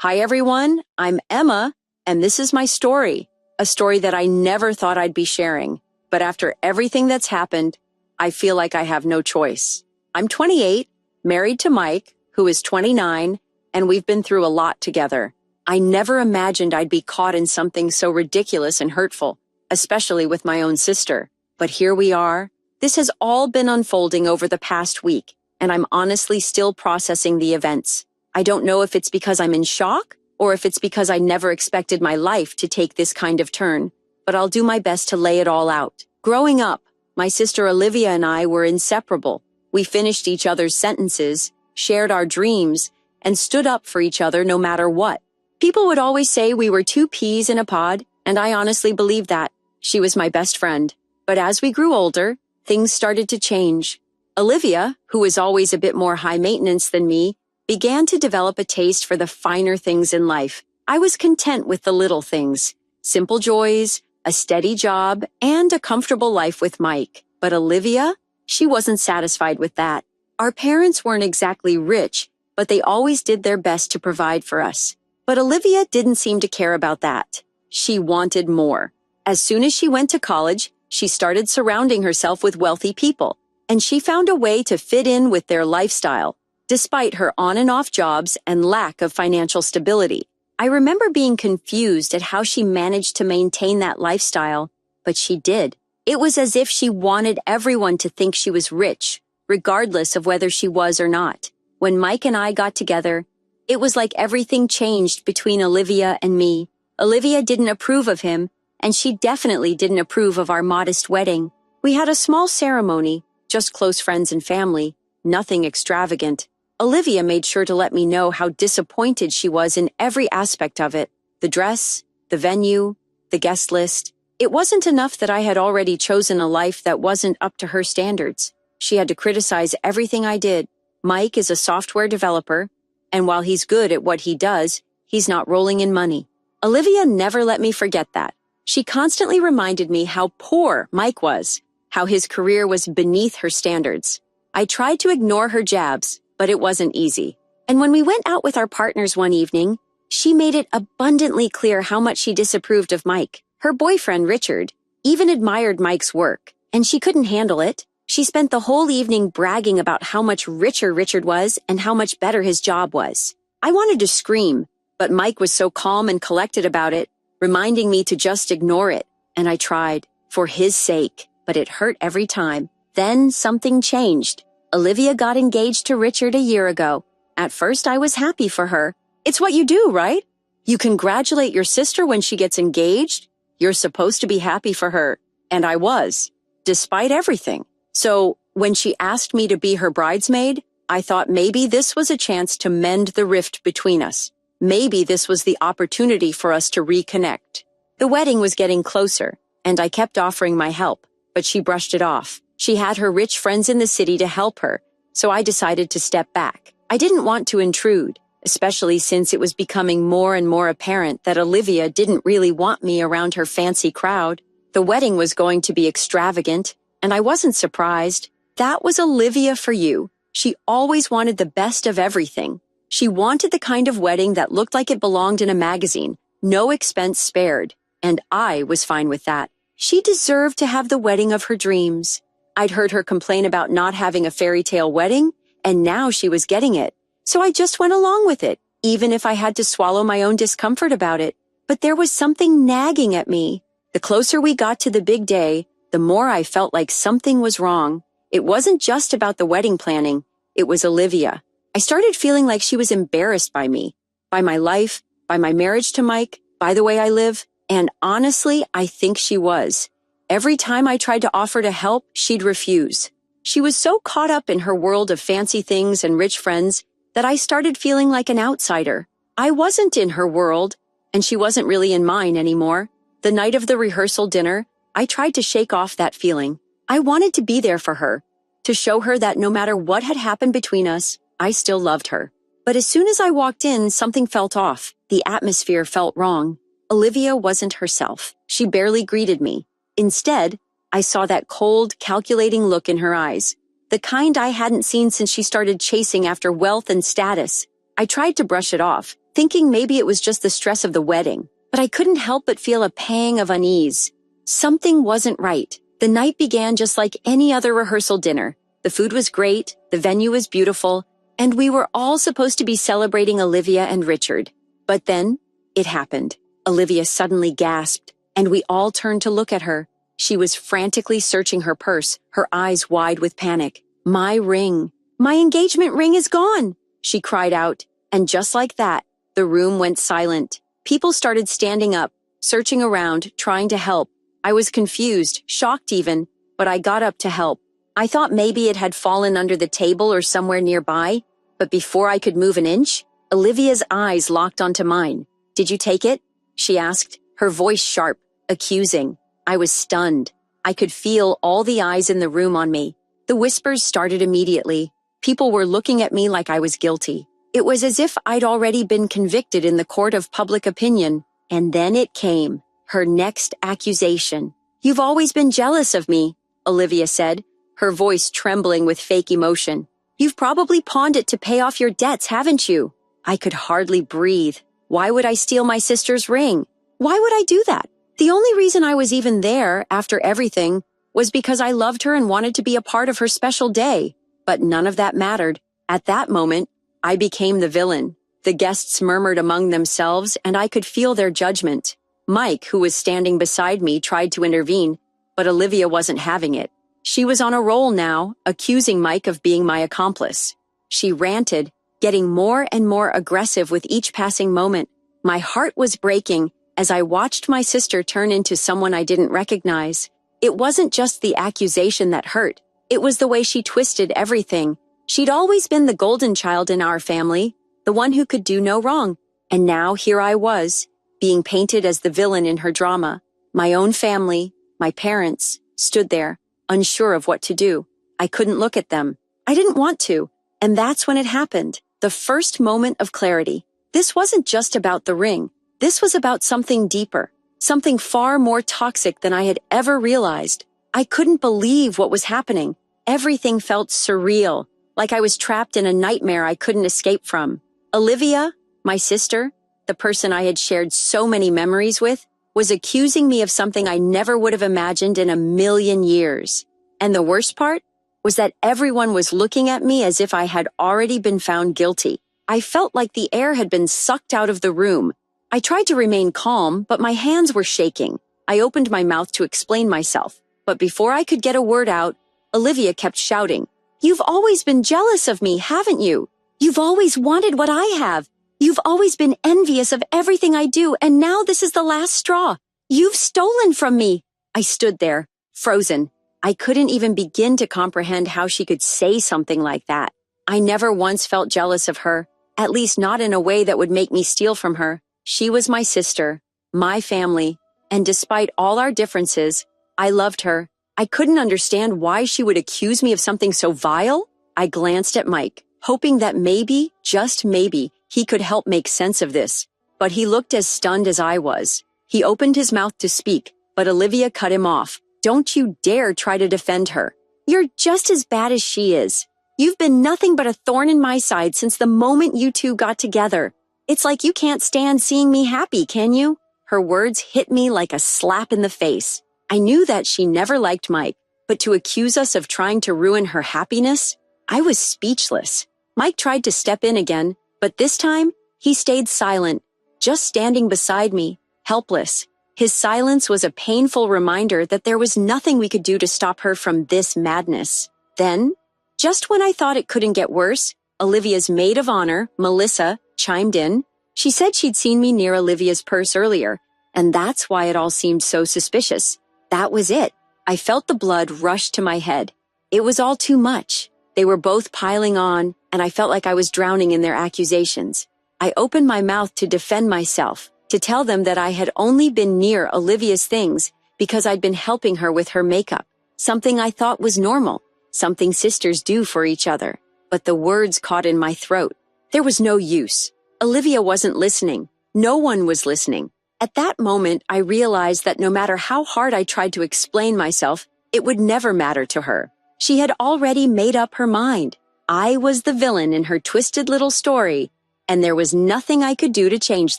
Hi everyone, I'm Emma, and this is my story, a story that I never thought I'd be sharing. But after everything that's happened, I feel like I have no choice. I'm 28, married to Mike, who is 29, and we've been through a lot together. I never imagined I'd be caught in something so ridiculous and hurtful, especially with my own sister. But here we are. This has all been unfolding over the past week, and I'm honestly still processing the events. I don't know if it's because I'm in shock or if it's because I never expected my life to take this kind of turn, but I'll do my best to lay it all out. Growing up, my sister Olivia and I were inseparable. We finished each other's sentences, shared our dreams, and stood up for each other no matter what. People would always say we were two peas in a pod, and I honestly believed that. She was my best friend. But as we grew older, things started to change. Olivia, who was always a bit more high maintenance than me, began to develop a taste for the finer things in life. I was content with the little things, simple joys, a steady job, and a comfortable life with Mike. But Olivia, she wasn't satisfied with that. Our parents weren't exactly rich, but they always did their best to provide for us. But Olivia didn't seem to care about that. She wanted more. As soon as she went to college, she started surrounding herself with wealthy people, and she found a way to fit in with their lifestyle, despite her on and off jobs and lack of financial stability. I remember being confused at how she managed to maintain that lifestyle, but she did. It was as if she wanted everyone to think she was rich, regardless of whether she was or not. When Mike and I got together, it was like everything changed between Olivia and me. Olivia didn't approve of him, and she definitely didn't approve of our modest wedding. We had a small ceremony, just close friends and family, nothing extravagant. Olivia made sure to let me know how disappointed she was in every aspect of it. The dress, the venue, the guest list. It wasn't enough that I had already chosen a life that wasn't up to her standards. She had to criticize everything I did. Mike is a software developer, and while he's good at what he does, he's not rolling in money. Olivia never let me forget that. She constantly reminded me how poor Mike was, how his career was beneath her standards. I tried to ignore her jabs, but it wasn't easy. And when we went out with our partners one evening, she made it abundantly clear how much she disapproved of Mike. Her boyfriend, Richard, even admired Mike's work, and she couldn't handle it. She spent the whole evening bragging about how much richer Richard was and how much better his job was. I wanted to scream, but Mike was so calm and collected about it, reminding me to just ignore it. And I tried, for his sake, but it hurt every time. Then something changed. Olivia got engaged to Richard a year ago. At first, I was happy for her. It's what you do, right? You congratulate your sister when she gets engaged. You're supposed to be happy for her. And I was, despite everything. So when she asked me to be her bridesmaid, I thought maybe this was a chance to mend the rift between us. Maybe this was the opportunity for us to reconnect. The wedding was getting closer, and I kept offering my help, but she brushed it off. She had her rich friends in the city to help her, so I decided to step back. I didn't want to intrude, especially since it was becoming more and more apparent that Olivia didn't really want me around her fancy crowd. The wedding was going to be extravagant, and I wasn't surprised. That was Olivia for you. She always wanted the best of everything. She wanted the kind of wedding that looked like it belonged in a magazine, no expense spared, and I was fine with that. She deserved to have the wedding of her dreams. I'd heard her complain about not having a fairy tale wedding, and now she was getting it. So I just went along with it, even if I had to swallow my own discomfort about it. But there was something nagging at me. The closer we got to the big day, the more I felt like something was wrong. It wasn't just about the wedding planning. It was Olivia. I started feeling like she was embarrassed by me, by my life, by my marriage to Mike, by the way I live. And honestly, I think she was. Every time I tried to offer to help, she'd refuse. She was so caught up in her world of fancy things and rich friends that I started feeling like an outsider. I wasn't in her world, and she wasn't really in mine anymore. The night of the rehearsal dinner, I tried to shake off that feeling. I wanted to be there for her, to show her that no matter what had happened between us, I still loved her. But as soon as I walked in, something felt off. The atmosphere felt wrong. Olivia wasn't herself. She barely greeted me. Instead, I saw that cold, calculating look in her eyes, the kind I hadn't seen since she started chasing after wealth and status. I tried to brush it off, thinking maybe it was just the stress of the wedding, but I couldn't help but feel a pang of unease. Something wasn't right. The night began just like any other rehearsal dinner. The food was great, the venue was beautiful, and we were all supposed to be celebrating Olivia and Richard. But then, it happened. Olivia suddenly gasped, and we all turned to look at her. She was frantically searching her purse, her eyes wide with panic. "My ring! My engagement ring is gone!" she cried out, and just like that, the room went silent. People started standing up, searching around, trying to help. I was confused, shocked even, but I got up to help. I thought maybe it had fallen under the table or somewhere nearby, but before I could move an inch, Olivia's eyes locked onto mine. "Did you take it?" she asked, her voice sharp, accusing. I was stunned. I could feel all the eyes in the room on me. The whispers started immediately. People were looking at me like I was guilty. It was as if I'd already been convicted in the court of public opinion. And then it came, her next accusation. "You've always been jealous of me," Olivia said, her voice trembling with fake emotion. "You've probably pawned it to pay off your debts, haven't you?" I could hardly breathe. Why would I steal my sister's ring? Why would I do that? The only reason I was even there, after everything, was because I loved her and wanted to be a part of her special day. But none of that mattered. At that moment, I became the villain. The guests murmured among themselves, and I could feel their judgment. Mike, who was standing beside me, tried to intervene, but Olivia wasn't having it. She was on a roll now, accusing Mike of being my accomplice. She ranted, getting more and more aggressive with each passing moment. My heart was breaking as I watched my sister turn into someone I didn't recognize. It wasn't just the accusation that hurt. It was the way she twisted everything. She'd always been the golden child in our family, the one who could do no wrong. And now here I was, being painted as the villain in her drama. My own family, my parents, stood there, unsure of what to do. I couldn't look at them. I didn't want to. And that's when it happened. The first moment of clarity. This wasn't just about the ring. This was about something deeper, something far more toxic than I had ever realized. I couldn't believe what was happening. Everything felt surreal, like I was trapped in a nightmare I couldn't escape from. Olivia, my sister, the person I had shared so many memories with, was accusing me of something I never would have imagined in a million years. And the worst part was that everyone was looking at me as if I had already been found guilty. I felt like the air had been sucked out of the room. I tried to remain calm, but my hands were shaking. I opened my mouth to explain myself, but before I could get a word out, Olivia kept shouting, "You've always been jealous of me, haven't you? You've always wanted what I have. You've always been envious of everything I do, and now this is the last straw. You've stolen from me." I stood there, frozen. I couldn't even begin to comprehend how she could say something like that. I never once felt jealous of her, at least not in a way that would make me steal from her. She was my sister, my family, and despite all our differences, I loved her. I couldn't understand why she would accuse me of something so vile. I glanced at Mike, hoping that maybe, just maybe, he could help make sense of this. But he looked as stunned as I was. He opened his mouth to speak, but Olivia cut him off. "Don't you dare try to defend her. You're just as bad as she is. You've been nothing but a thorn in my side since the moment you two got together. It's like you can't stand seeing me happy, can you?" Her words hit me like a slap in the face. I knew that she never liked Mike, but to accuse us of trying to ruin her happiness, I was speechless. Mike tried to step in again, but this time, he stayed silent, just standing beside me, helpless. His silence was a painful reminder that there was nothing we could do to stop her from this madness. Then, just when I thought it couldn't get worse, Olivia's maid of honor, Melissa, chimed in. She said she'd seen me near Olivia's purse earlier, and that's why it all seemed so suspicious. That was it. I felt the blood rush to my head. It was all too much. They were both piling on, and I felt like I was drowning in their accusations. I opened my mouth to defend myself, to tell them that I had only been near Olivia's things because I'd been helping her with her makeup, something I thought was normal, something sisters do for each other. But the words caught in my throat. There was no use. Olivia wasn't listening. No one was listening. At that moment, I realized that no matter how hard I tried to explain myself, it would never matter to her. She had already made up her mind. I was the villain in her twisted little story, and there was nothing I could do to change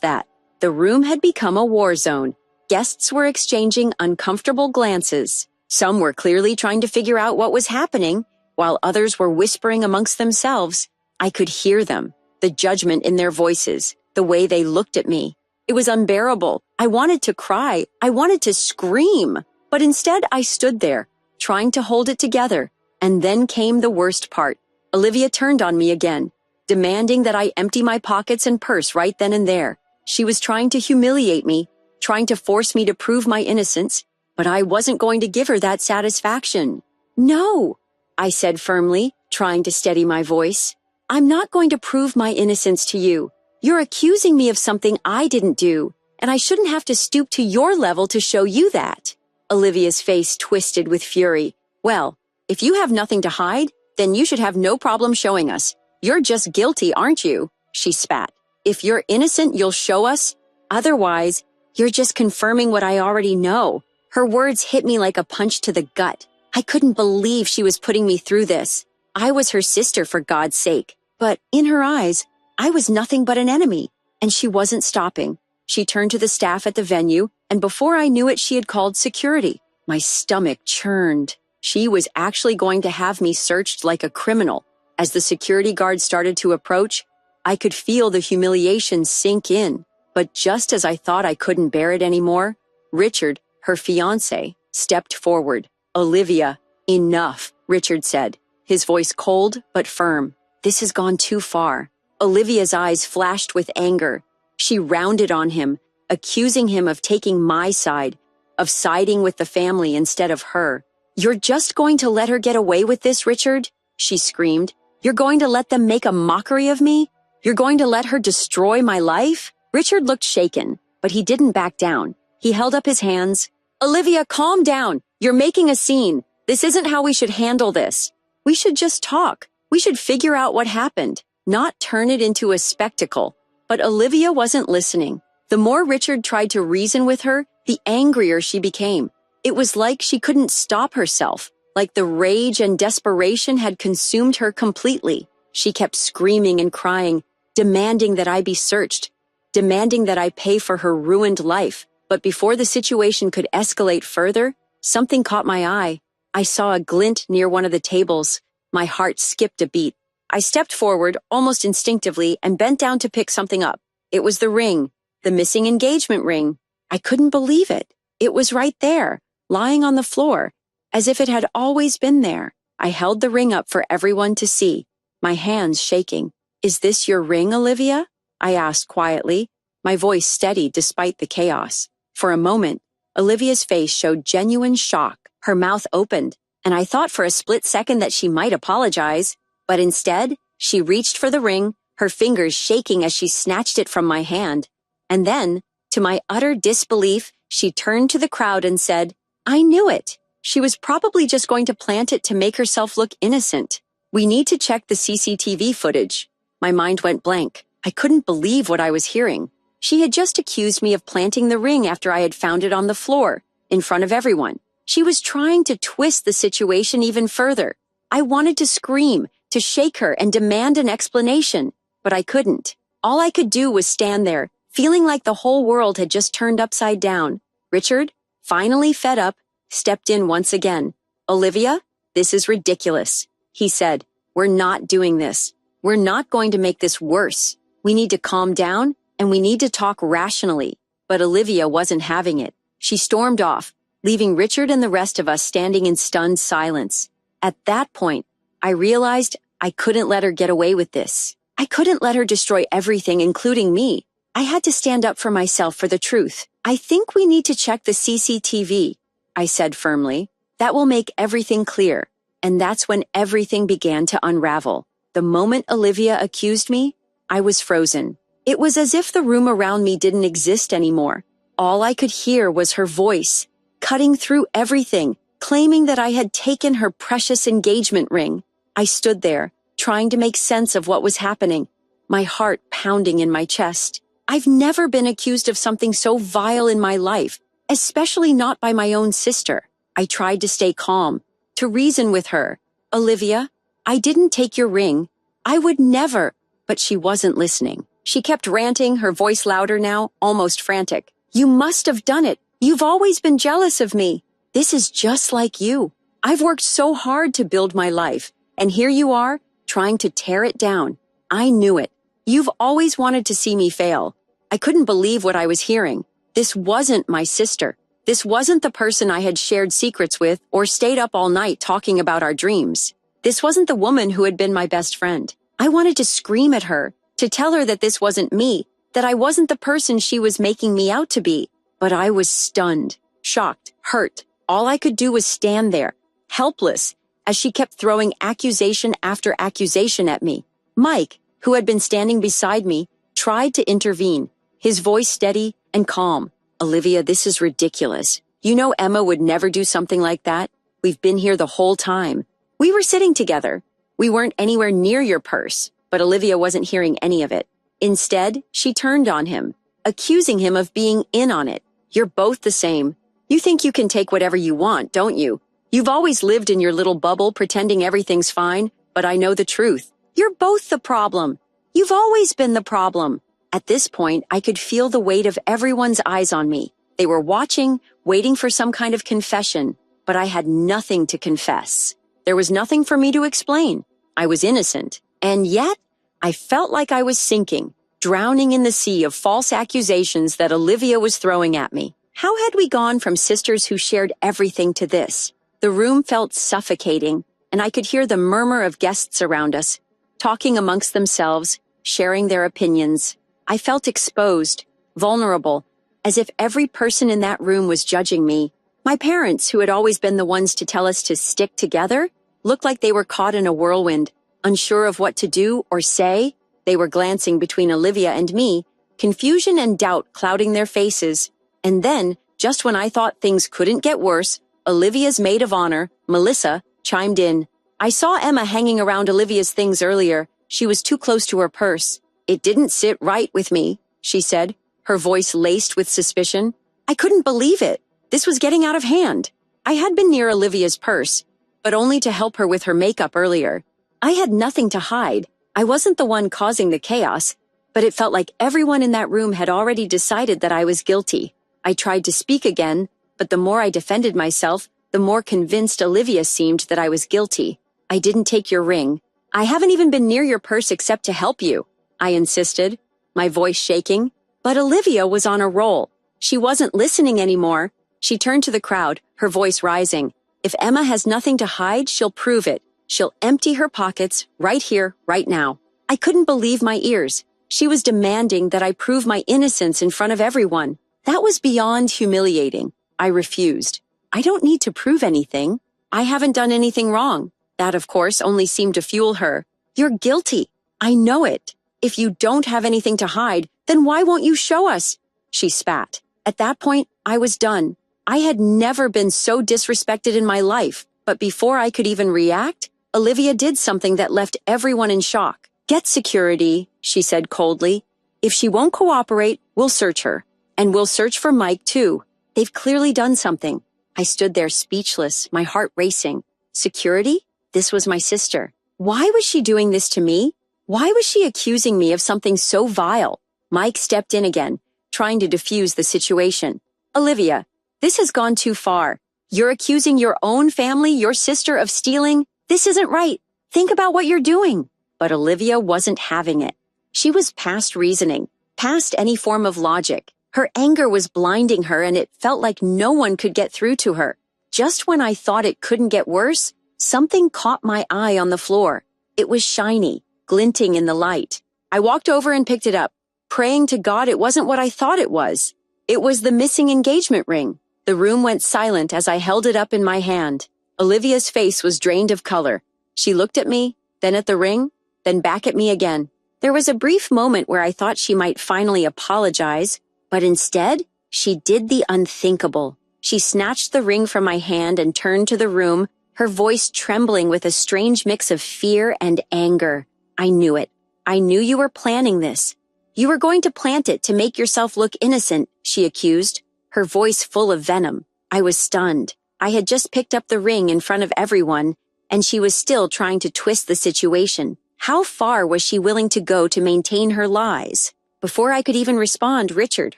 that. The room had become a war zone. Guests were exchanging uncomfortable glances. Some were clearly trying to figure out what was happening, while others were whispering amongst themselves. I could hear them, the judgment in their voices, the way they looked at me. It was unbearable. I wanted to cry. I wanted to scream. But instead, I stood there, trying to hold it together. And then came the worst part. Olivia turned on me again, demanding that I empty my pockets and purse right then and there. She was trying to humiliate me, trying to force me to prove my innocence, but I wasn't going to give her that satisfaction. No, I said firmly, trying to steady my voice. I'm not going to prove my innocence to you. You're accusing me of something I didn't do, and I shouldn't have to stoop to your level to show you that. Olivia's face twisted with fury. Well, if you have nothing to hide, then you should have no problem showing us. You're just guilty, aren't you? She spat. If you're innocent, you'll show us. Otherwise, you're just confirming what I already know. Her words hit me like a punch to the gut. I couldn't believe she was putting me through this. I was her sister, for God's sake. But in her eyes, I was nothing but an enemy. And she wasn't stopping. She turned to the staff at the venue, and before I knew it, she had called security. My stomach churned. She was actually going to have me searched like a criminal. As the security guard started to approach, I could feel the humiliation sink in. But just as I thought I couldn't bear it anymore, Richard, her fiancé, stepped forward. Olivia, enough, Richard said, his voice cold but firm. This has gone too far. Olivia's eyes flashed with anger. She rounded on him, accusing him of taking my side, of siding with the family instead of her. You're just going to let her get away with this, Richard? She screamed. You're going to let them make a mockery of me? You're going to let her destroy my life? Richard looked shaken, but he didn't back down. He held up his hands. Olivia, calm down. You're making a scene. This isn't how we should handle this. We should just talk. We should figure out what happened, not turn it into a spectacle. But Olivia wasn't listening. The more Richard tried to reason with her, the angrier she became. It was like she couldn't stop herself, like the rage and desperation had consumed her completely. She kept screaming and crying, demanding that I be searched, demanding that I pay for her ruined life. But before the situation could escalate further, something caught my eye. I saw a glint near one of the tables. My heart skipped a beat. I stepped forward, almost instinctively, and bent down to pick something up. It was the ring, the missing engagement ring. I couldn't believe it. It was right there, lying on the floor, as if it had always been there. I held the ring up for everyone to see, my hands shaking. Is this your ring, Olivia? I asked quietly, my voice steady despite the chaos. For a moment, Olivia's face showed genuine shock. Her mouth opened, and I thought for a split second that she might apologize. But instead, she reached for the ring, her fingers shaking as she snatched it from my hand. And then, to my utter disbelief, she turned to the crowd and said, I knew it. She was probably just going to plant it to make herself look innocent. We need to check the CCTV footage. My mind went blank. I couldn't believe what I was hearing. She had just accused me of planting the ring after I had found it on the floor, in front of everyone. She was trying to twist the situation even further. I wanted to scream, to shake her and demand an explanation, but I couldn't. All I could do was stand there, feeling like the whole world had just turned upside down. Richard, finally fed up, stepped in once again. Olivia, this is ridiculous. He said, we're not doing this. We're not going to make this worse. We need to calm down and we need to talk rationally. But Olivia wasn't having it. She stormed off, leaving Richard and the rest of us standing in stunned silence. At that point, I realized I couldn't let her get away with this. I couldn't let her destroy everything, including me. I had to stand up for myself, for the truth. I think we need to check the CCTV, I said firmly. That will make everything clear. And that's when everything began to unravel. The moment Olivia accused me, I was frozen. It was as if the room around me didn't exist anymore. All I could hear was her voice, cutting through everything, claiming that I had taken her precious engagement ring. I stood there, trying to make sense of what was happening, my heart pounding in my chest. I've never been accused of something so vile in my life, especially not by my own sister. I tried to stay calm, to reason with her. Olivia, I didn't take your ring. I would never, but she wasn't listening. She kept ranting, her voice louder now, almost frantic. You must have done it. You've always been jealous of me. This is just like you. I've worked so hard to build my life, and here you are, trying to tear it down. I knew it. You've always wanted to see me fail. I couldn't believe what I was hearing. This wasn't my sister. This wasn't the person I had shared secrets with or stayed up all night talking about our dreams. This wasn't the woman who had been my best friend. I wanted to scream at her, to tell her that this wasn't me, that I wasn't the person she was making me out to be. But I was stunned, shocked, hurt. All I could do was stand there, helpless, as she kept throwing accusation after accusation at me. Mike, who had been standing beside me, tried to intervene, his voice steady and calm. Olivia, this is ridiculous. You know Emma would never do something like that. We've been here the whole time. We were sitting together. We weren't anywhere near your purse, but Olivia wasn't hearing any of it. Instead, she turned on him, accusing him of being in on it. You're both the same. You think you can take whatever you want, don't you? You've always lived in your little bubble pretending everything's fine, but I know the truth. You're both the problem. You've always been the problem. At this point, I could feel the weight of everyone's eyes on me. They were watching, waiting for some kind of confession, but I had nothing to confess. There was nothing for me to explain. I was innocent, and yet I felt like I was sinking, drowning in the sea of false accusations that Olivia was throwing at me. How had we gone from sisters who shared everything to this? The room felt suffocating, and I could hear the murmur of guests around us, talking amongst themselves, sharing their opinions. I felt exposed, vulnerable, as if every person in that room was judging me. My parents, who had always been the ones to tell us to stick together, looked like they were caught in a whirlwind, unsure of what to do or say. They were glancing between Olivia and me, confusion and doubt clouding their faces. And then, just when I thought things couldn't get worse, Olivia's maid of honor, Melissa, chimed in. I saw Emma hanging around Olivia's things earlier. She was too close to her purse. It didn't sit right with me, she said, her voice laced with suspicion. I couldn't believe it. This was getting out of hand. I had been near Olivia's purse, but only to help her with her makeup earlier. I had nothing to hide. I wasn't the one causing the chaos, but it felt like everyone in that room had already decided that I was guilty. I tried to speak again, but the more I defended myself, the more convinced Olivia seemed that I was guilty. I didn't take your ring. I haven't even been near your purse except to help you, I insisted, my voice shaking. But Olivia was on a roll. She wasn't listening anymore. She turned to the crowd, her voice rising. If Emma has nothing to hide, she'll prove it. She'll empty her pockets right here, right now. I couldn't believe my ears. She was demanding that I prove my innocence in front of everyone. That was beyond humiliating. I refused. I don't need to prove anything. I haven't done anything wrong. That, of course, only seemed to fuel her. You're guilty. I know it. If you don't have anything to hide, then why won't you show us? She spat. At that point, I was done. I had never been so disrespected in my life, but before I could even react, Olivia did something that left everyone in shock. Get security, she said coldly. If she won't cooperate, we'll search her. And we'll search for Mike, too. They've clearly done something. I stood there speechless, my heart racing. Security? This was my sister. Why was she doing this to me? Why was she accusing me of something so vile? Mike stepped in again, trying to defuse the situation. Olivia, this has gone too far. You're accusing your own family, your sister, of stealing. This isn't right. Think about what you're doing. But Olivia wasn't having it. She was past reasoning, past any form of logic. Her anger was blinding her, and it felt like no one could get through to her. Just when I thought it couldn't get worse, something caught my eye on the floor. It was shiny, glinting in the light. I walked over and picked it up, praying to God it wasn't what I thought it was. It was the missing engagement ring. The room went silent as I held it up in my hand. Olivia's face was drained of color. She looked at me, then at the ring, then back at me again. There was a brief moment where I thought she might finally apologize, but instead, she did the unthinkable. She snatched the ring from my hand and turned to the room, her voice trembling with a strange mix of fear and anger. I knew it. I knew you were planning this. You were going to plant it to make yourself look innocent, she accused, her voice full of venom. I was stunned. I had just picked up the ring in front of everyone, and she was still trying to twist the situation. How far was she willing to go to maintain her lies? Before I could even respond, Richard,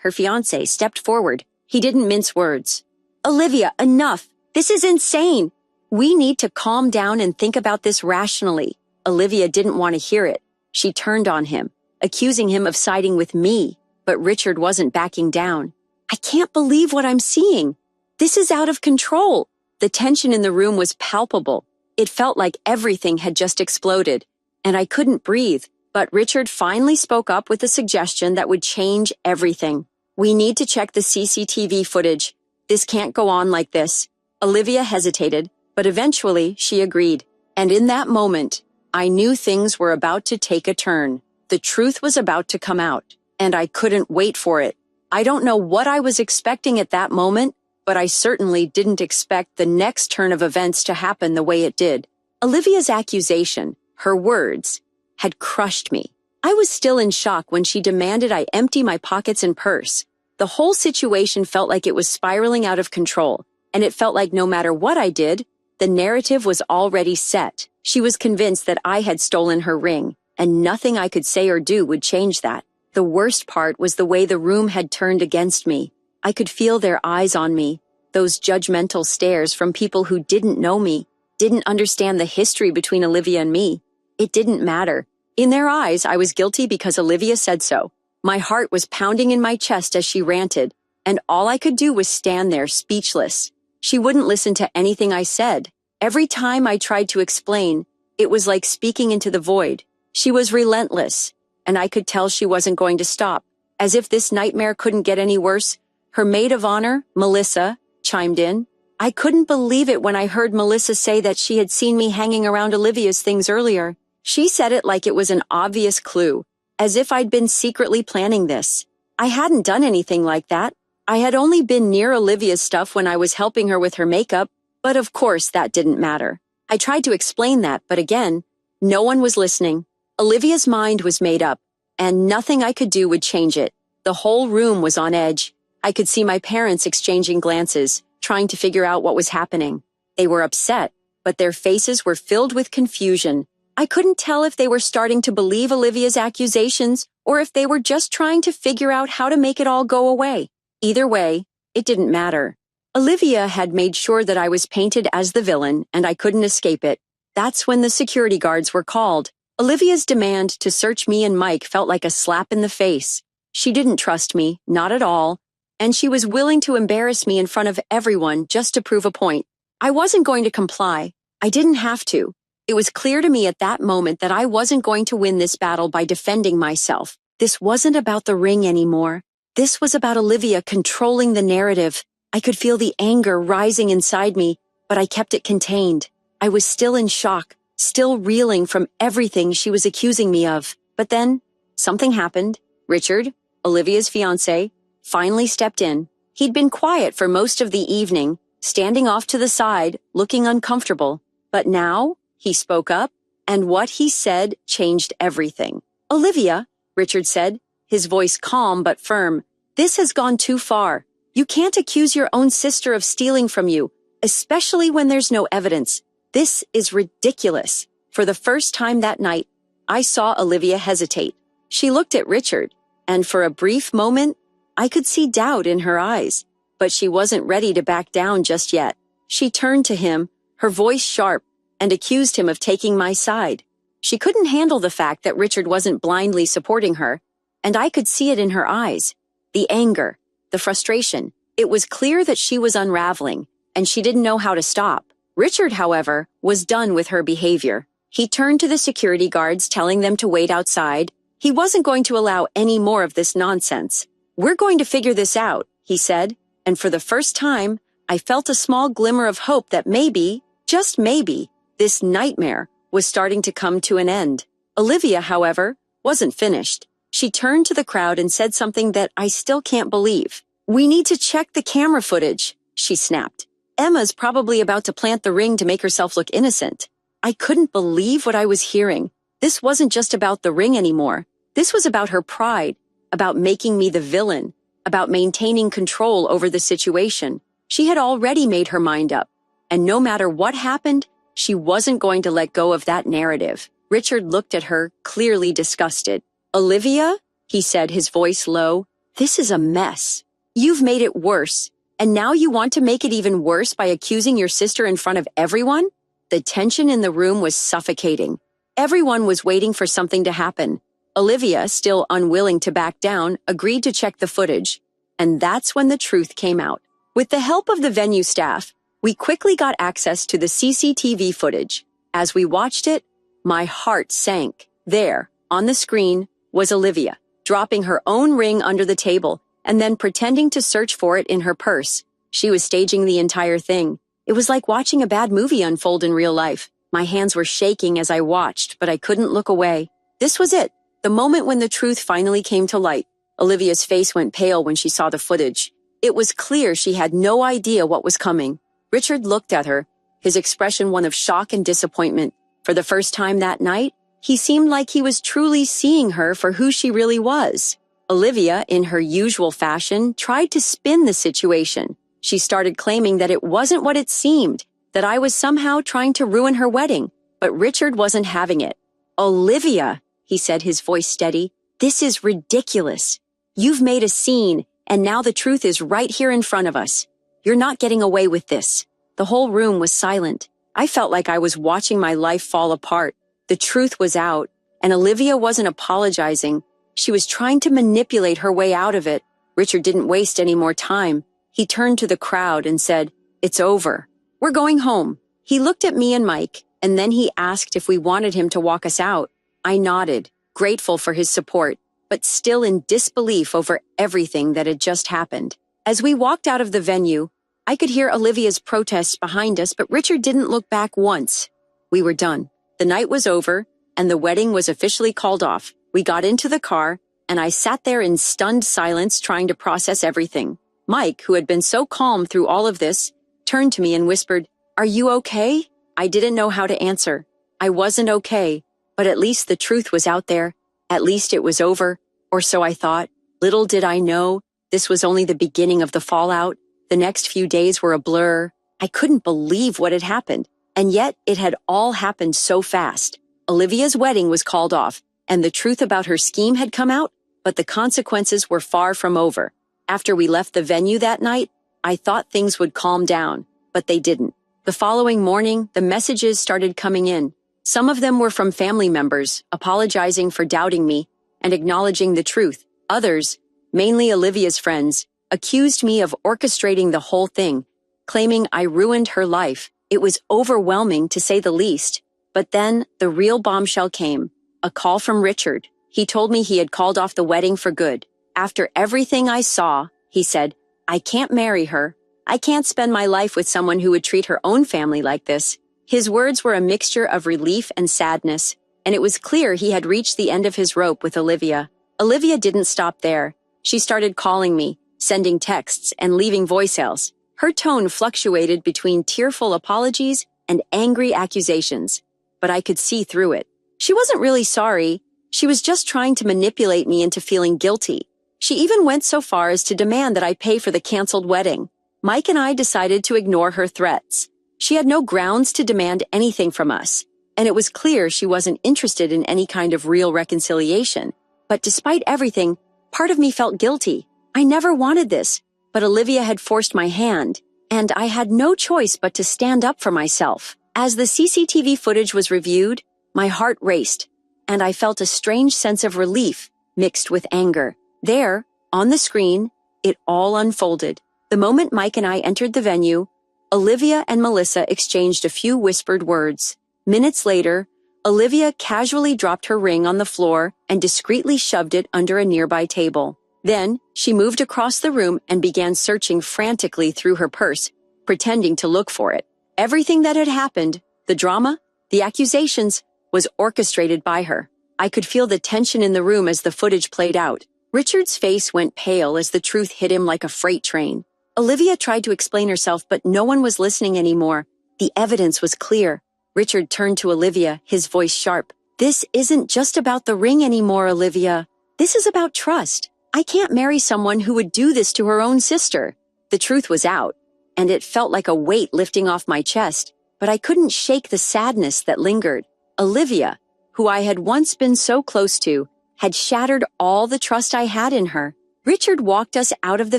her fiancé, stepped forward. He didn't mince words. Olivia, enough. This is insane. We need to calm down and think about this rationally. Olivia didn't want to hear it. She turned on him, accusing him of siding with me, but Richard wasn't backing down. I can't believe what I'm seeing. This is out of control. The tension in the room was palpable. It felt like everything had just exploded, and I couldn't breathe. But Richard finally spoke up with a suggestion that would change everything. We need to check the CCTV footage. This can't go on like this. Olivia hesitated, but eventually she agreed. And in that moment, I knew things were about to take a turn. The truth was about to come out, and I couldn't wait for it. I don't know what I was expecting at that moment, but I certainly didn't expect the next turn of events to happen the way it did. Olivia's accusation, her words, had crushed me. I was still in shock when she demanded I empty my pockets and purse. The whole situation felt like it was spiraling out of control, and it felt like no matter what I did, the narrative was already set. She was convinced that I had stolen her ring, and nothing I could say or do would change that. The worst part was the way the room had turned against me. I could feel their eyes on me, those judgmental stares from people who didn't know me, didn't understand the history between Olivia and me. It didn't matter. In their eyes, I was guilty because Olivia said so. My heart was pounding in my chest as she ranted, and all I could do was stand there speechless. She wouldn't listen to anything I said. Every time I tried to explain, it was like speaking into the void. She was relentless, and I could tell she wasn't going to stop. As if this nightmare couldn't get any worse, her maid of honor, Melissa, chimed in. I couldn't believe it when I heard Melissa say that she had seen me hanging around Olivia's things earlier. She said it like it was an obvious clue, as if I'd been secretly planning this. I hadn't done anything like that. I had only been near Olivia's stuff when I was helping her with her makeup, but of course that didn't matter. I tried to explain that, but again, no one was listening. Olivia's mind was made up, and nothing I could do would change it. The whole room was on edge. I could see my parents exchanging glances, trying to figure out what was happening. They were upset, but their faces were filled with confusion. I couldn't tell if they were starting to believe Olivia's accusations or if they were just trying to figure out how to make it all go away. Either way, it didn't matter. Olivia had made sure that I was painted as the villain and I couldn't escape it. That's when the security guards were called. Olivia's demand to search me and Mike felt like a slap in the face. She didn't trust me, not at all, and she was willing to embarrass me in front of everyone just to prove a point. I wasn't going to comply. I didn't have to. It was clear to me at that moment that I wasn't going to win this battle by defending myself. This wasn't about the ring anymore. This was about Olivia controlling the narrative. I could feel the anger rising inside me, but I kept it contained. I was still in shock, still reeling from everything she was accusing me of. But then, something happened. Richard, Olivia's fiancé, finally stepped in. He'd been quiet for most of the evening, standing off to the side, looking uncomfortable. But now, he spoke up, and what he said changed everything. Olivia, Richard said, his voice calm but firm, this has gone too far. You can't accuse your own sister of stealing from you, especially when there's no evidence. This is ridiculous. For the first time that night, I saw Olivia hesitate. She looked at Richard, and for a brief moment, I could see doubt in her eyes. But she wasn't ready to back down just yet. She turned to him, her voice sharp, and accused him of taking my side. She couldn't handle the fact that Richard wasn't blindly supporting her, and I could see it in her eyes. The anger, the frustration. It was clear that she was unraveling, and she didn't know how to stop. Richard, however, was done with her behavior. He turned to the security guards, telling them to wait outside. He wasn't going to allow any more of this nonsense. We're going to figure this out, he said, and for the first time, I felt a small glimmer of hope that maybe, just maybe, this nightmare was starting to come to an end. Olivia, however, wasn't finished. She turned to the crowd and said something that I still can't believe. We need to check the camera footage, she snapped. Emma's probably about to plant the ring to make herself look innocent. I couldn't believe what I was hearing. This wasn't just about the ring anymore. This was about her pride, about making me the villain, about maintaining control over the situation. She had already made her mind up, and no matter what happened, she wasn't going to let go of that narrative. Richard looked at her, clearly disgusted. "Olivia?" he said, his voice low. "This is a mess. You've made it worse. And now you want to make it even worse by accusing your sister in front of everyone?" The tension in the room was suffocating. Everyone was waiting for something to happen. Olivia, still unwilling to back down, agreed to check the footage. And that's when the truth came out. With the help of the venue staff, we quickly got access to the CCTV footage. As we watched it, my heart sank. There, on the screen, was Olivia, dropping her own ring under the table and then pretending to search for it in her purse. She was staging the entire thing. It was like watching a bad movie unfold in real life. My hands were shaking as I watched, but I couldn't look away. This was it, the moment when the truth finally came to light. Olivia's face went pale when she saw the footage. It was clear she had no idea what was coming. Richard looked at her, his expression one of shock and disappointment. For the first time that night, he seemed like he was truly seeing her for who she really was. Olivia, in her usual fashion, tried to spin the situation. She started claiming that it wasn't what it seemed, that I was somehow trying to ruin her wedding, but Richard wasn't having it. "Olivia," he said, his voice steady, "this is ridiculous. You've made a scene, and now the truth is right here in front of us. You're not getting away with this." The whole room was silent. I felt like I was watching my life fall apart. The truth was out, and Olivia wasn't apologizing. She was trying to manipulate her way out of it. Richard didn't waste any more time. He turned to the crowd and said, "It's over. We're going home." He looked at me and Mike, and then he asked if we wanted him to walk us out. I nodded, grateful for his support, but still in disbelief over everything that had just happened. As we walked out of the venue, I could hear Olivia's protests behind us, but Richard didn't look back once. We were done. The night was over, and the wedding was officially called off. We got into the car, and I sat there in stunned silence trying to process everything. Mike, who had been so calm through all of this, turned to me and whispered, "Are you okay?" I didn't know how to answer. I wasn't okay, but at least the truth was out there. At least it was over, or so I thought. Little did I know, this was only the beginning of the fallout. The next few days were a blur. I couldn't believe what had happened, and yet it had all happened so fast. Olivia's wedding was called off, and the truth about her scheme had come out, but the consequences were far from over. After we left the venue that night, I thought things would calm down, but they didn't. The following morning, the messages started coming in. Some of them were from family members, apologizing for doubting me and acknowledging the truth. Others, mainly Olivia's friends, accused me of orchestrating the whole thing, claiming I ruined her life. It was overwhelming, to say the least. But then the real bombshell came. A call from Richard. He told me he had called off the wedding for good. "After everything I saw," he said, "I can't marry her. I can't spend my life with someone who would treat her own family like this." His words were a mixture of relief and sadness, and it was clear he had reached the end of his rope with Olivia. Olivia didn't stop there. She started calling me, sending texts, and leaving voicemails. Her tone fluctuated between tearful apologies and angry accusations, but I could see through it. She wasn't really sorry. She was just trying to manipulate me into feeling guilty. She even went so far as to demand that I pay for the canceled wedding. Mike and I decided to ignore her threats. She had no grounds to demand anything from us, and it was clear she wasn't interested in any kind of real reconciliation. But despite everything, part of me felt guilty. I never wanted this, but Olivia had forced my hand, and I had no choice but to stand up for myself. As the CCTV footage was reviewed, my heart raced, and I felt a strange sense of relief mixed with anger. There, on the screen, it all unfolded. The moment Mike and I entered the venue, Olivia and Melissa exchanged a few whispered words. Minutes later, Olivia casually dropped her ring on the floor and discreetly shoved it under a nearby table. Then, she moved across the room and began searching frantically through her purse, pretending to look for it. Everything that had happened, the drama, the accusations, was orchestrated by her. I could feel the tension in the room as the footage played out. Richard's face went pale as the truth hit him like a freight train. Olivia tried to explain herself, but no one was listening anymore. The evidence was clear. Richard turned to Olivia, his voice sharp. "This isn't just about the ring anymore, Olivia. This is about trust. I can't marry someone who would do this to her own sister." The truth was out, and it felt like a weight lifting off my chest, but I couldn't shake the sadness that lingered. "Olivia, who I had once been so close to, had shattered all the trust I had in her. Richard walked us out of the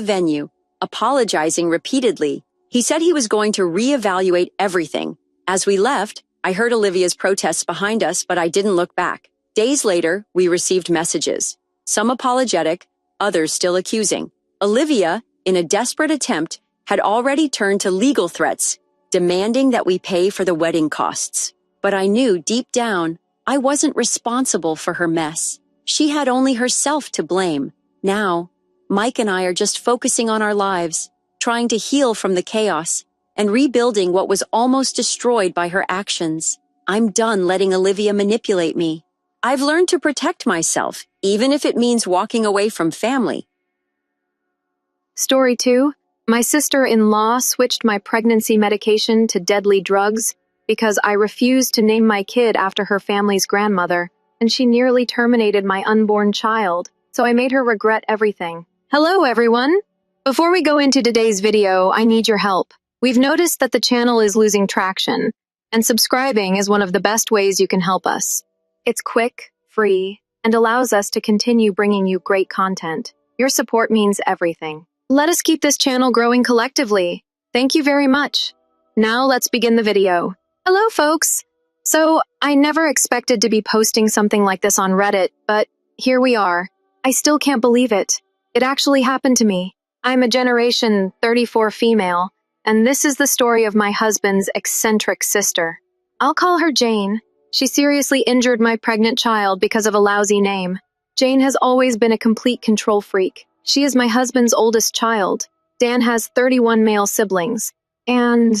venue, apologizing repeatedly. He said he was going to reevaluate everything. As we left, I heard Olivia's protests behind us, but I didn't look back. Days later, we received messages, some apologetic, others still accusing. Olivia, in a desperate attempt, had already turned to legal threats, demanding that we pay for the wedding costs. But I knew deep down, I wasn't responsible for her mess. She had only herself to blame. Now, Mike and I are just focusing on our lives, trying to heal from the chaos, and rebuilding what was almost destroyed by her actions. I'm done letting Olivia manipulate me. I've learned to protect myself, even if it means walking away from family. Story 2. My sister-in-law switched my pregnancy medication to deadly drugs because I refused to name my kid after her family's grandmother, and she nearly terminated my unborn child, so I made her regret everything. Hello, everyone! Before we go into today's video, I need your help. We've noticed that the channel is losing traction, and subscribing is one of the best ways you can help us. It's quick, free, and allows us to continue bringing you great content. Your support means everything. Let us keep this channel growing collectively. Thank you very much. Now let's begin the video. Hello, folks! So, I never expected to be posting something like this on Reddit, but here we are. I still can't believe it. It actually happened to me. I'm a Generation 34 female, and this is the story of my husband's eccentric sister. I'll call her Jane. She seriously injured my pregnant child because of a lousy name. Jane has always been a complete control freak. She is my husband's oldest child. Dan has 31 male siblings. And,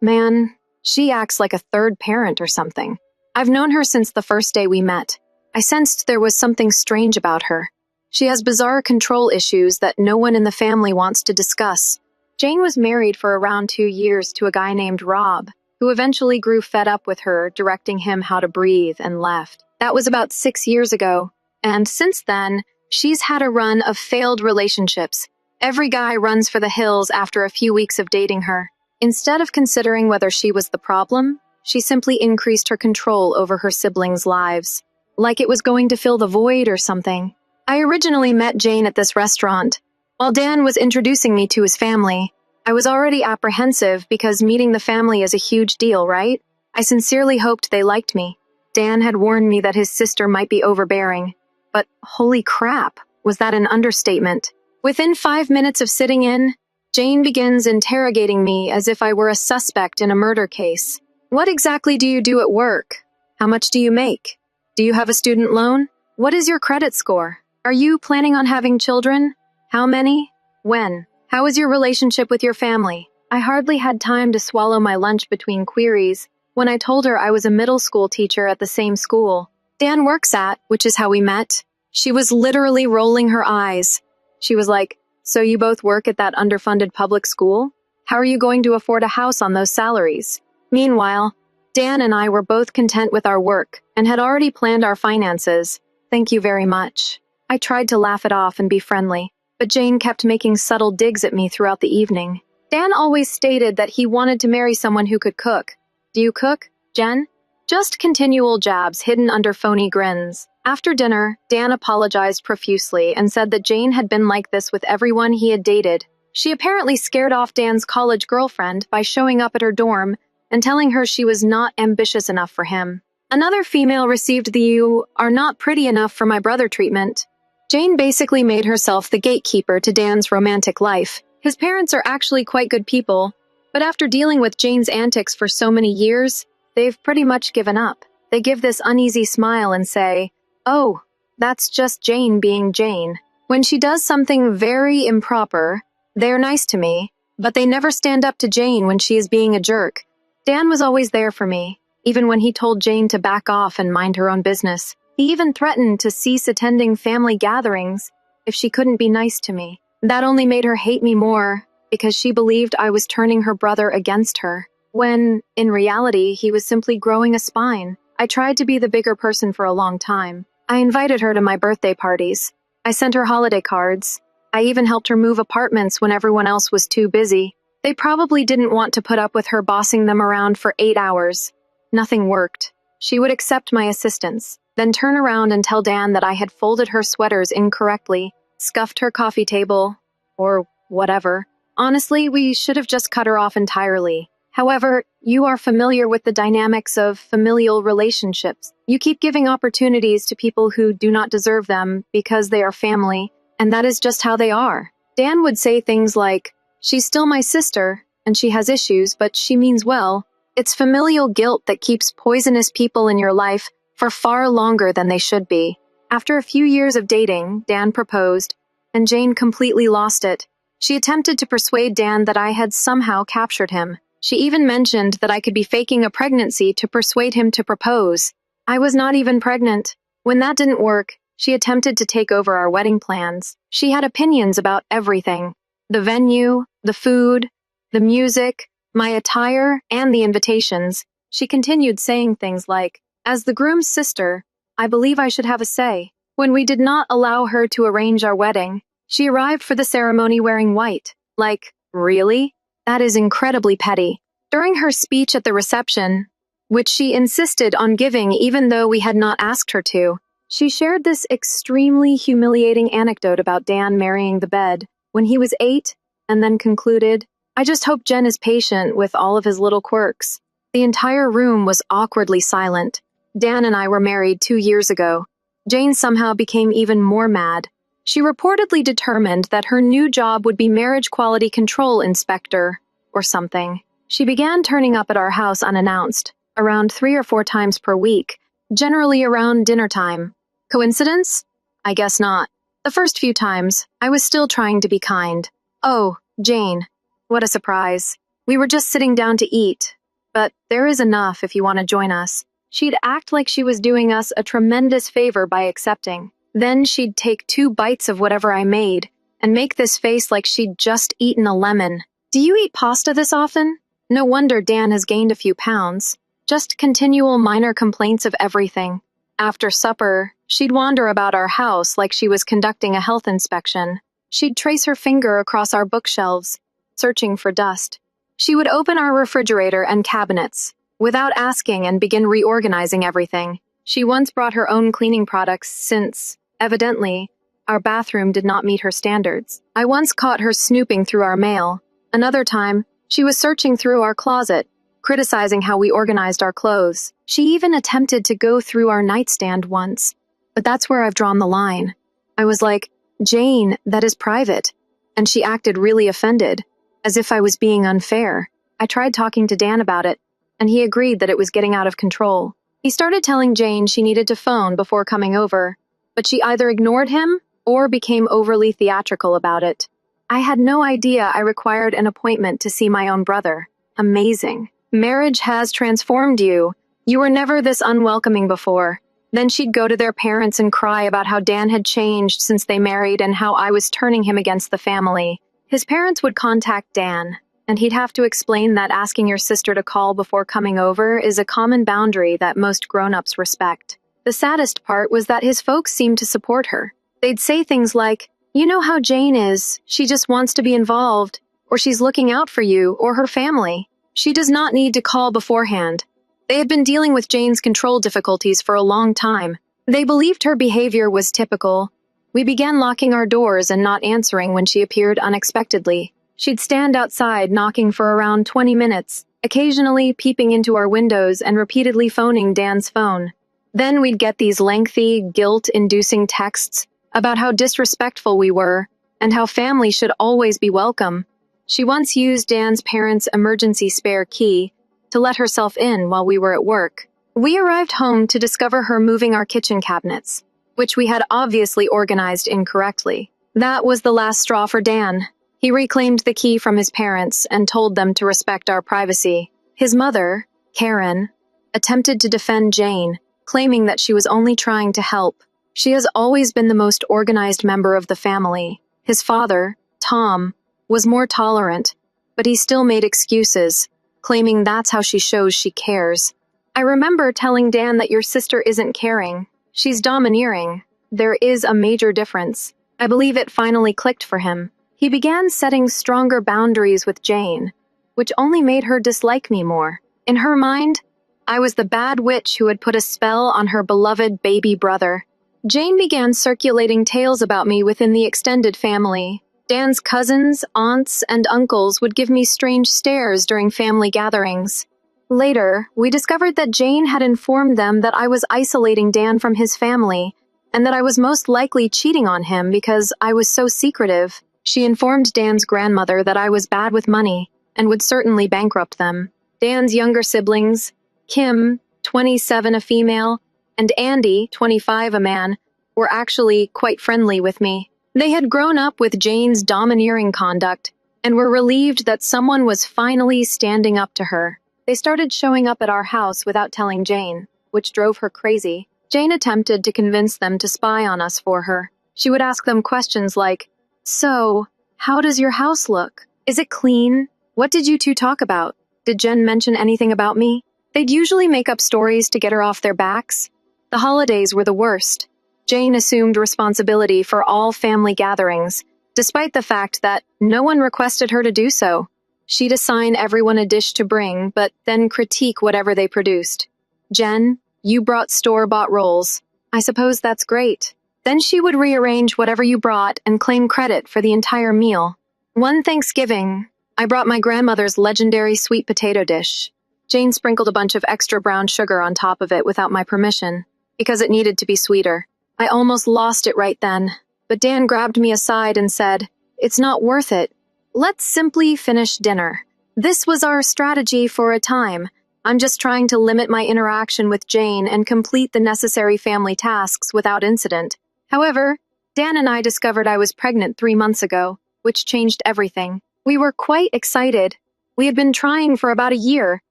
man, she acts like a third parent or something. I've known her since the first day we met. I sensed there was something strange about her. She has bizarre control issues that no one in the family wants to discuss. Jane was married for around 2 years to a guy named Rob, who eventually grew fed up with her, directing him how to breathe, and left. That was about 6 years ago. And since then, she's had a run of failed relationships. Every guy runs for the hills after a few weeks of dating her. Instead of considering whether she was the problem, she simply increased her control over her siblings' lives, like it was going to fill the void or something. I originally met Jane at this restaurant. While Dan was introducing me to his family, I was already apprehensive because meeting the family is a huge deal, right? I sincerely hoped they liked me. Dan had warned me that his sister might be overbearing. But holy crap, was that an understatement? Within 5 minutes of sitting in, Jane begins interrogating me as if I were a suspect in a murder case. What exactly do you do at work? How much do you make? Do you have a student loan? What is your credit score? Are you planning on having children? How many? When? How is your relationship with your family? I hardly had time to swallow my lunch between queries when I told her I was a middle school teacher at the same school Dan works at, which is how we met. She was literally rolling her eyes. She was like, "So you both work at that underfunded public school? How are you going to afford a house on those salaries?" Meanwhile, Dan and I were both content with our work and had already planned our finances. Thank you very much. I tried to laugh it off and be friendly, but Jane kept making subtle digs at me throughout the evening. Dan always stated that he wanted to marry someone who could cook. Do you cook, Jen? Just continual jabs hidden under phony grins. After dinner, Dan apologized profusely and said that Jane had been like this with everyone he had dated. She apparently scared off Dan's college girlfriend by showing up at her dorm and telling her she was not ambitious enough for him. Another female received the "you are not pretty enough for my brother" treatment. Jane basically made herself the gatekeeper to Dan's romantic life. His parents are actually quite good people, but after dealing with Jane's antics for so many years, they've pretty much given up. They give this uneasy smile and say, "Oh, that's just Jane being Jane." When she does something very improper, they're nice to me, but they never stand up to Jane when she is being a jerk. Dan was always there for me, even when he told Jane to back off and mind her own business. He even threatened to cease attending family gatherings if she couldn't be nice to me. That only made her hate me more, because she believed I was turning her brother against her, when, in reality, he was simply growing a spine. I tried to be the bigger person for a long time. I invited her to my birthday parties. I sent her holiday cards. I even helped her move apartments when everyone else was too busy. They probably didn't want to put up with her bossing them around for 8 hours. Nothing worked. She would accept my assistance, then turn around and tell Dan that I had folded her sweaters incorrectly, scuffed her coffee table, or whatever. Honestly, we should have just cut her off entirely. However, you are familiar with the dynamics of familial relationships. You keep giving opportunities to people who do not deserve them because they are family, and that is just how they are. Dan would say things like, "She's still my sister, and she has issues, but she means well." It's familial guilt that keeps poisonous people in your life for far longer than they should be. After a few years of dating, Dan proposed, and Jane completely lost it. She attempted to persuade Dan that I had somehow captured him. She even mentioned that I could be faking a pregnancy to persuade him to propose. I was not even pregnant. When that didn't work, she attempted to take over our wedding plans. She had opinions about everything: the venue, the food, the music, my attire, and the invitations. She continued saying things like, "As the groom's sister, I believe I should have a say." When we did not allow her to arrange our wedding, she arrived for the ceremony wearing white. Like, really? That is incredibly petty. During her speech at the reception, which she insisted on giving even though we had not asked her to, she shared this extremely humiliating anecdote about Dan marrying the bed when he was 8, and then concluded, "I just hope Jen is patient with all of his little quirks." The entire room was awkwardly silent. Dan and I were married 2 years ago. Jane somehow became even more mad. She reportedly determined that her new job would be marriage quality control inspector, or something. She began turning up at our house unannounced, around 3 or 4 times per week, generally around dinner time. Coincidence? I guess not. The first few times, I was still trying to be kind. "Oh, Jane, what a surprise. We were just sitting down to eat, but there is enough if you want to join us." She'd act like she was doing us a tremendous favor by accepting. Then she'd take 2 bites of whatever I made and make this face like she'd just eaten a lemon. "Do you eat pasta this often? No wonder Dan has gained a few pounds." Just continual minor complaints of everything. After supper, she'd wander about our house like she was conducting a health inspection. She'd trace her finger across our bookshelves, searching for dust. She would open our refrigerator and cabinets without asking and begin reorganizing everything. She once brought her own cleaning products since, evidently, our bathroom did not meet her standards. I once caught her snooping through our mail. Another time, she was searching through our closet, criticizing how we organized our clothes. She even attempted to go through our nightstand once. But that's where I've drawn the line. I was like, "Jane, that is private." And she acted really offended, as if I was being unfair. I tried talking to Dan about it, and he agreed that it was getting out of control. He started telling Jane she needed to phone before coming over, but she either ignored him or became overly theatrical about it. I had no idea I required an appointment to see my own brother. Amazing. Marriage has transformed you. You were never this unwelcoming before. Then she'd go to their parents and cry about how Dan had changed since they married and how I was turning him against the family. His parents would contact Dan, and he'd have to explain that asking your sister to call before coming over is a common boundary that most grown-ups respect. The saddest part was that his folks seemed to support her. They'd say things like, "You know how Jane is. She just wants to be involved, or she's looking out for you or her family. She does not need to call beforehand." They had been dealing with Jane's control difficulties for a long time. They believed her behavior was typical. We began locking our doors and not answering when she appeared unexpectedly. She'd stand outside knocking for around 20 minutes, occasionally peeping into our windows and repeatedly phoning Dan's phone. Then we'd get these lengthy, guilt-inducing texts about how disrespectful we were and how family should always be welcome. She once used Dan's parents' emergency spare key to let herself in while we were at work. We arrived home to discover her moving our kitchen cabinets, which we had obviously organized incorrectly. That was the last straw for Dan. He reclaimed the key from his parents and told them to respect our privacy. His mother, Karen, attempted to defend Jane, claiming that she was only trying to help. She has always been the most organized member of the family. His father, Tom, was more tolerant, but he still made excuses, claiming that's how she shows she cares. I remember telling Dan that your sister isn't caring. She's domineering. There is a major difference. I believe it finally clicked for him. He began setting stronger boundaries with Jane, which only made her dislike me more. In her mind, I was the bad witch who had put a spell on her beloved baby brother. Jane began circulating tales about me within the extended family. Dan's cousins, aunts, and uncles would give me strange stares during family gatherings. Later, we discovered that Jane had informed them that I was isolating Dan from his family, and that I was most likely cheating on him because I was so secretive. She informed Dan's grandmother that I was bad with money and would certainly bankrupt them. Dan's younger siblings, Kim, 27, a female, and Andy, 25, a man, were actually quite friendly with me. They had grown up with Jane's domineering conduct and were relieved that someone was finally standing up to her. They started showing up at our house without telling Jane, which drove her crazy. Jane attempted to convince them to spy on us for her. She would ask them questions like, "So, how does your house look? Is it clean? What did you two talk about? Did Jen mention anything about me?" They'd usually make up stories to get her off their backs. The holidays were the worst. Jane assumed responsibility for all family gatherings, despite the fact that no one requested her to do so. She'd assign everyone a dish to bring, but then critique whatever they produced. "Jen, you brought store-bought rolls. I suppose that's great." Then she would rearrange whatever you brought and claim credit for the entire meal. One Thanksgiving, I brought my grandmother's legendary sweet potato dish. Jane sprinkled a bunch of extra brown sugar on top of it without my permission, because it needed to be sweeter. I almost lost it right then, but Dan grabbed me aside and said, "It's not worth it. Let's simply finish dinner. This was our strategy for a time. I'm just trying to limit my interaction with Jane and complete the necessary family tasks without incident." However, Dan and I discovered I was pregnant 3 months ago, which changed everything. We were quite excited. We had been trying for about a year.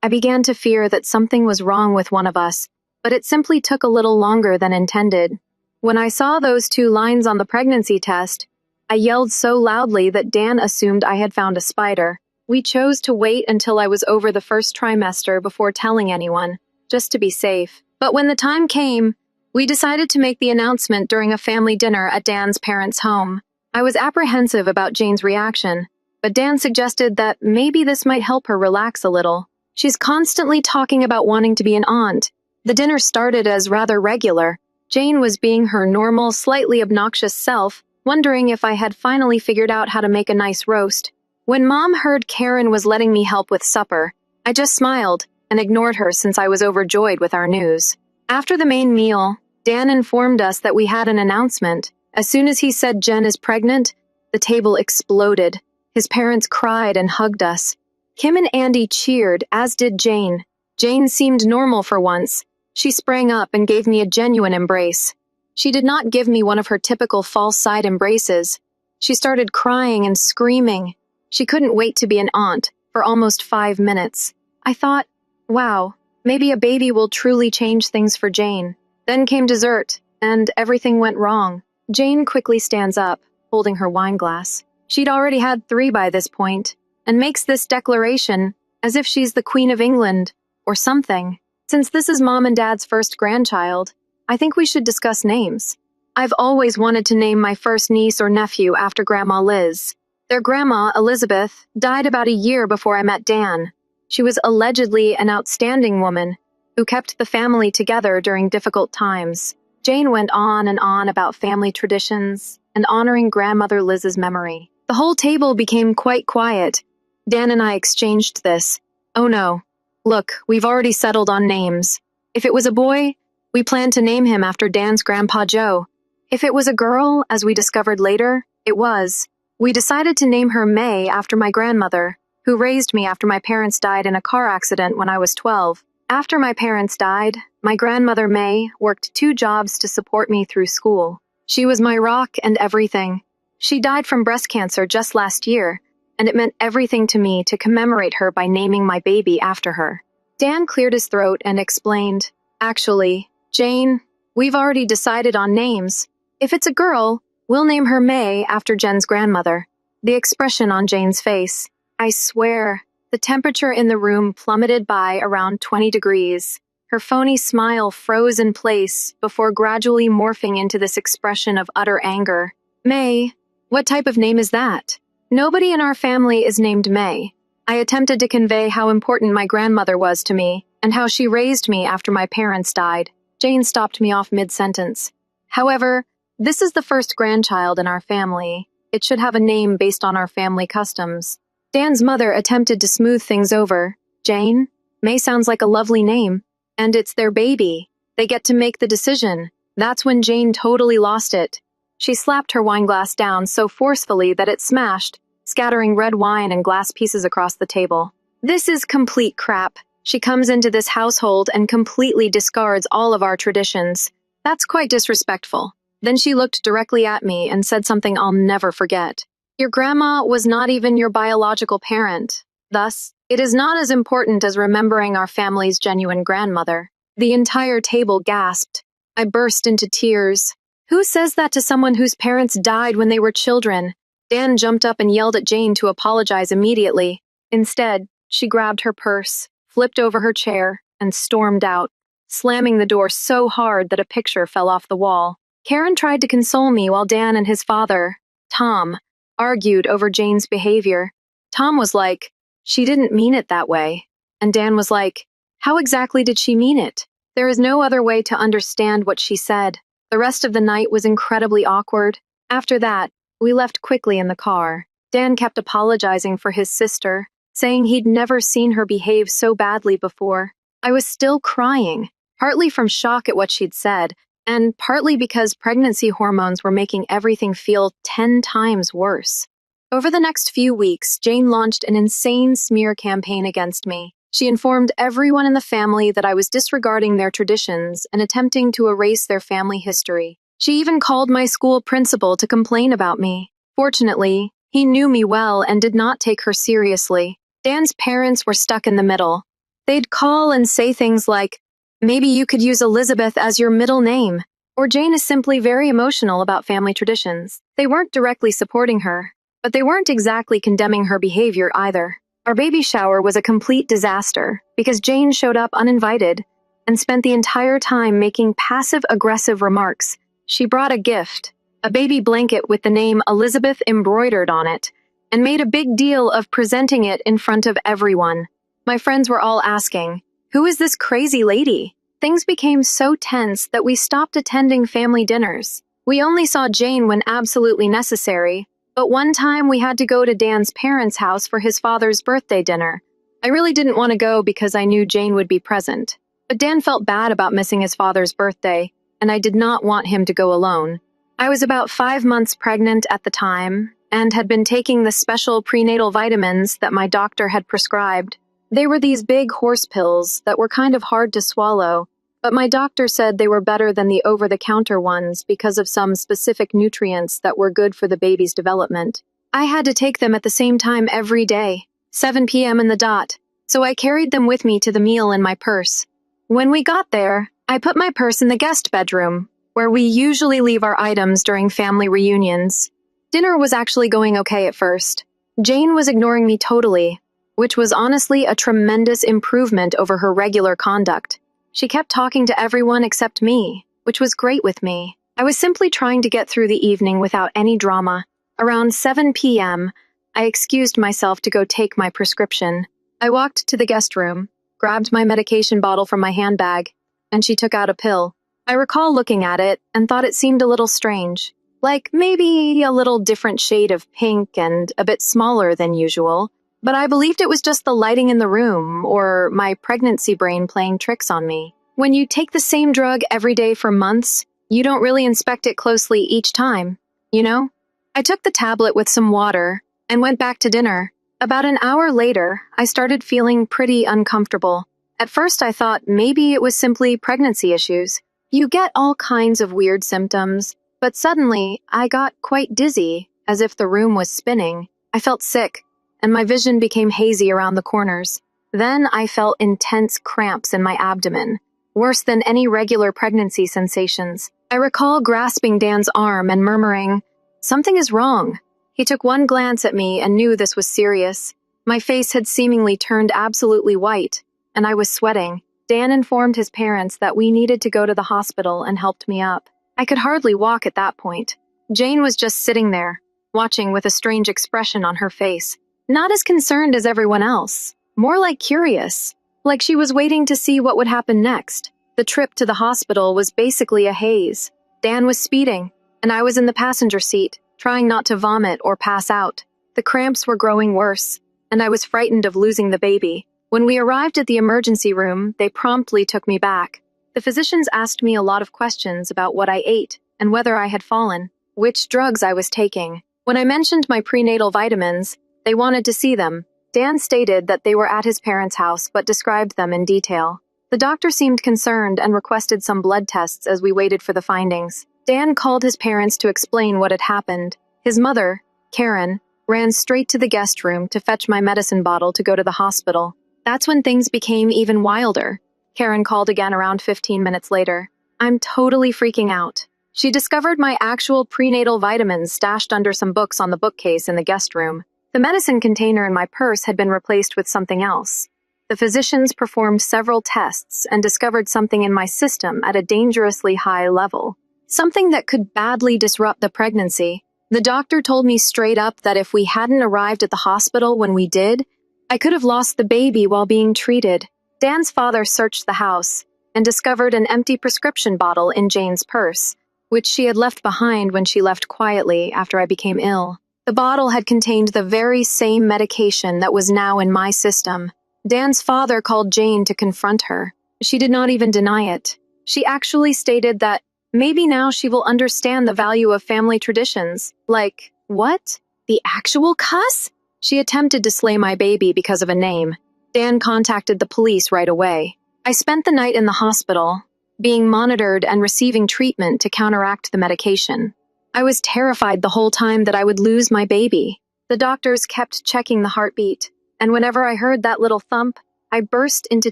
I began to fear that something was wrong with one of us, but it simply took a little longer than intended. When I saw those 2 lines on the pregnancy test, I yelled so loudly that Dan assumed I had found a spider. We chose to wait until I was over the first trimester before telling anyone, just to be safe. But when the time came, we decided to make the announcement during a family dinner at Dan's parents' home. I was apprehensive about Jane's reaction, but Dan suggested that maybe this might help her relax a little. She's constantly talking about wanting to be an aunt. The dinner started as rather regular. Jane was being her normal, slightly obnoxious self, wondering if I had finally figured out how to make a nice roast. When Mom heard Karen was letting me help with supper, I just smiled and ignored her since I was overjoyed with our news. After the main meal, Dan informed us that we had an announcement. As soon as he said Jen is pregnant, the table exploded. His parents cried and hugged us. Kim and Andy cheered, as did Jane. Jane seemed normal for once. She sprang up and gave me a genuine embrace. She did not give me one of her typical false side embraces. She started crying and screaming. She couldn't wait to be an aunt for almost 5 minutes. I thought, wow, maybe a baby will truly change things for Jane. Then came dessert, and everything went wrong. Jane quickly stands up, holding her wine glass. She'd already had 3 by this point, and makes this declaration as if she's the Queen of England, or something. Since this is Mom and Dad's first grandchild, I think we should discuss names. I've always wanted to name my first niece or nephew after Grandma Liz. Their grandma, Elizabeth, died about a year before I met Dan. She was allegedly an outstanding woman who kept the family together during difficult times. Jane went on and on about family traditions and honoring Grandmother Liz's memory. The whole table became quite quiet. Dan and I exchanged this. "Oh no. Look, we've already settled on names. If it was a boy, we planned to name him after Dan's grandpa Joe. If it was a girl, as we discovered later, it was. We decided to name her May after my grandmother, who raised me after my parents died in a car accident when I was 12. After my parents died, my grandmother May worked 2 jobs to support me through school. She was my rock and everything. She died from breast cancer just last year, and it meant everything to me to commemorate her by naming my baby after her." Dan cleared his throat and explained, "Actually, Jane, we've already decided on names. If it's a girl, we'll name her May after Jen's grandmother." The expression on Jane's face. I swear, the temperature in the room plummeted by around 20 degrees. Her phony smile froze in place before gradually morphing into this expression of utter anger. "May, what type of name is that?" "Nobody in our family is named May." I attempted to convey how important my grandmother was to me, and how she raised me after my parents died. Jane stopped me off mid-sentence. However, this is the first grandchild in our family. It should have a name based on our family customs. Dan's mother attempted to smooth things over. Jane? May sounds like a lovely name. And it's their baby. They get to make the decision. That's when Jane totally lost it. She slapped her wine glass down so forcefully that it smashed, scattering red wine and glass pieces across the table. This is complete crap. She comes into this household and completely discards all of our traditions. That's quite disrespectful. Then she looked directly at me and said something I'll never forget. Your grandma was not even your biological parent. Thus, it is not as important as remembering our family's genuine grandmother. The entire table gasped. I burst into tears. Who says that to someone whose parents died when they were children? Dan jumped up and yelled at Jane to apologize immediately. Instead, she grabbed her purse, flipped over her chair, and stormed out, slamming the door so hard that a picture fell off the wall. Karen tried to console me while Dan and his father, Tom, argued over Jane's behavior. Tom was like, "She didn't mean it that way." And Dan was like, "How exactly did she mean it?" There is no other way to understand what she said. The rest of the night was incredibly awkward. After that, we left quickly in the car. Dan kept apologizing for his sister, saying he'd never seen her behave so badly before. I was still crying, partly from shock at what she'd said, and partly because pregnancy hormones were making everything feel 10 times worse. Over the next few weeks, Jane launched an insane smear campaign against me. She informed everyone in the family that I was disregarding their traditions and attempting to erase their family history. She even called my school principal to complain about me. Fortunately, he knew me well and did not take her seriously. Dan's parents were stuck in the middle. They'd call and say things like, "Maybe you could use Elizabeth as your middle name," or "Jane is simply very emotional about family traditions." They weren't directly supporting her, but they weren't exactly condemning her behavior either. Our baby shower was a complete disaster because Jane showed up uninvited and spent the entire time making passive-aggressive remarks. She brought a gift, a baby blanket with the name Elizabeth embroidered on it, and made a big deal of presenting it in front of everyone. My friends were all asking, "Who is this crazy lady?" Things became so tense that we stopped attending family dinners. We only saw Jane when absolutely necessary, but one time we had to go to Dan's parents' house for his father's birthday dinner. I really didn't want to go because I knew Jane would be present. But Dan felt bad about missing his father's birthday, and I did not want him to go alone. I was about 5 months pregnant at the time, and had been taking the special prenatal vitamins that my doctor had prescribed. They were these big horse pills that were kind of hard to swallow, but my doctor said they were better than the over-the-counter ones because of some specific nutrients that were good for the baby's development. I had to take them at the same time every day, 7 p.m. in the dot, so I carried them with me to the meal in my purse. When we got there, I put my purse in the guest bedroom, where we usually leave our items during family reunions. Dinner was actually going okay at first. Jane was ignoring me totally, which was honestly a tremendous improvement over her regular conduct. She kept talking to everyone except me, which was great with me. I was simply trying to get through the evening without any drama. Around 7 p.m., I excused myself to go take my prescription. I walked to the guest room, grabbed my medication bottle from my handbag, and she took out a pill. I recall looking at it and thought it seemed a little strange, like maybe a little different shade of pink and a bit smaller than usual. But I believed it was just the lighting in the room or my pregnancy brain playing tricks on me. When you take the same drug every day for months, you don't really inspect it closely each time, you know? I took the tablet with some water and went back to dinner. About an hour later, I started feeling pretty uncomfortable. At first, I thought maybe it was simply pregnancy issues. You get all kinds of weird symptoms, but suddenly I got quite dizzy, as if the room was spinning. I felt sick, and my vision became hazy around the corners. Then I felt intense cramps in my abdomen, worse than any regular pregnancy sensations. I recall grasping Dan's arm and murmuring, "Something is wrong." He took one glance at me and knew this was serious. My face had seemingly turned absolutely white, and I was sweating. Dan informed his parents that we needed to go to the hospital and helped me up. I could hardly walk at that point. Jane was just sitting there, watching with a strange expression on her face. Not as concerned as everyone else, more like curious. like she was waiting to see what would happen next. The trip to the hospital was basically a haze. Dan was speeding, and I was in the passenger seat, trying not to vomit or pass out. The cramps were growing worse, and I was frightened of losing the baby. When we arrived at the emergency room, they promptly took me back. The physicians asked me a lot of questions about what I ate and whether I had fallen, which drugs I was taking. When I mentioned my prenatal vitamins, they wanted to see them. Dan stated that they were at his parents' house but described them in detail. The doctor seemed concerned and requested some blood tests as we waited for the findings. Dan called his parents to explain what had happened. His mother, Karen, ran straight to the guest room to fetch my medicine bottle to go to the hospital. That's when things became even wilder. Karen called again around 15 minutes later. I'm totally freaking out. She discovered my actual prenatal vitamins stashed under some books on the bookcase in the guest room. The medicine container in my purse had been replaced with something else. The physicians performed several tests and discovered something in my system at a dangerously high level. Something that could badly disrupt the pregnancy. The doctor told me straight up that if we hadn't arrived at the hospital when we did, I could have lost the baby while being treated. Dan's father searched the house and discovered an empty prescription bottle in Jane's purse, which she had left behind when she left quietly after I became ill. The bottle had contained the very same medication that was now in my system. Dan's father called Jane to confront her. She did not even deny it. She actually stated that maybe now she will understand the value of family traditions. Like, what? The actual cuss? She attempted to slay my baby because of a name. Dan contacted the police right away. I spent the night in the hospital, being monitored and receiving treatment to counteract the medication. I was terrified the whole time that I would lose my baby. The doctors kept checking the heartbeat, and whenever I heard that little thump, I burst into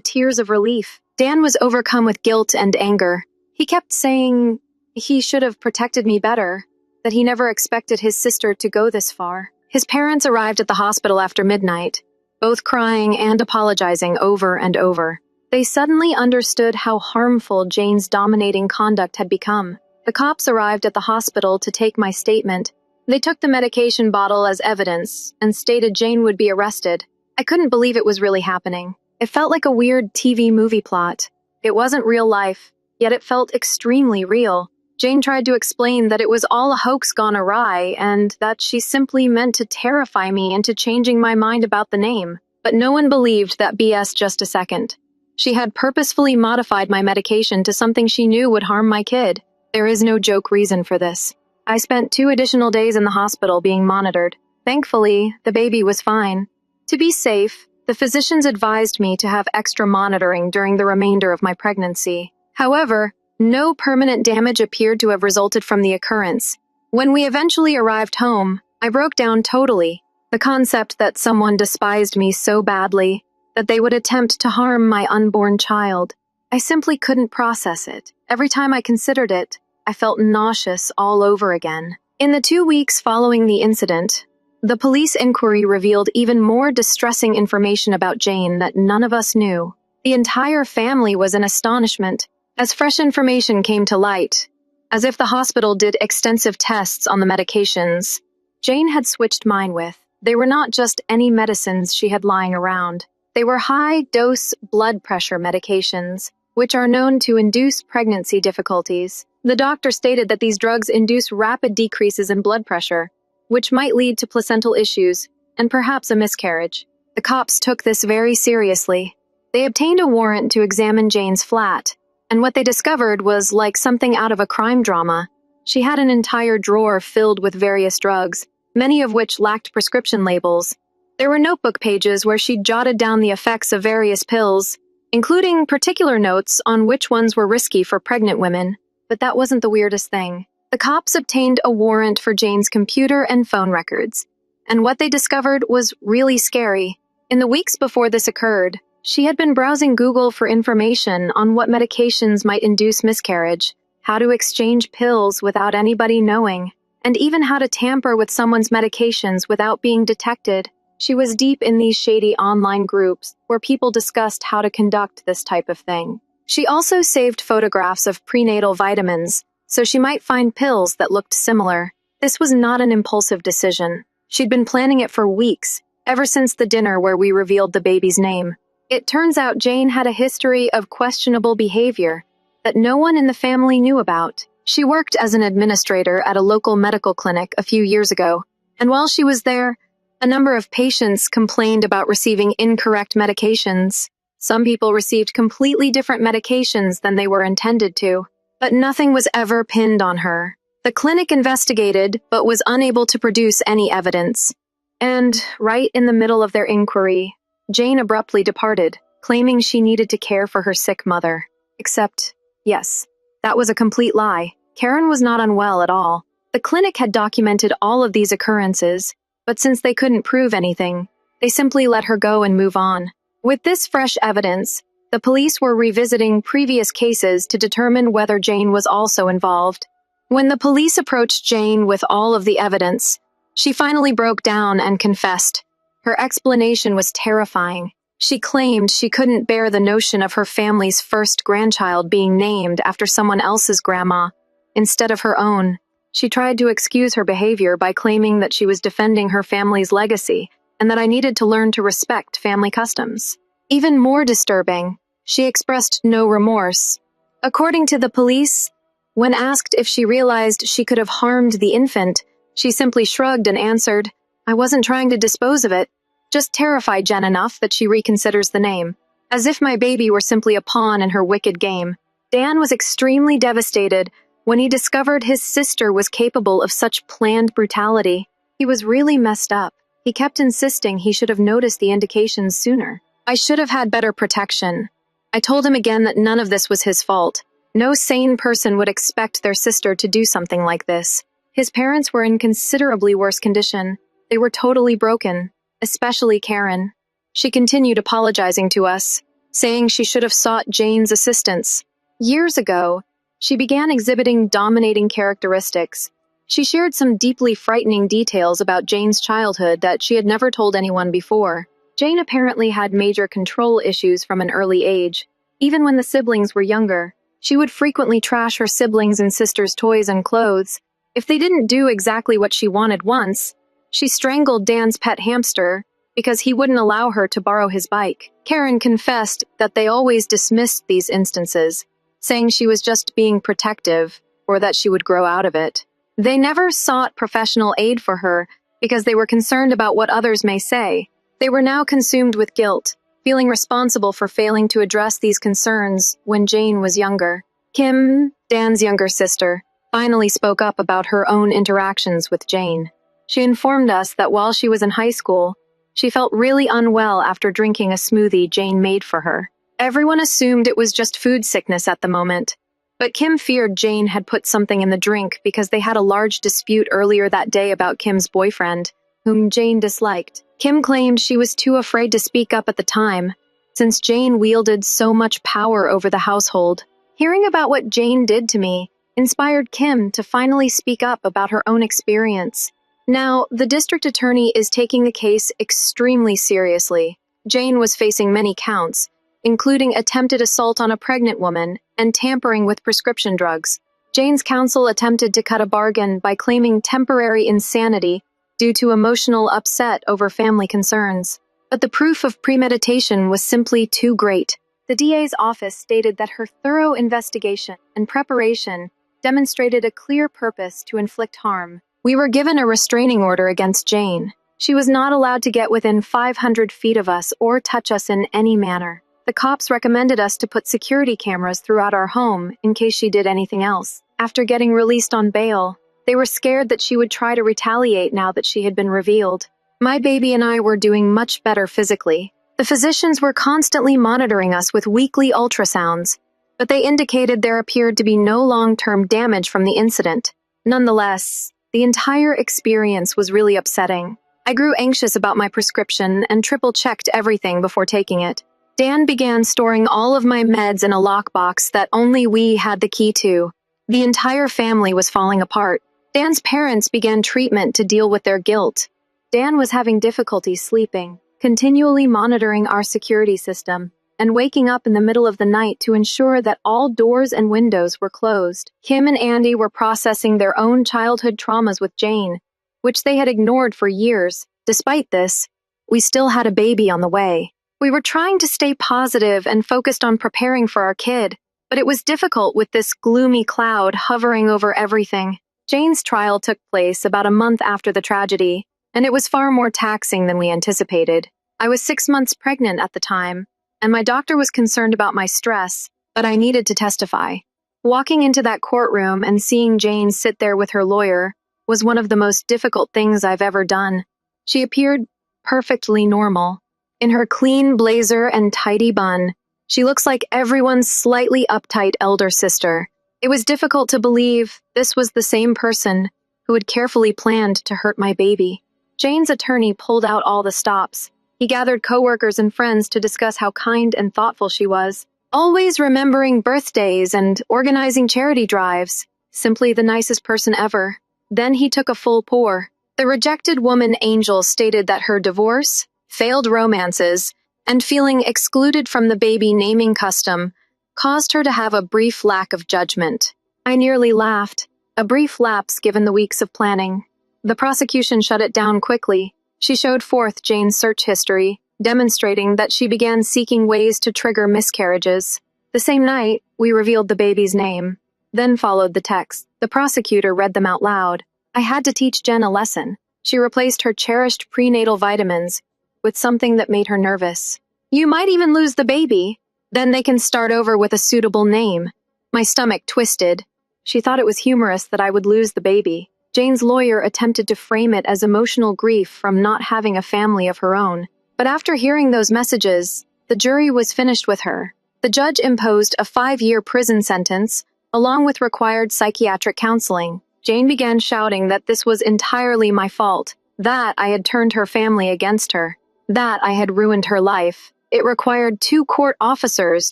tears of relief. Dan was overcome with guilt and anger. He kept saying he should have protected me better, that he never expected his sister to go this far. His parents arrived at the hospital after midnight, both crying and apologizing over and over. They suddenly understood how harmful Jane's dominating conduct had become. The cops arrived at the hospital to take my statement. They took the medication bottle as evidence and stated Jane would be arrested. I couldn't believe it was really happening. It felt like a weird TV movie plot. It wasn't real life, yet it felt extremely real. Jane tried to explain that it was all a hoax gone awry and that she simply meant to terrify me into changing my mind about the name. But no one believed that BS just a second. She had purposefully modified my medication to something she knew would harm my kid. There is no joke reason for this. I spent 2 additional days in the hospital being monitored. Thankfully, the baby was fine. To be safe, the physicians advised me to have extra monitoring during the remainder of my pregnancy. However, no permanent damage appeared to have resulted from the occurrence. When we eventually arrived home, I broke down totally. The concept that someone despised me so badly that they would attempt to harm my unborn child. I simply couldn't process it. Every time I considered it, I felt nauseous all over again. In the 2 weeks following the incident, the police inquiry revealed even more distressing information about Jane that none of us knew. The entire family was in astonishment as fresh information came to light. As if the hospital did extensive tests on the medications Jane had switched mine with. They were not just any medicines she had lying around. They were high-dose blood pressure medications, which are known to induce pregnancy difficulties. The doctor stated that these drugs induce rapid decreases in blood pressure, which might lead to placental issues and perhaps a miscarriage. The cops took this very seriously. They obtained a warrant to examine Jane's flat, and what they discovered was like something out of a crime drama. She had an entire drawer filled with various drugs, many of which lacked prescription labels. There were notebook pages where she jotted down the effects of various pills, including particular notes on which ones were risky for pregnant women. But that wasn't the weirdest thing. The cops obtained a warrant for Jane's computer and phone records, and what they discovered was really scary. In the weeks before this occurred, she had been browsing Google for information on what medications might induce miscarriage, how to exchange pills without anybody knowing, and even how to tamper with someone's medications without being detected. She was deep in these shady online groups where people discussed how to conduct this type of thing. She also saved photographs of prenatal vitamins, so she might find pills that looked similar. This was not an impulsive decision. She'd been planning it for weeks, ever since the dinner where we revealed the baby's name. It turns out Jane had a history of questionable behavior that no one in the family knew about. She worked as an administrator at a local medical clinic a few years ago, and while she was there, a number of patients complained about receiving incorrect medications. Some people received completely different medications than they were intended to, but nothing was ever pinned on her. The clinic investigated, but was unable to produce any evidence. And, right in the middle of their inquiry, Jane abruptly departed, claiming she needed to care for her sick mother. Except, yes, that was a complete lie. Karen was not unwell at all. The clinic had documented all of these occurrences, but since they couldn't prove anything, they simply let her go and move on. With this fresh evidence, the police were revisiting previous cases to determine whether Jane was also involved. When the police approached Jane with all of the evidence, she finally broke down and confessed. Her explanation was terrifying. She claimed she couldn't bear the notion of her family's first grandchild being named after someone else's grandma, instead of her own. She tried to excuse her behavior by claiming that she was defending her family's legacy and that I needed to learn to respect family customs. Even more disturbing, she expressed no remorse. According to the police, when asked if she realized she could have harmed the infant, she simply shrugged and answered, "I wasn't trying to dispose of it, just terrified Jen enough that she reconsiders the name," as if my baby were simply a pawn in her wicked game. Dan was extremely devastated when he discovered his sister was capable of such planned brutality. He was really messed up. He kept insisting he should have noticed the indications sooner. I should have had better protection. I told him again that none of this was his fault. No sane person would expect their sister to do something like this. His parents were in considerably worse condition. They were totally broken, especially Karen. She continued apologizing to us, saying she should have sought Jane's assistance. Years ago, she began exhibiting dominating characteristics. She shared some deeply frightening details about Jane's childhood that she had never told anyone before. Jane apparently had major control issues from an early age. Even when the siblings were younger, she would frequently trash her siblings' and sisters' toys and clothes. If they didn't do exactly what she wanted once, she strangled Dan's pet hamster because he wouldn't allow her to borrow his bike. Karen confessed that they always dismissed these instances, saying she was just being protective or that she would grow out of it. They never sought professional aid for her because they were concerned about what others may say. They were now consumed with guilt, feeling responsible for failing to address these concerns when Jane was younger. Kim, Dan's younger sister, finally spoke up about her own interactions with Jane. She informed us that while she was in high school, she felt really unwell after drinking a smoothie Jane made for her. Everyone assumed it was just food sickness at the moment, but Kim feared Jane had put something in the drink because they had a large dispute earlier that day about Kim's boyfriend, whom Jane disliked. Kim claimed she was too afraid to speak up at the time, since Jane wielded so much power over the household. Hearing about what Jane did to me inspired Kim to finally speak up about her own experience. Now, the district attorney is taking the case extremely seriously. Jane was facing many counts, including attempted assault on a pregnant woman and tampering with prescription drugs. Jane's counsel attempted to cut a bargain by claiming temporary insanity due to emotional upset over family concerns. But the proof of premeditation was simply too great. The DA's office stated that her thorough investigation and preparation demonstrated a clear purpose to inflict harm. We were given a restraining order against Jane. She was not allowed to get within 500 feet of us or touch us in any manner. The cops recommended us to put security cameras throughout our home in case she did anything else. After getting released on bail, they were scared that she would try to retaliate now that she had been revealed. My baby and I were doing much better physically. The physicians were constantly monitoring us with weekly ultrasounds, but they indicated there appeared to be no long-term damage from the incident. Nonetheless, the entire experience was really upsetting. I grew anxious about my prescription and triple-checked everything before taking it. Dan began storing all of my meds in a lockbox that only we had the key to. The entire family was falling apart. Dan's parents began treatment to deal with their guilt. Dan was having difficulty sleeping, continually monitoring our security system, and waking up in the middle of the night to ensure that all doors and windows were closed. Kim and Andy were processing their own childhood traumas with Jane, which they had ignored for years. Despite this, we still had a baby on the way. We were trying to stay positive and focused on preparing for our kid, but it was difficult with this gloomy cloud hovering over everything. Jane's trial took place about a month after the tragedy, and it was far more taxing than we anticipated. I was 6 months pregnant at the time, and my doctor was concerned about my stress, but I needed to testify. Walking into that courtroom and seeing Jane sit there with her lawyer was one of the most difficult things I've ever done. She appeared perfectly normal. In her clean blazer and tidy bun, she looks like everyone's slightly uptight elder sister. It was difficult to believe this was the same person who had carefully planned to hurt my baby. Jane's attorney pulled out all the stops. He gathered coworkers and friends to discuss how kind and thoughtful she was, always remembering birthdays and organizing charity drives. Simply the nicest person ever. Then he took a full pour. The rejected woman Angel stated that her divorce, failed romances, and feeling excluded from the baby naming custom caused her to have a brief lack of judgment. I nearly laughed. A brief lapse given the weeks of planning. The prosecution shut it down quickly. She showed forth Jane's search history, demonstrating that she began seeking ways to trigger miscarriages. The same night, we revealed the baby's name. Then followed the text. The prosecutor read them out loud. I had to teach Jen a lesson. She replaced her cherished prenatal vitamins with something that made her nervous. You might even lose the baby. Then they can start over with a suitable name. My stomach twisted. She thought it was humorous that I would lose the baby. Jane's lawyer attempted to frame it as emotional grief from not having a family of her own. But after hearing those messages, the jury was finished with her. The judge imposed a 5-year prison sentence, along with required psychiatric counseling. Jane began shouting that this was entirely my fault, that I had turned her family against her, that I had ruined her life. It required 2 court officers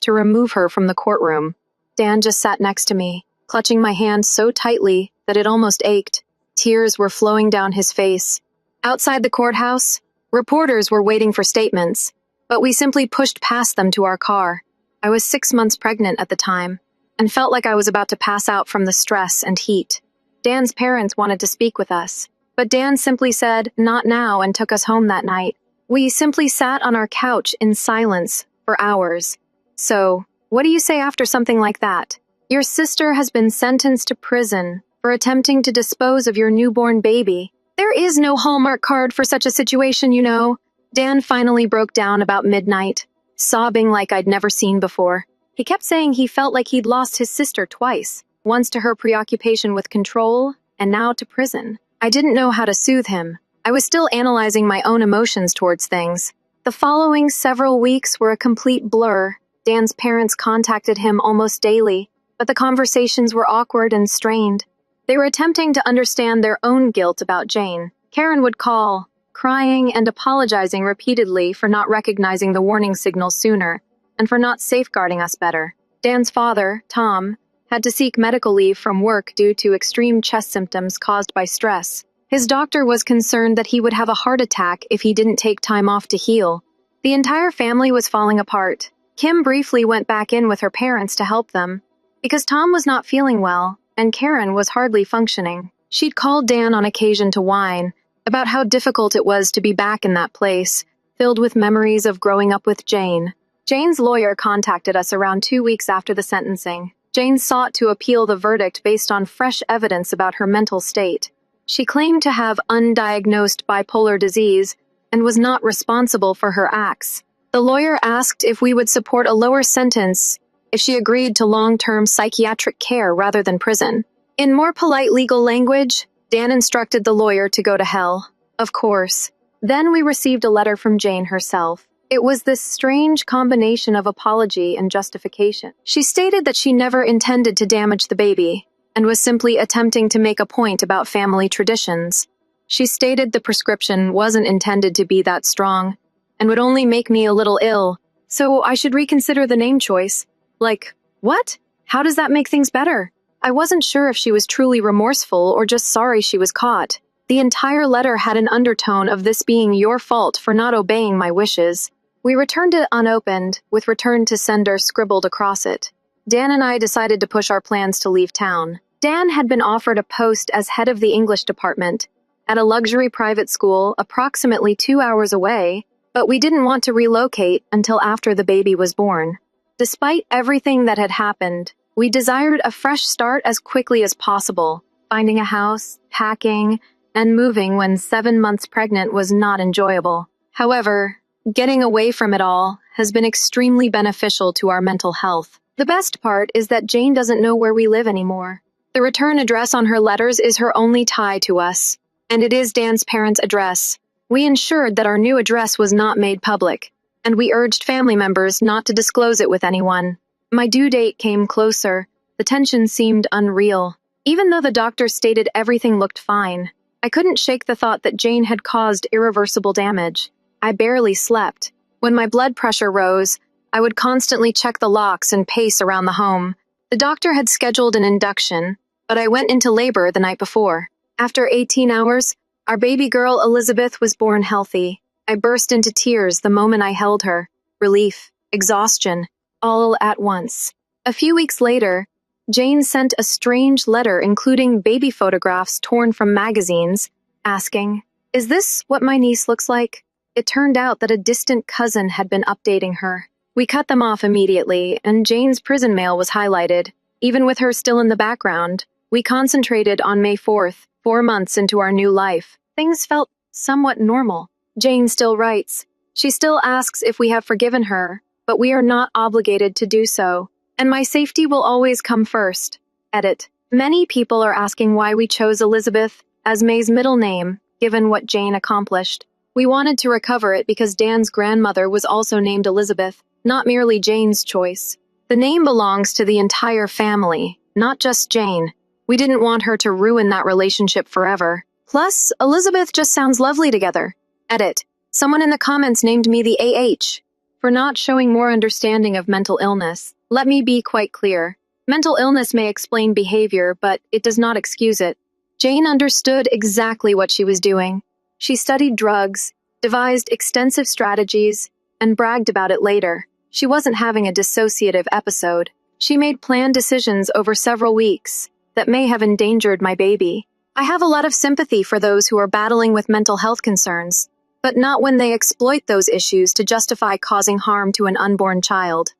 to remove her from the courtroom. Dan just sat next to me, clutching my hand so tightly that it almost ached. Tears were flowing down his face. Outside the courthouse, reporters were waiting for statements, but we simply pushed past them to our car. I was 6 months pregnant at the time, and felt like I was about to pass out from the stress and heat. Dan's parents wanted to speak with us, but Dan simply said, "Not now," and took us home that night. We simply sat on our couch in silence for hours. So, what do you say after something like that? Your sister has been sentenced to prison for attempting to dispose of your newborn baby. There is no Hallmark card for such a situation, you know. Dan finally broke down about midnight, sobbing like I'd never seen before. He kept saying he felt like he'd lost his sister twice, once to her preoccupation with control, and now to prison. I didn't know how to soothe him. I was still analyzing my own emotions towards things. The following several weeks were a complete blur. Dan's parents contacted him almost daily, but the conversations were awkward and strained. They were attempting to understand their own guilt about Jane. Karen would call, crying and apologizing repeatedly for not recognizing the warning signals sooner, and for not safeguarding us better. Dan's father, Tom, had to seek medical leave from work due to extreme chest symptoms caused by stress. His doctor was concerned that he would have a heart attack if he didn't take time off to heal. The entire family was falling apart. Kim briefly went back in with her parents to help them, because Tom was not feeling well, and Karen was hardly functioning. She'd called Dan on occasion to whine about how difficult it was to be back in that place, filled with memories of growing up with Jane. Jane's lawyer contacted us around 2 weeks after the sentencing. Jane sought to appeal the verdict based on fresh evidence about her mental state. She claimed to have undiagnosed bipolar disease and was not responsible for her acts. The lawyer asked if we would support a lower sentence if she agreed to long-term psychiatric care rather than prison. In more polite legal language, Dan instructed the lawyer to go to hell. Of course. Then we received a letter from Jane herself. It was this strange combination of apology and justification. She stated that she never intended to damage the baby, and was simply attempting to make a point about family traditions. She stated the prescription wasn't intended to be that strong, and would only make me a little ill, so I should reconsider the name choice. Like, what? How does that make things better? I wasn't sure if she was truly remorseful or just sorry she was caught. The entire letter had an undertone of this being your fault for not obeying my wishes. We returned it unopened, with return to sender scribbled across it. Dan and I decided to push our plans to leave town. Dan had been offered a post as head of the English department at a luxury private school approximately 2 hours away, but we didn't want to relocate until after the baby was born. Despite everything that had happened, we desired a fresh start as quickly as possible. Finding a house, packing, and moving when 7 months pregnant was not enjoyable. However, getting away from it all has been extremely beneficial to our mental health. The best part is that Jane doesn't know where we live anymore. The return address on her letters is her only tie to us, and it is Dan's parents' address. We ensured that our new address was not made public, and we urged family members not to disclose it with anyone. My due date came closer. The tension seemed unreal. Even though the doctor stated everything looked fine, I couldn't shake the thought that Jane had caused irreversible damage. I barely slept. When my blood pressure rose, I would constantly check the locks and pace around the home. The doctor had scheduled an induction, but I went into labor the night before. After 18 hours, our baby girl Elizabeth was born healthy. I burst into tears the moment I held her. Relief, exhaustion, all at once. A few weeks later, Jane sent a strange letter including baby photographs torn from magazines, asking, "Is this what my niece looks like?" It turned out that a distant cousin had been updating her. We cut them off immediately, and Jane's prison mail was highlighted. Even with her still in the background, we concentrated on May 4th, 4 months into our new life. Things felt somewhat normal. Jane still writes. She still asks if we have forgiven her, but we are not obligated to do so, and my safety will always come first. Edit. Many people are asking why we chose Elizabeth as May's middle name, given what Jane accomplished. We wanted to recover it because Dan's grandmother was also named Elizabeth, not merely Jane's choice. The name belongs to the entire family, not just Jane. We didn't want her to ruin that relationship forever. Plus, Elizabeth just sounds lovely together. Edit. Someone in the comments named me the AH for not showing more understanding of mental illness. Let me be quite clear. Mental illness may explain behavior, but it does not excuse it. Jane understood exactly what she was doing. She studied drugs, devised extensive strategies, and bragged about it later. She wasn't having a dissociative episode. She made planned decisions over several weeks that may have endangered my baby. I have a lot of sympathy for those who are battling with mental health concerns, but not when they exploit those issues to justify causing harm to an unborn child.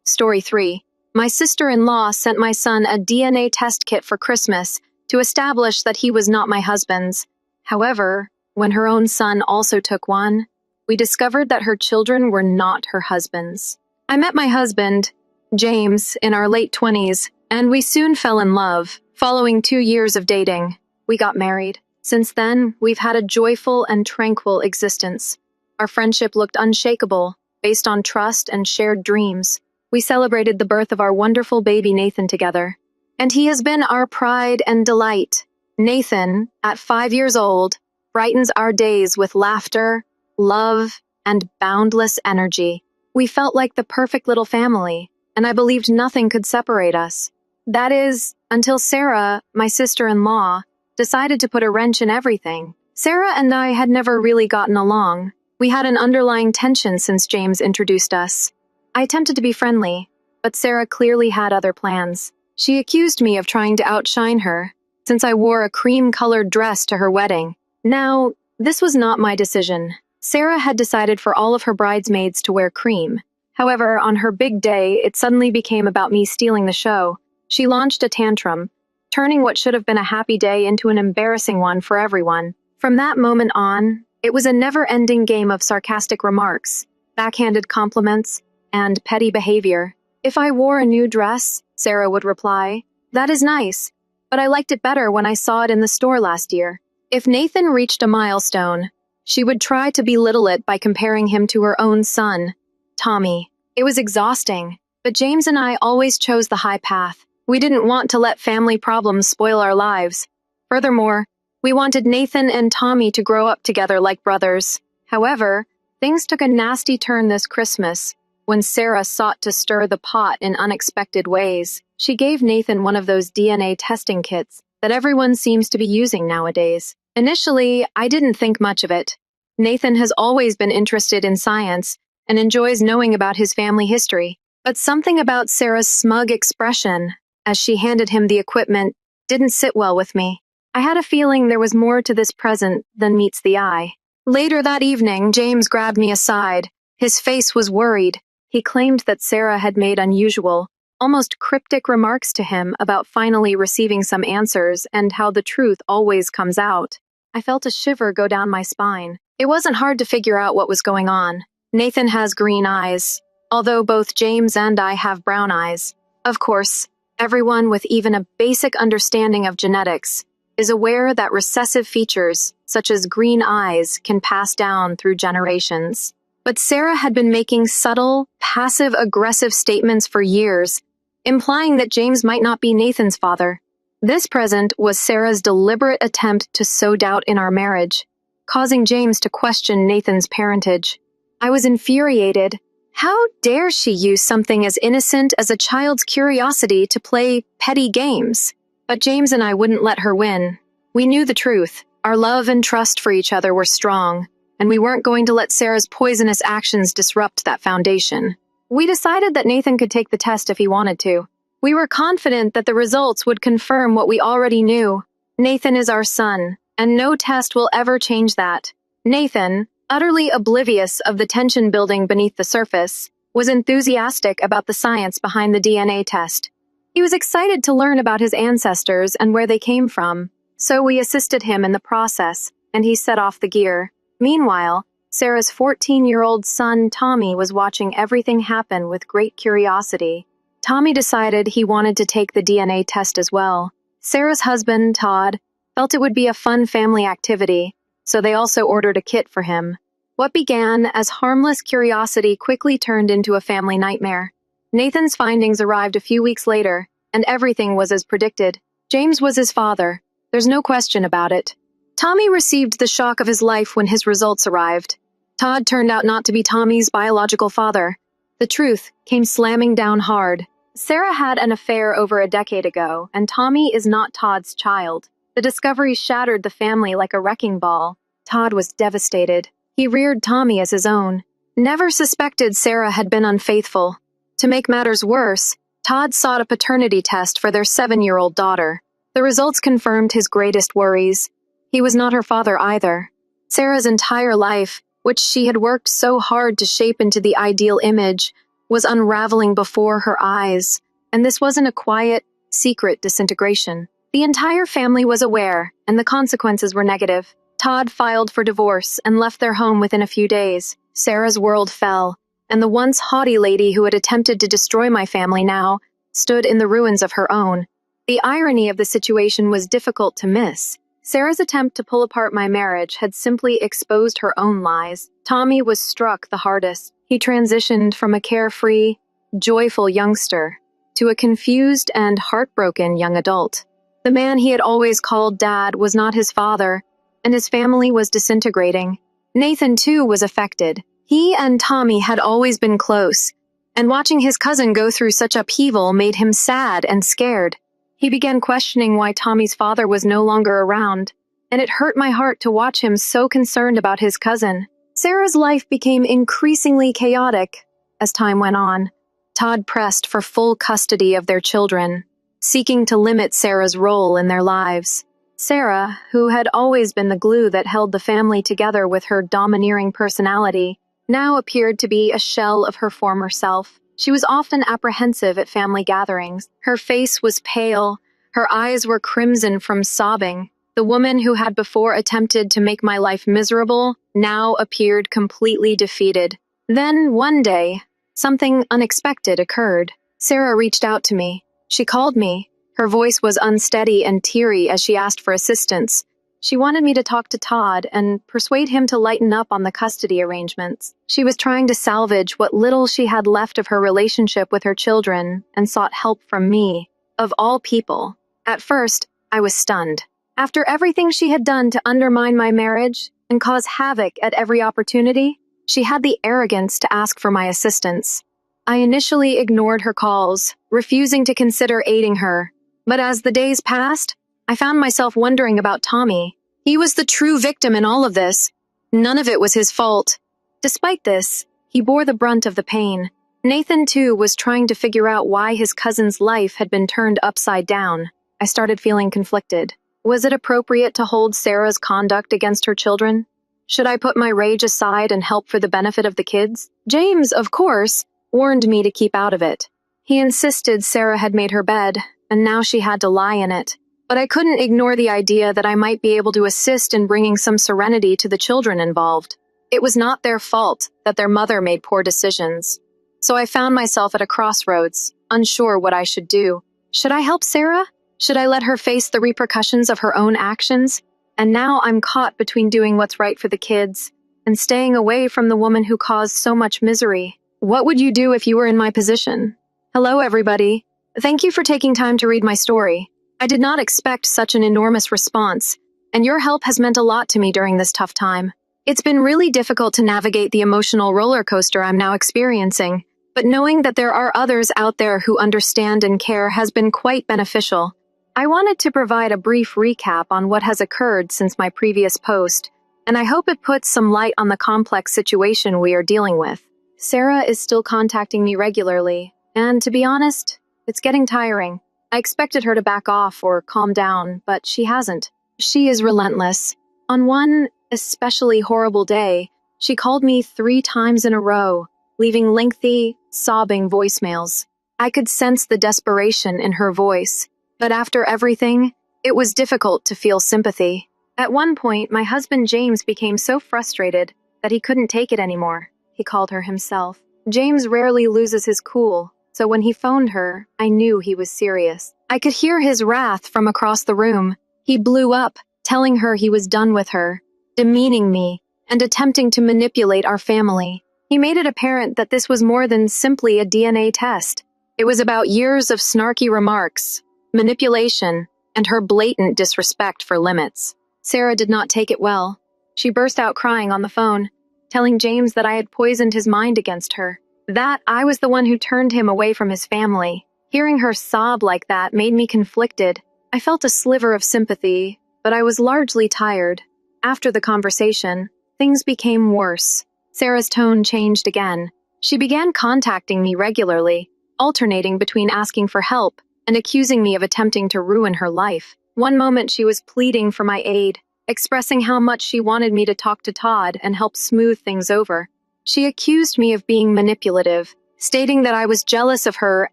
Story 3. My sister-in-law sent my son a DNA test kit for Christmas to establish that he was not my husband's. However, when her own son also took one, we discovered that her children were not her husband's. I met my husband, James, in our late 20s, and we soon fell in love. Following 2 years of dating, we got married. Since then, we've had a joyful and tranquil existence. Our friendship looked unshakable, based on trust and shared dreams. We celebrated the birth of our wonderful baby Nathan together. And he has been our pride and delight. Nathan, at 5 years old, brightens our days with laughter, love, and boundless energy. We felt like the perfect little family, and I believed nothing could separate us. That is, until Sarah, my sister-in-law, decided to put a wrench in everything. Sarah and I had never really gotten along. We had an underlying tension since James introduced us. I attempted to be friendly, but Sarah clearly had other plans. She accused me of trying to outshine her, since I wore a cream-colored dress to her wedding. Now, this was not my decision. Sarah had decided for all of her bridesmaids to wear cream. However, on her big day, it suddenly became about me stealing the show. She launched a tantrum, turning what should have been a happy day into an embarrassing one for everyone. From that moment on, it was a never-ending game of sarcastic remarks, backhanded compliments, and petty behavior. If I wore a new dress, Sarah would reply, "That is nice, but I liked it better when I saw it in the store last year." If Nathan reached a milestone, she would try to belittle it by comparing him to her own son, Tommy. It was exhausting, but James and I always chose the high path. We didn't want to let family problems spoil our lives. Furthermore, we wanted Nathan and Tommy to grow up together like brothers. However, things took a nasty turn this Christmas when Sarah sought to stir the pot in unexpected ways. She gave Nathan one of those DNA testing kits that everyone seems to be using nowadays. Initially, I didn't think much of it. Nathan has always been interested in science and enjoys knowing about his family history. But something about Sarah's smug expression as she handed him the equipment didn't sit well with me. I had a feeling there was more to this present than meets the eye. Later that evening, James grabbed me aside. His face was worried. He claimed that Sarah had made unusual, almost cryptic remarks to him about finally receiving some answers and how the truth always comes out. I felt a shiver go down my spine. It wasn't hard to figure out what was going on. Nathan has green eyes, although both James and I have brown eyes. Of course, everyone with even a basic understanding of genetics is aware that recessive features, such as green eyes, can pass down through generations. But Sarah had been making subtle, passive-aggressive statements for years, implying that James might not be Nathan's father. This present was Sarah's deliberate attempt to sow doubt in our marriage, causing James to question Nathan's parentage. I was infuriated. How dare she use something as innocent as a child's curiosity to play petty games? But James and I wouldn't let her win. We knew the truth. Our love and trust for each other were strong, and we weren't going to let Sarah's poisonous actions disrupt that foundation. We decided that Nathan could take the test if he wanted to. We were confident that the results would confirm what we already knew. Nathan is our son, and no test will ever change that. Nathan, utterly oblivious of the tension building beneath the surface, was enthusiastic about the science behind the DNA test. He was excited to learn about his ancestors and where they came from, so we assisted him in the process, and he set off the gear. Meanwhile, Sarah's 14-year-old son, Tommy, was watching everything happen with great curiosity. Tommy decided he wanted to take the DNA test as well. Sarah's husband, Todd, felt it would be a fun family activity, so they also ordered a kit for him. What began as harmless curiosity quickly turned into a family nightmare. Nathan's findings arrived a few weeks later, and everything was as predicted. James was his father. There's no question about it. Tommy received the shock of his life when his results arrived. Todd turned out not to be Tommy's biological father. The truth came slamming down hard. Sarah had an affair over a decade ago, and Tommy is not Todd's child. The discovery shattered the family like a wrecking ball. Todd was devastated. He reared Tommy as his own. Never suspected Sarah had been unfaithful. To make matters worse, Todd sought a paternity test for their 7-year-old daughter. The results confirmed his greatest worries. He was not her father either. Sarah's entire life, which she had worked so hard to shape into the ideal image, was unraveling before her eyes. And this wasn't a quiet, secret disintegration. The entire family was aware, and the consequences were negative. Todd filed for divorce and left their home within a few days. Sarah's world fell, and the once haughty lady who had attempted to destroy my family now stood in the ruins of her own. The irony of the situation was difficult to miss. Sarah's attempt to pull apart my marriage had simply exposed her own lies. Tommy was struck the hardest. He transitioned from a carefree, joyful youngster to a confused and heartbroken young adult. The man he had always called Dad was not his father, and his family was disintegrating. Nathan, too, was affected. He and Tommy had always been close, and watching his cousin go through such upheaval made him sad and scared. He began questioning why Tommy's father was no longer around, and it hurt my heart to watch him so concerned about his cousin. Sarah's life became increasingly chaotic as time went on. Todd pressed for full custody of their children, seeking to limit Sarah's role in their lives. Sarah, who had always been the glue that held the family together with her domineering personality, now appeared to be a shell of her former self. She was often apprehensive at family gatherings. Her face was pale. Her eyes were crimson from sobbing. The woman who had before attempted to make my life miserable now appeared completely defeated. Then, one day, something unexpected occurred. Sarah reached out to me. She called me. Her voice was unsteady and teary as she asked for assistance. She wanted me to talk to Todd and persuade him to lighten up on the custody arrangements. She was trying to salvage what little she had left of her relationship with her children and sought help from me, of all people. At first, I was stunned. After everything she had done to undermine my marriage and cause havoc at every opportunity, she had the arrogance to ask for my assistance. I initially ignored her calls, refusing to consider aiding her. But as the days passed, I found myself wondering about Tommy. He was the true victim in all of this. None of it was his fault. Despite this, he bore the brunt of the pain. Nathan, too, was trying to figure out why his cousin's life had been turned upside down. I started feeling conflicted. Was it appropriate to hold Sarah's conduct against her children? Should I put my rage aside and help for the benefit of the kids? James, of course, warned me to keep out of it. He insisted Sarah had made her bed, and now she had to lie in it. But I couldn't ignore the idea that I might be able to assist in bringing some serenity to the children involved. It was not their fault that their mother made poor decisions. So I found myself at a crossroads, unsure what I should do. Should I help Sarah? Should I let her face the repercussions of her own actions? And now I'm caught between doing what's right for the kids and staying away from the woman who caused so much misery. What would you do if you were in my position? Hello, everybody. Thank you for taking time to read my story. I did not expect such an enormous response, and your help has meant a lot to me during this tough time. It's been really difficult to navigate the emotional roller coaster I'm now experiencing, but knowing that there are others out there who understand and care has been quite beneficial. I wanted to provide a brief recap on what has occurred since my previous post, and I hope it puts some light on the complex situation we are dealing with. Sarah is still contacting me regularly, and to be honest, it's getting tiring. I expected her to back off or calm down, but she hasn't. She is relentless. On one especially horrible day, she called me 3 times in a row, leaving lengthy, sobbing voicemails. I could sense the desperation in her voice, but after everything, it was difficult to feel sympathy. At one point, my husband James became so frustrated that he couldn't take it anymore. He called her himself. James rarely loses his cool, so when he phoned her, I knew he was serious. I could hear his wrath from across the room. He blew up, telling her he was done with her, demeaning me, and attempting to manipulate our family. He made it apparent that this was more than simply a DNA test. It was about years of snarky remarks, manipulation, and her blatant disrespect for limits. Sarah did not take it well. She burst out crying on the phone, telling James that I had poisoned his mind against her, that I was the one who turned him away from his family. Hearing her sob like that made me conflicted. I felt a sliver of sympathy, but I was largely tired. After the conversation, things became worse. Sarah's tone changed again. She began contacting me regularly, alternating between asking for help and accusing me of attempting to ruin her life. One moment she was pleading for my aid, expressing how much she wanted me to talk to Todd and help smooth things over. She accused me of being manipulative, stating that I was jealous of her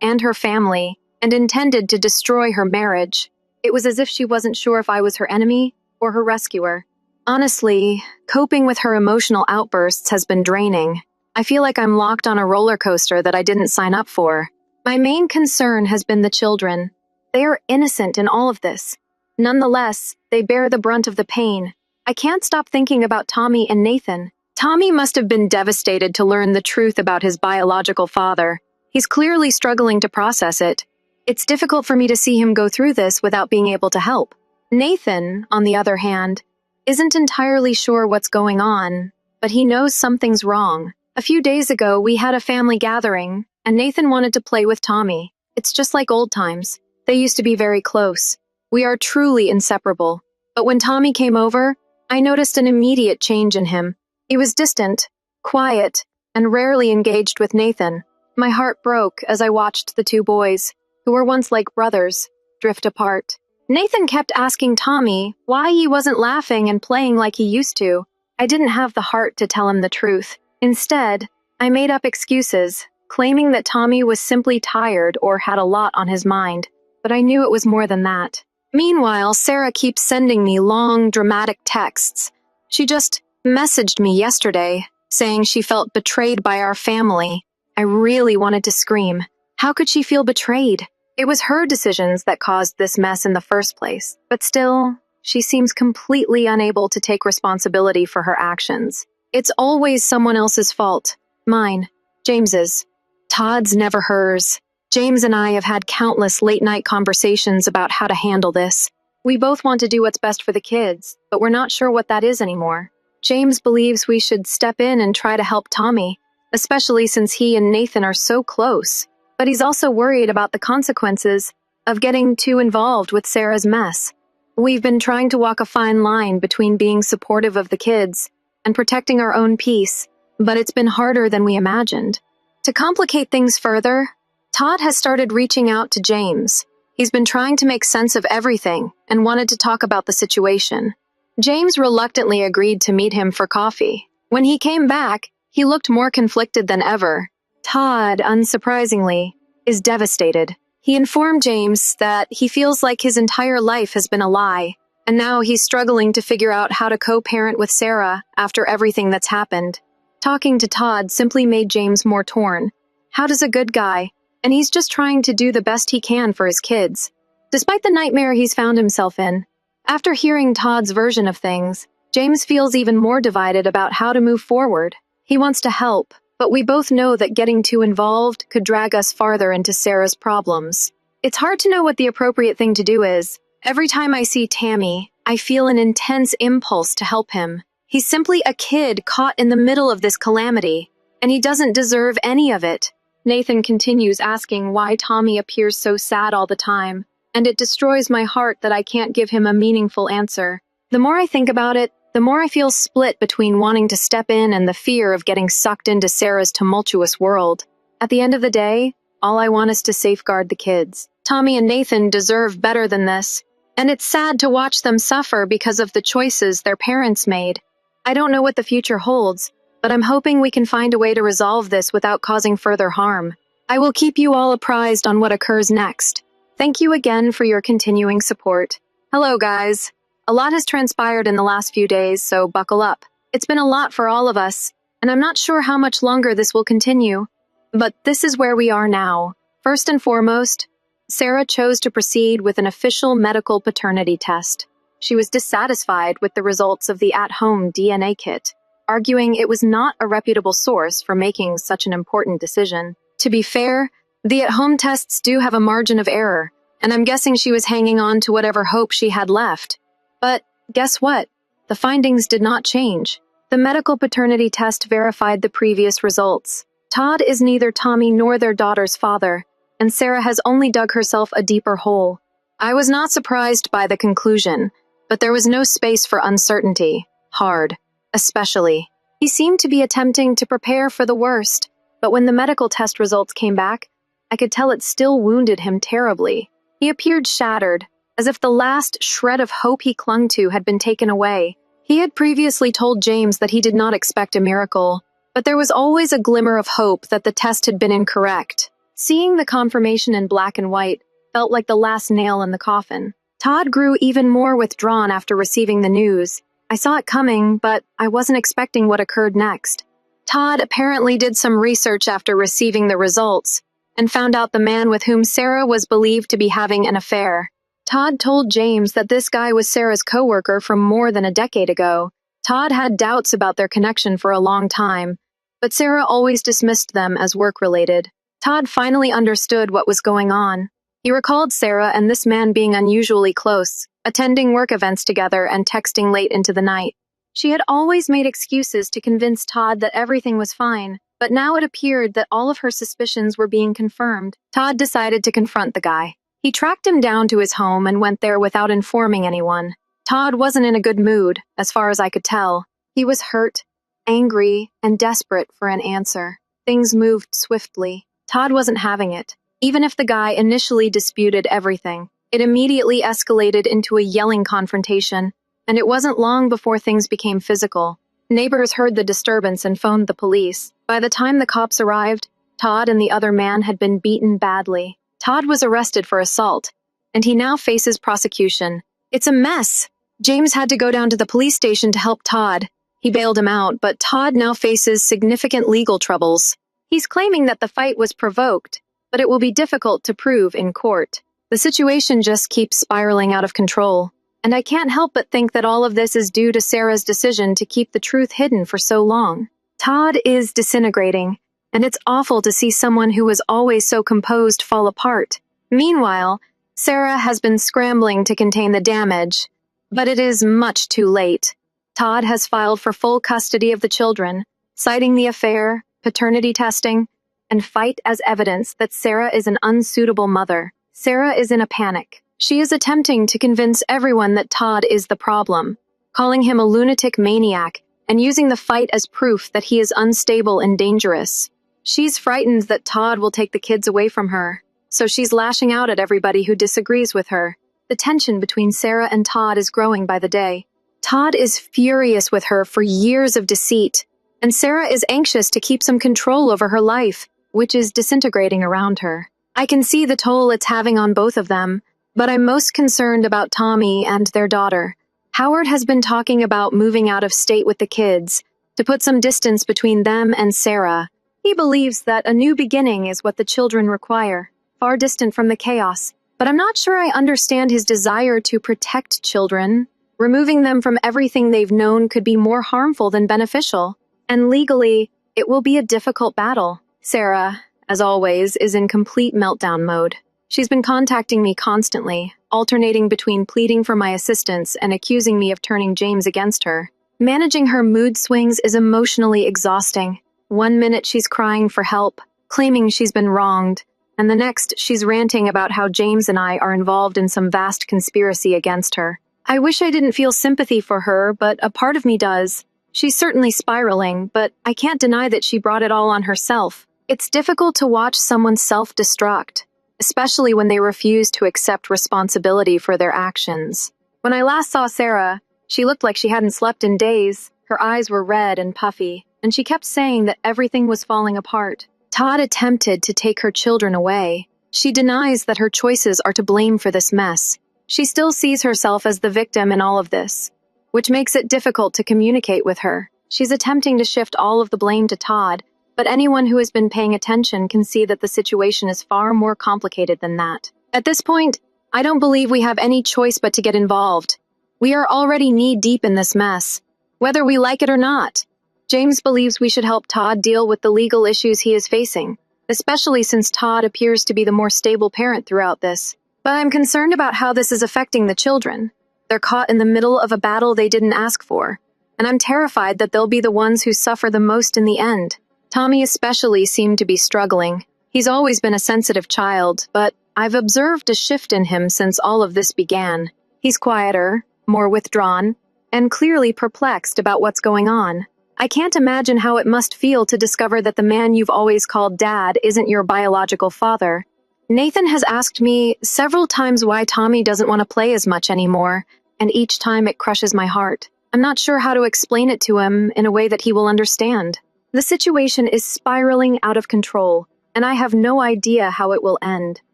and her family and intended to destroy her marriage. It was as if she wasn't sure if I was her enemy or her rescuer. Honestly, coping with her emotional outbursts has been draining. I feel like I'm locked on a roller coaster that I didn't sign up for. My main concern has been the children. They are innocent in all of this. Nonetheless, they bear the brunt of the pain. I can't stop thinking about Tommy and Nathan. Tommy must have been devastated to learn the truth about his biological father. He's clearly struggling to process it. It's difficult for me to see him go through this without being able to help. Nathan, on the other hand, isn't entirely sure what's going on, but he knows something's wrong. A few days ago, we had a family gathering, and Nathan wanted to play with Tommy. It's just like old times. They used to be very close. We are truly inseparable. But when Tommy came over, I noticed an immediate change in him. He was distant, quiet, and rarely engaged with Nathan. My heart broke as I watched the 2 boys, who were once like brothers, drift apart. Nathan kept asking Tommy why he wasn't laughing and playing like he used to. I didn't have the heart to tell him the truth. Instead, I made up excuses, claiming that Tommy was simply tired or had a lot on his mind. But I knew it was more than that. Meanwhile, Sarah keeps sending me long, dramatic texts. She just messaged me yesterday, saying she felt betrayed by our family. I really wanted to scream. How could she feel betrayed? It was her decisions that caused this mess in the first place. But still, she seems completely unable to take responsibility for her actions. It's always someone else's fault. Mine. James's. Todd's never hers. James and I have had countless late-night conversations about how to handle this. We both want to do what's best for the kids, but we're not sure what that is anymore. James believes we should step in and try to help Tommy, especially since he and Nathan are so close. But he's also worried about the consequences of getting too involved with Sarah's mess. We've been trying to walk a fine line between being supportive of the kids and protecting our own peace, but it's been harder than we imagined. To complicate things further, Todd has started reaching out to James. He's been trying to make sense of everything and wanted to talk about the situation. James reluctantly agreed to meet him for coffee. When he came back, he looked more conflicted than ever. Todd, unsurprisingly, is devastated. He informed James that he feels like his entire life has been a lie, and now he's struggling to figure out how to co-parent with Sarah after everything that's happened. Talking to Todd simply made James more torn. How does a good guy, and he's just trying to do the best he can for his kids, despite the nightmare he's found himself in. After hearing Todd's version of things, James feels even more divided about how to move forward. He wants to help, but we both know that getting too involved could drag us farther into Sarah's problems. It's hard to know what the appropriate thing to do is. Every time I see Tammy, I feel an intense impulse to help him. He's simply a kid caught in the middle of this calamity, and he doesn't deserve any of it. Nathan continues asking why Tommy appears so sad all the time, and it destroys my heart that I can't give him a meaningful answer. The more I think about it, the more I feel split between wanting to step in and the fear of getting sucked into Sarah's tumultuous world. At the end of the day, all I want is to safeguard the kids. Tommy and Nathan deserve better than this, and it's sad to watch them suffer because of the choices their parents made. I don't know what the future holds, but I'm hoping we can find a way to resolve this without causing further harm. I will keep you all apprised on what occurs next. Thank you again for your continuing support. Hello, guys. A lot has transpired in the last few days, so buckle up. It's been a lot for all of us, and I'm not sure how much longer this will continue. But this is where we are now. First and foremost, Sarah chose to proceed with an official medical paternity test. She was dissatisfied with the results of the at-home DNA kit, arguing it was not a reputable source for making such an important decision. To be fair, the at-home tests do have a margin of error, and I'm guessing she was hanging on to whatever hope she had left. But guess what? The findings did not change. The medical paternity test verified the previous results. Todd is neither Tommy nor their daughter's father, and Sarah has only dug herself a deeper hole. I was not surprised by the conclusion, but there was no space for uncertainty. Hard, especially. He seemed to be attempting to prepare for the worst, but when the medical test results came back, I could tell it still wounded him terribly. He appeared shattered, as if the last shred of hope he clung to had been taken away. He had previously told James that he did not expect a miracle, but there was always a glimmer of hope that the test had been incorrect. Seeing the confirmation in black and white felt like the last nail in the coffin. Todd grew even more withdrawn after receiving the news. I saw it coming, but I wasn't expecting what occurred next. Todd apparently did some research after receiving the results and found out the man with whom Sarah was believed to be having an affair. Todd told James that this guy was Sarah's coworker from more than a decade ago. Todd had doubts about their connection for a long time, but Sarah always dismissed them as work-related. Todd finally understood what was going on. He recalled Sarah and this man being unusually close, attending work events together and texting late into the night. She had always made excuses to convince Todd that everything was fine, but now it appeared that all of her suspicions were being confirmed. Todd decided to confront the guy. He tracked him down to his home and went there without informing anyone. Todd wasn't in a good mood, as far as I could tell. He was hurt, angry, and desperate for an answer. Things moved swiftly. Todd wasn't having it. Even if the guy initially disputed everything, it immediately escalated into a yelling confrontation, and it wasn't long before things became physical. Neighbors heard the disturbance and phoned the police. By the time the cops arrived, Todd and the other man had been beaten badly. Todd was arrested for assault, and he now faces prosecution. It's a mess. James had to go down to the police station to help Todd. He bailed him out, but Todd now faces significant legal troubles. He's claiming that the fight was provoked, but it will be difficult to prove in court. The situation just keeps spiraling out of control, and I can't help but think that all of this is due to Sarah's decision to keep the truth hidden for so long. Todd is disintegrating, and it's awful to see someone who was always so composed fall apart. Meanwhile, Sarah has been scrambling to contain the damage, but it is much too late. Todd has filed for full custody of the children, citing the affair, paternity testing, and fight as evidence that Sarah is an unsuitable mother. Sarah is in a panic. She is attempting to convince everyone that Todd is the problem, calling him a lunatic maniac and using the fight as proof that he is unstable and dangerous. She's frightened that Todd will take the kids away from her, so she's lashing out at everybody who disagrees with her. The tension between Sarah and Todd is growing by the day. Todd is furious with her for years of deceit, and Sarah is anxious to keep some control over her life, which is disintegrating around her. I can see the toll it's having on both of them, but I'm most concerned about Tommy and their daughter. Howard has been talking about moving out of state with the kids to put some distance between them and Sarah. He believes that a new beginning is what the children require, far distant from the chaos. But I'm not sure I understand his desire to protect children. Removing them from everything they've known could be more harmful than beneficial. And legally, it will be a difficult battle. Sarah, as always, is in complete meltdown mode. She's been contacting me constantly, alternating between pleading for my assistance and accusing me of turning James against her. Managing her mood swings is emotionally exhausting. One minute she's crying for help, claiming she's been wronged, and the next she's ranting about how James and I are involved in some vast conspiracy against her. I wish I didn't feel sympathy for her, but a part of me does. She's certainly spiraling, but I can't deny that she brought it all on herself. It's difficult to watch someone self-destruct, especially when they refuse to accept responsibility for their actions. When I last saw Sarah, she looked like she hadn't slept in days. Her eyes were red and puffy, and she kept saying that everything was falling apart. Todd attempted to take her children away. She denies that her choices are to blame for this mess. She still sees herself as the victim in all of this, which makes it difficult to communicate with her. She's attempting to shift all of the blame to Todd, but anyone who has been paying attention can see that the situation is far more complicated than that. At this point, I don't believe we have any choice but to get involved. We are already knee-deep in this mess, whether we like it or not. James believes we should help Todd deal with the legal issues he is facing, especially since Todd appears to be the more stable parent throughout this. But I'm concerned about how this is affecting the children. They're caught in the middle of a battle they didn't ask for, and I'm terrified that they'll be the ones who suffer the most in the end. Tommy especially seemed to be struggling. He's always been a sensitive child, but I've observed a shift in him since all of this began. He's quieter, more withdrawn, and clearly perplexed about what's going on. I can't imagine how it must feel to discover that the man you've always called Dad isn't your biological father. Nathan has asked me several times why Tommy doesn't want to play as much anymore, and each time it crushes my heart. I'm not sure how to explain it to him in a way that he will understand. The situation is spiraling out of control, and I have no idea how it will end.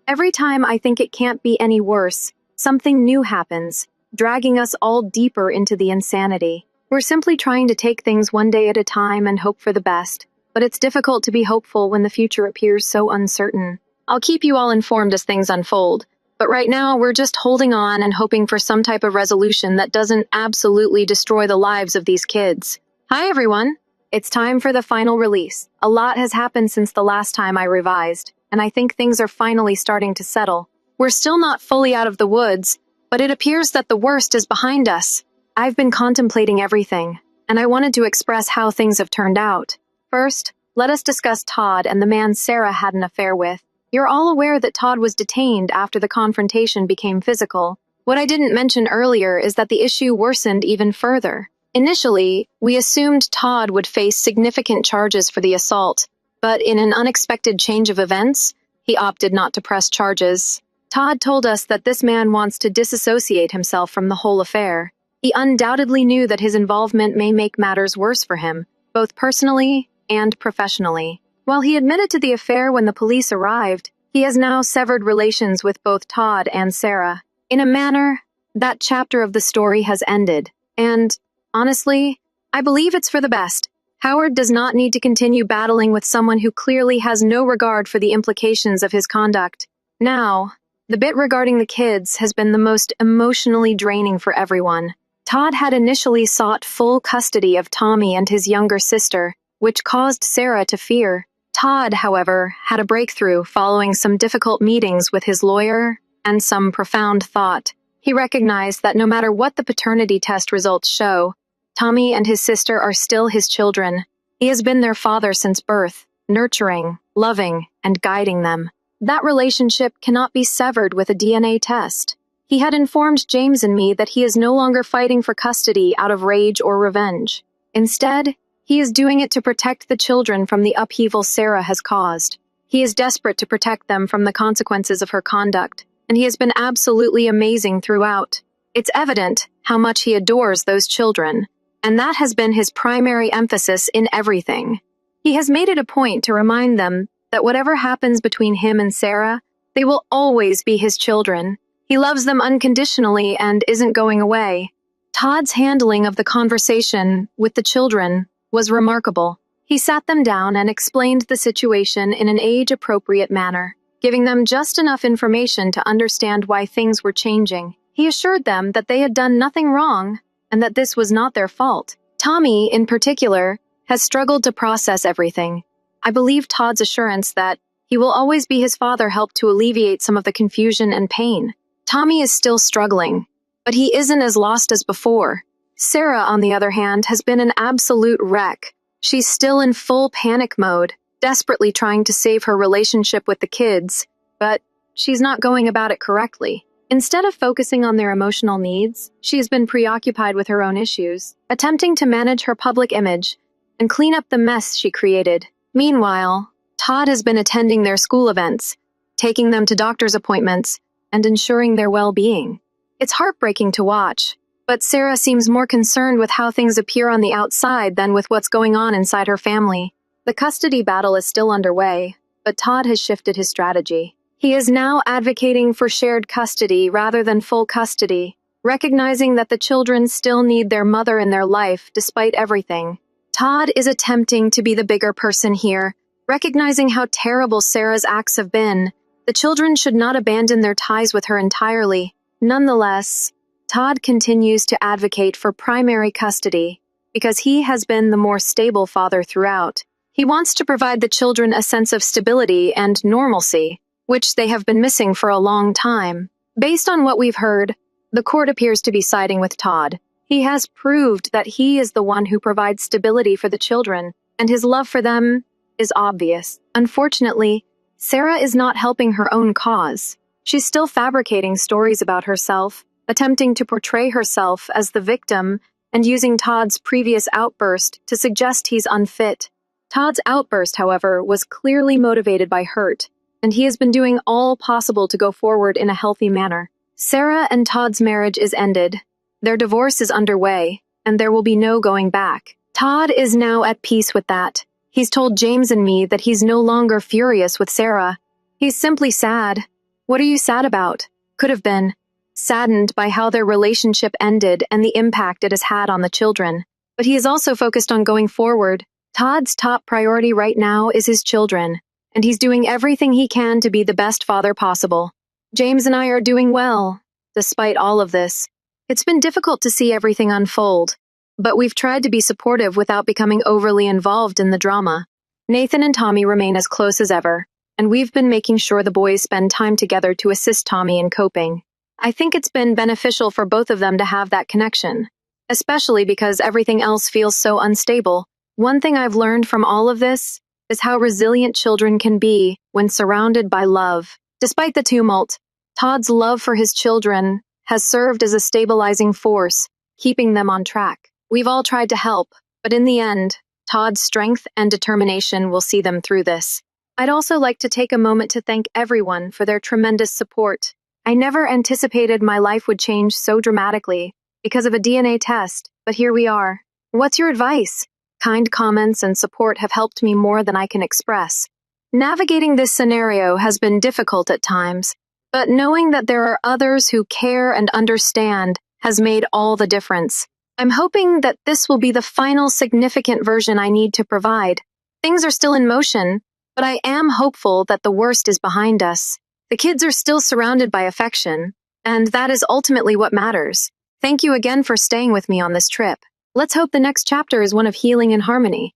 Every time I think it can't be any worse, something new happens, dragging us all deeper into the insanity. We're simply trying to take things one day at a time and hope for the best, but it's difficult to be hopeful when the future appears so uncertain. I'll keep you all informed as things unfold, but right now we're just holding on and hoping for some type of resolution that doesn't absolutely destroy the lives of these kids. Hi everyone! It's time for the final release. A lot has happened since the last time I revised, and I think things are finally starting to settle. We're still not fully out of the woods, but it appears that the worst is behind us. I've been contemplating everything, and I wanted to express how things have turned out. First, let us discuss Todd and the man Sarah had an affair with. You're all aware that Todd was detained after the confrontation became physical. What I didn't mention earlier is that the issue worsened even further. Initially, we assumed Todd would face significant charges for the assault, but in an unexpected change of events, he opted not to press charges. Todd told us that this man wants to disassociate himself from the whole affair. He undoubtedly knew that his involvement may make matters worse for him, both personally and professionally. While he admitted to the affair when the police arrived, he has now severed relations with both Todd and Sarah. In a manner, that chapter of the story has ended, and honestly, I believe it's for the best. Howard does not need to continue battling with someone who clearly has no regard for the implications of his conduct. Now, the bit regarding the kids has been the most emotionally draining for everyone. Todd had initially sought full custody of Tommy and his younger sister, which caused Sarah to fear. Todd, however, had a breakthrough following some difficult meetings with his lawyer and some profound thought. He recognized that no matter what the paternity test results show, Tommy and his sister are still his children. He has been their father since birth, nurturing, loving, and guiding them. That relationship cannot be severed with a DNA test. He had informed James and me that he is no longer fighting for custody out of rage or revenge. Instead, he is doing it to protect the children from the upheaval Sarah has caused. He is desperate to protect them from the consequences of her conduct, and he has been absolutely amazing throughout. It's evident how much he adores those children, and that has been his primary emphasis in everything. He has made it a point to remind them that whatever happens between him and Sarah, they will always be his children. He loves them unconditionally and isn't going away. Todd's handling of the conversation with the children was remarkable. He sat them down and explained the situation in an age-appropriate manner, giving them just enough information to understand why things were changing. He assured them that they had done nothing wrong and that this was not their fault. Tommy, in particular, has struggled to process everything. I believe Todd's assurance that he will always be his father helped to alleviate some of the confusion and pain. Tommy is still struggling, but he isn't as lost as before. Sarah, on the other hand, has been an absolute wreck. She's still in full panic mode, desperately trying to save her relationship with the kids, but she's not going about it correctly. Instead of focusing on their emotional needs, she has been preoccupied with her own issues, attempting to manage her public image and clean up the mess she created. Meanwhile, Todd has been attending their school events, taking them to doctor's appointments, and ensuring their well-being. It's heartbreaking to watch, but Sarah seems more concerned with how things appear on the outside than with what's going on inside her family. The custody battle is still underway, but Todd has shifted his strategy. He is now advocating for shared custody rather than full custody, recognizing that the children still need their mother in their life despite everything. Todd is attempting to be the bigger person here, recognizing how terrible Sarah's acts have been. The children should not abandon their ties with her entirely. Nonetheless, Todd continues to advocate for primary custody because he has been the more stable father throughout. He wants to provide the children a sense of stability and normalcy, which they have been missing for a long time. Based on what we've heard, the court appears to be siding with Todd. He has proved that he is the one who provides stability for the children, and his love for them is obvious. Unfortunately, Sarah is not helping her own cause. She's still fabricating stories about herself, attempting to portray herself as the victim, and using Todd's previous outburst to suggest he's unfit. Todd's outburst, however, was clearly motivated by hurt, and he has been doing all possible to go forward in a healthy manner. Sarah and Todd's marriage is ended. Their divorce is underway, and there will be no going back. Todd is now at peace with that. He's told James and me that he's no longer furious with Sarah. He's simply sad. What are you sad about? Could have been. Saddened by how their relationship ended and the impact it has had on the children. But he is also focused on going forward. Todd's top priority right now is his children, and he's doing everything he can to be the best father possible. James and I are doing well, despite all of this. It's been difficult to see everything unfold, but we've tried to be supportive without becoming overly involved in the drama. Nathan and Tommy remain as close as ever, and we've been making sure the boys spend time together to assist Tommy in coping. I think it's been beneficial for both of them to have that connection, especially because everything else feels so unstable. One thing I've learned from all of this is how resilient children can be when surrounded by love. Despite the tumult, Todd's love for his children has served as a stabilizing force, keeping them on track. We've all tried to help, but in the end, Todd's strength and determination will see them through this. I'd also like to take a moment to thank everyone for their tremendous support. I never anticipated my life would change so dramatically because of a DNA test, but here we are. What's your advice? Kind comments and support have helped me more than I can express. Navigating this scenario has been difficult at times, but knowing that there are others who care and understand has made all the difference. I'm hoping that this will be the final significant version I need to provide. Things are still in motion, but I am hopeful that the worst is behind us. The kids are still surrounded by affection, and that is ultimately what matters. Thank you again for staying with me on this trip. Let's hope the next chapter is one of healing and harmony.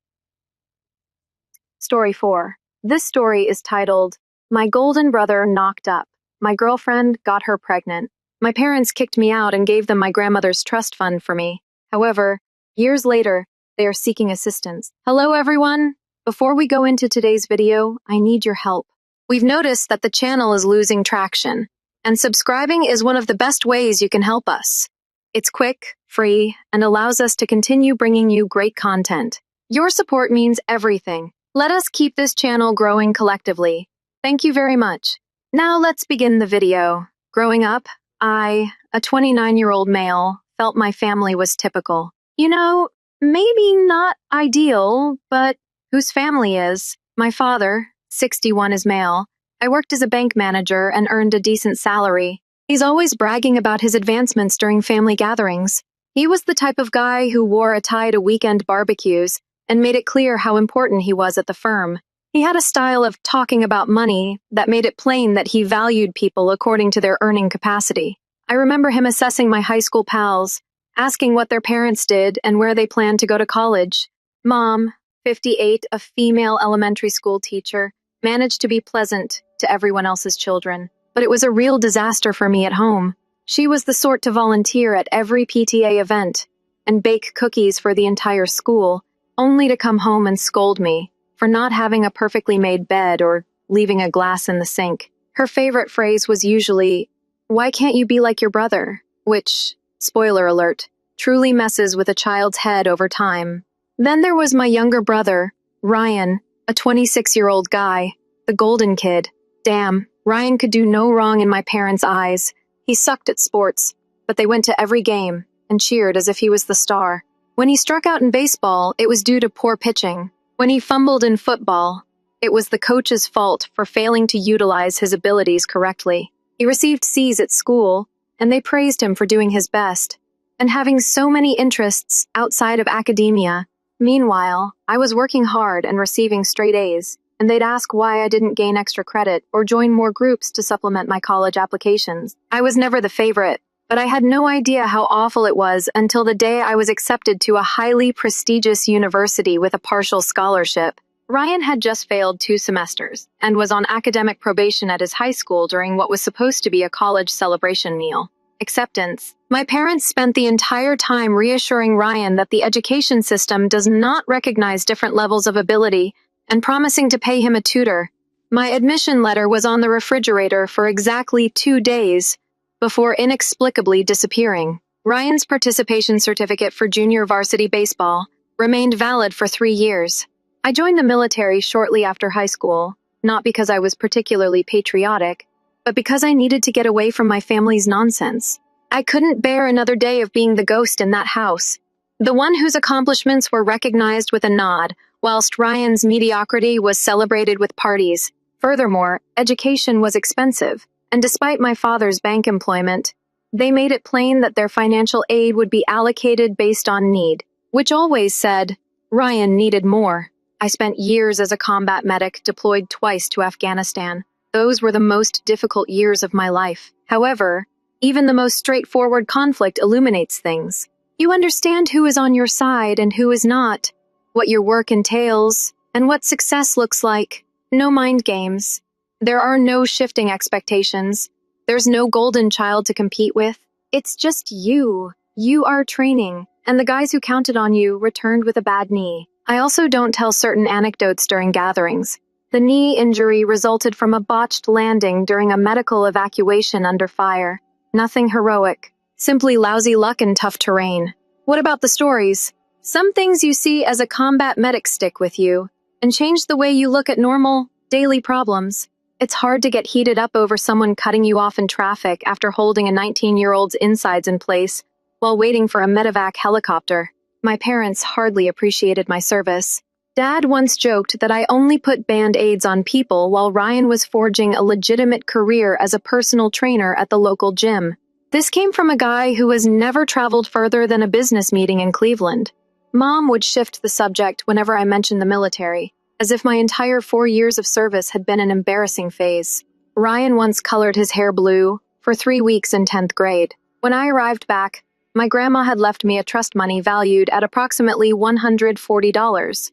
Story 4. This story is titled, My Golden Brother Knocked Up. My girlfriend got her pregnant. My parents kicked me out and gave them my grandmother's trust fund for me. However, years later, they are seeking assistance. Hello, everyone. Before we go into today's video, I need your help. We've noticed that the channel is losing traction, and subscribing is one of the best ways you can help us. It's quick, free, and allows us to continue bringing you great content. Your support means everything. Let us keep this channel growing collectively. Thank you very much. Now let's begin the video. Growing up, I a 29-year-old male, felt my family was typical. You know, maybe not ideal, but whose family is? My father, 61, is male. I worked as a bank manager and earned a decent salary. He's always bragging about his advancements during family gatherings. He was the type of guy who wore a tie to weekend barbecues and made it clear how important he was at the firm. He had a style of talking about money that made it plain that he valued people according to their earning capacity. I remember him assessing my high school pals, asking what their parents did and where they planned to go to college. Mom, 58, a female elementary school teacher, managed to be pleasant to everyone else's children, but it was a real disaster for me at home. She was the sort to volunteer at every PTA event and bake cookies for the entire school, only to come home and scold me for not having a perfectly made bed or leaving a glass in the sink. Her favorite phrase was usually, "Why can't you be like your brother?" Which, spoiler alert, truly messes with a child's head over time. Then there was my younger brother, Ryan, a 26-year-old guy, the golden kid. Damn, Ryan could do no wrong in my parents' eyes. He sucked at sports, but they went to every game and cheered as if he was the star. When he struck out in baseball, it was due to poor pitching. When he fumbled in football, it was the coach's fault for failing to utilize his abilities correctly. He received C's at school, and they praised him for doing his best and having so many interests outside of academia. Meanwhile, I was working hard and receiving straight A's, and they'd ask why I didn't gain extra credit or join more groups to supplement my college applications. I was never the favorite, but I had no idea how awful it was until the day I was accepted to a highly prestigious university with a partial scholarship. Ryan had just failed 2 semesters and was on academic probation at his high school during what was supposed to be a college celebration meal. Acceptance. My parents spent the entire time reassuring Ryan that the education system does not recognize different levels of ability and promising to pay him a tutor. My admission letter was on the refrigerator for exactly 2 days before inexplicably disappearing. Ryan's participation certificate for junior varsity baseball remained valid for 3 years. I joined the military shortly after high school, not because I was particularly patriotic, but because I needed to get away from my family's nonsense. I couldn't bear another day of being the ghost in that house, the one whose accomplishments were recognized with a nod, whilst Ryan's mediocrity was celebrated with parties. Furthermore, education was expensive, and despite my father's bank employment, they made it plain that their financial aid would be allocated based on need, which always said, Ryan needed more. I spent years as a combat medic deployed twice to Afghanistan. Those were the most difficult years of my life. However, even the most straightforward conflict illuminates things. You understand who is on your side and who is not, what your work entails, and what success looks like. No mind games. There are no shifting expectations. There's no golden child to compete with. It's just you. You are training, and the guys who counted on you returned with a bad knee. I also don't tell certain anecdotes during gatherings. The knee injury resulted from a botched landing during a medical evacuation under fire. Nothing heroic. Simply lousy luck and tough terrain. What about the stories? Some things you see as a combat medic stick with you and change the way you look at normal, daily problems. It's hard to get heated up over someone cutting you off in traffic after holding a 19-year-old's insides in place while waiting for a medevac helicopter. My parents hardly appreciated my service. Dad once joked that I only put band-aids on people while Ryan was forging a legitimate career as a personal trainer at the local gym. This came from a guy who has never traveled further than a business meeting in Cleveland. Mom would shift the subject whenever I mentioned the military, as if my entire 4 years of service had been an embarrassing phase. Ryan once colored his hair blue for 3 weeks in 10th grade. When I arrived back, my grandma had left me a trust money valued at approximately $140.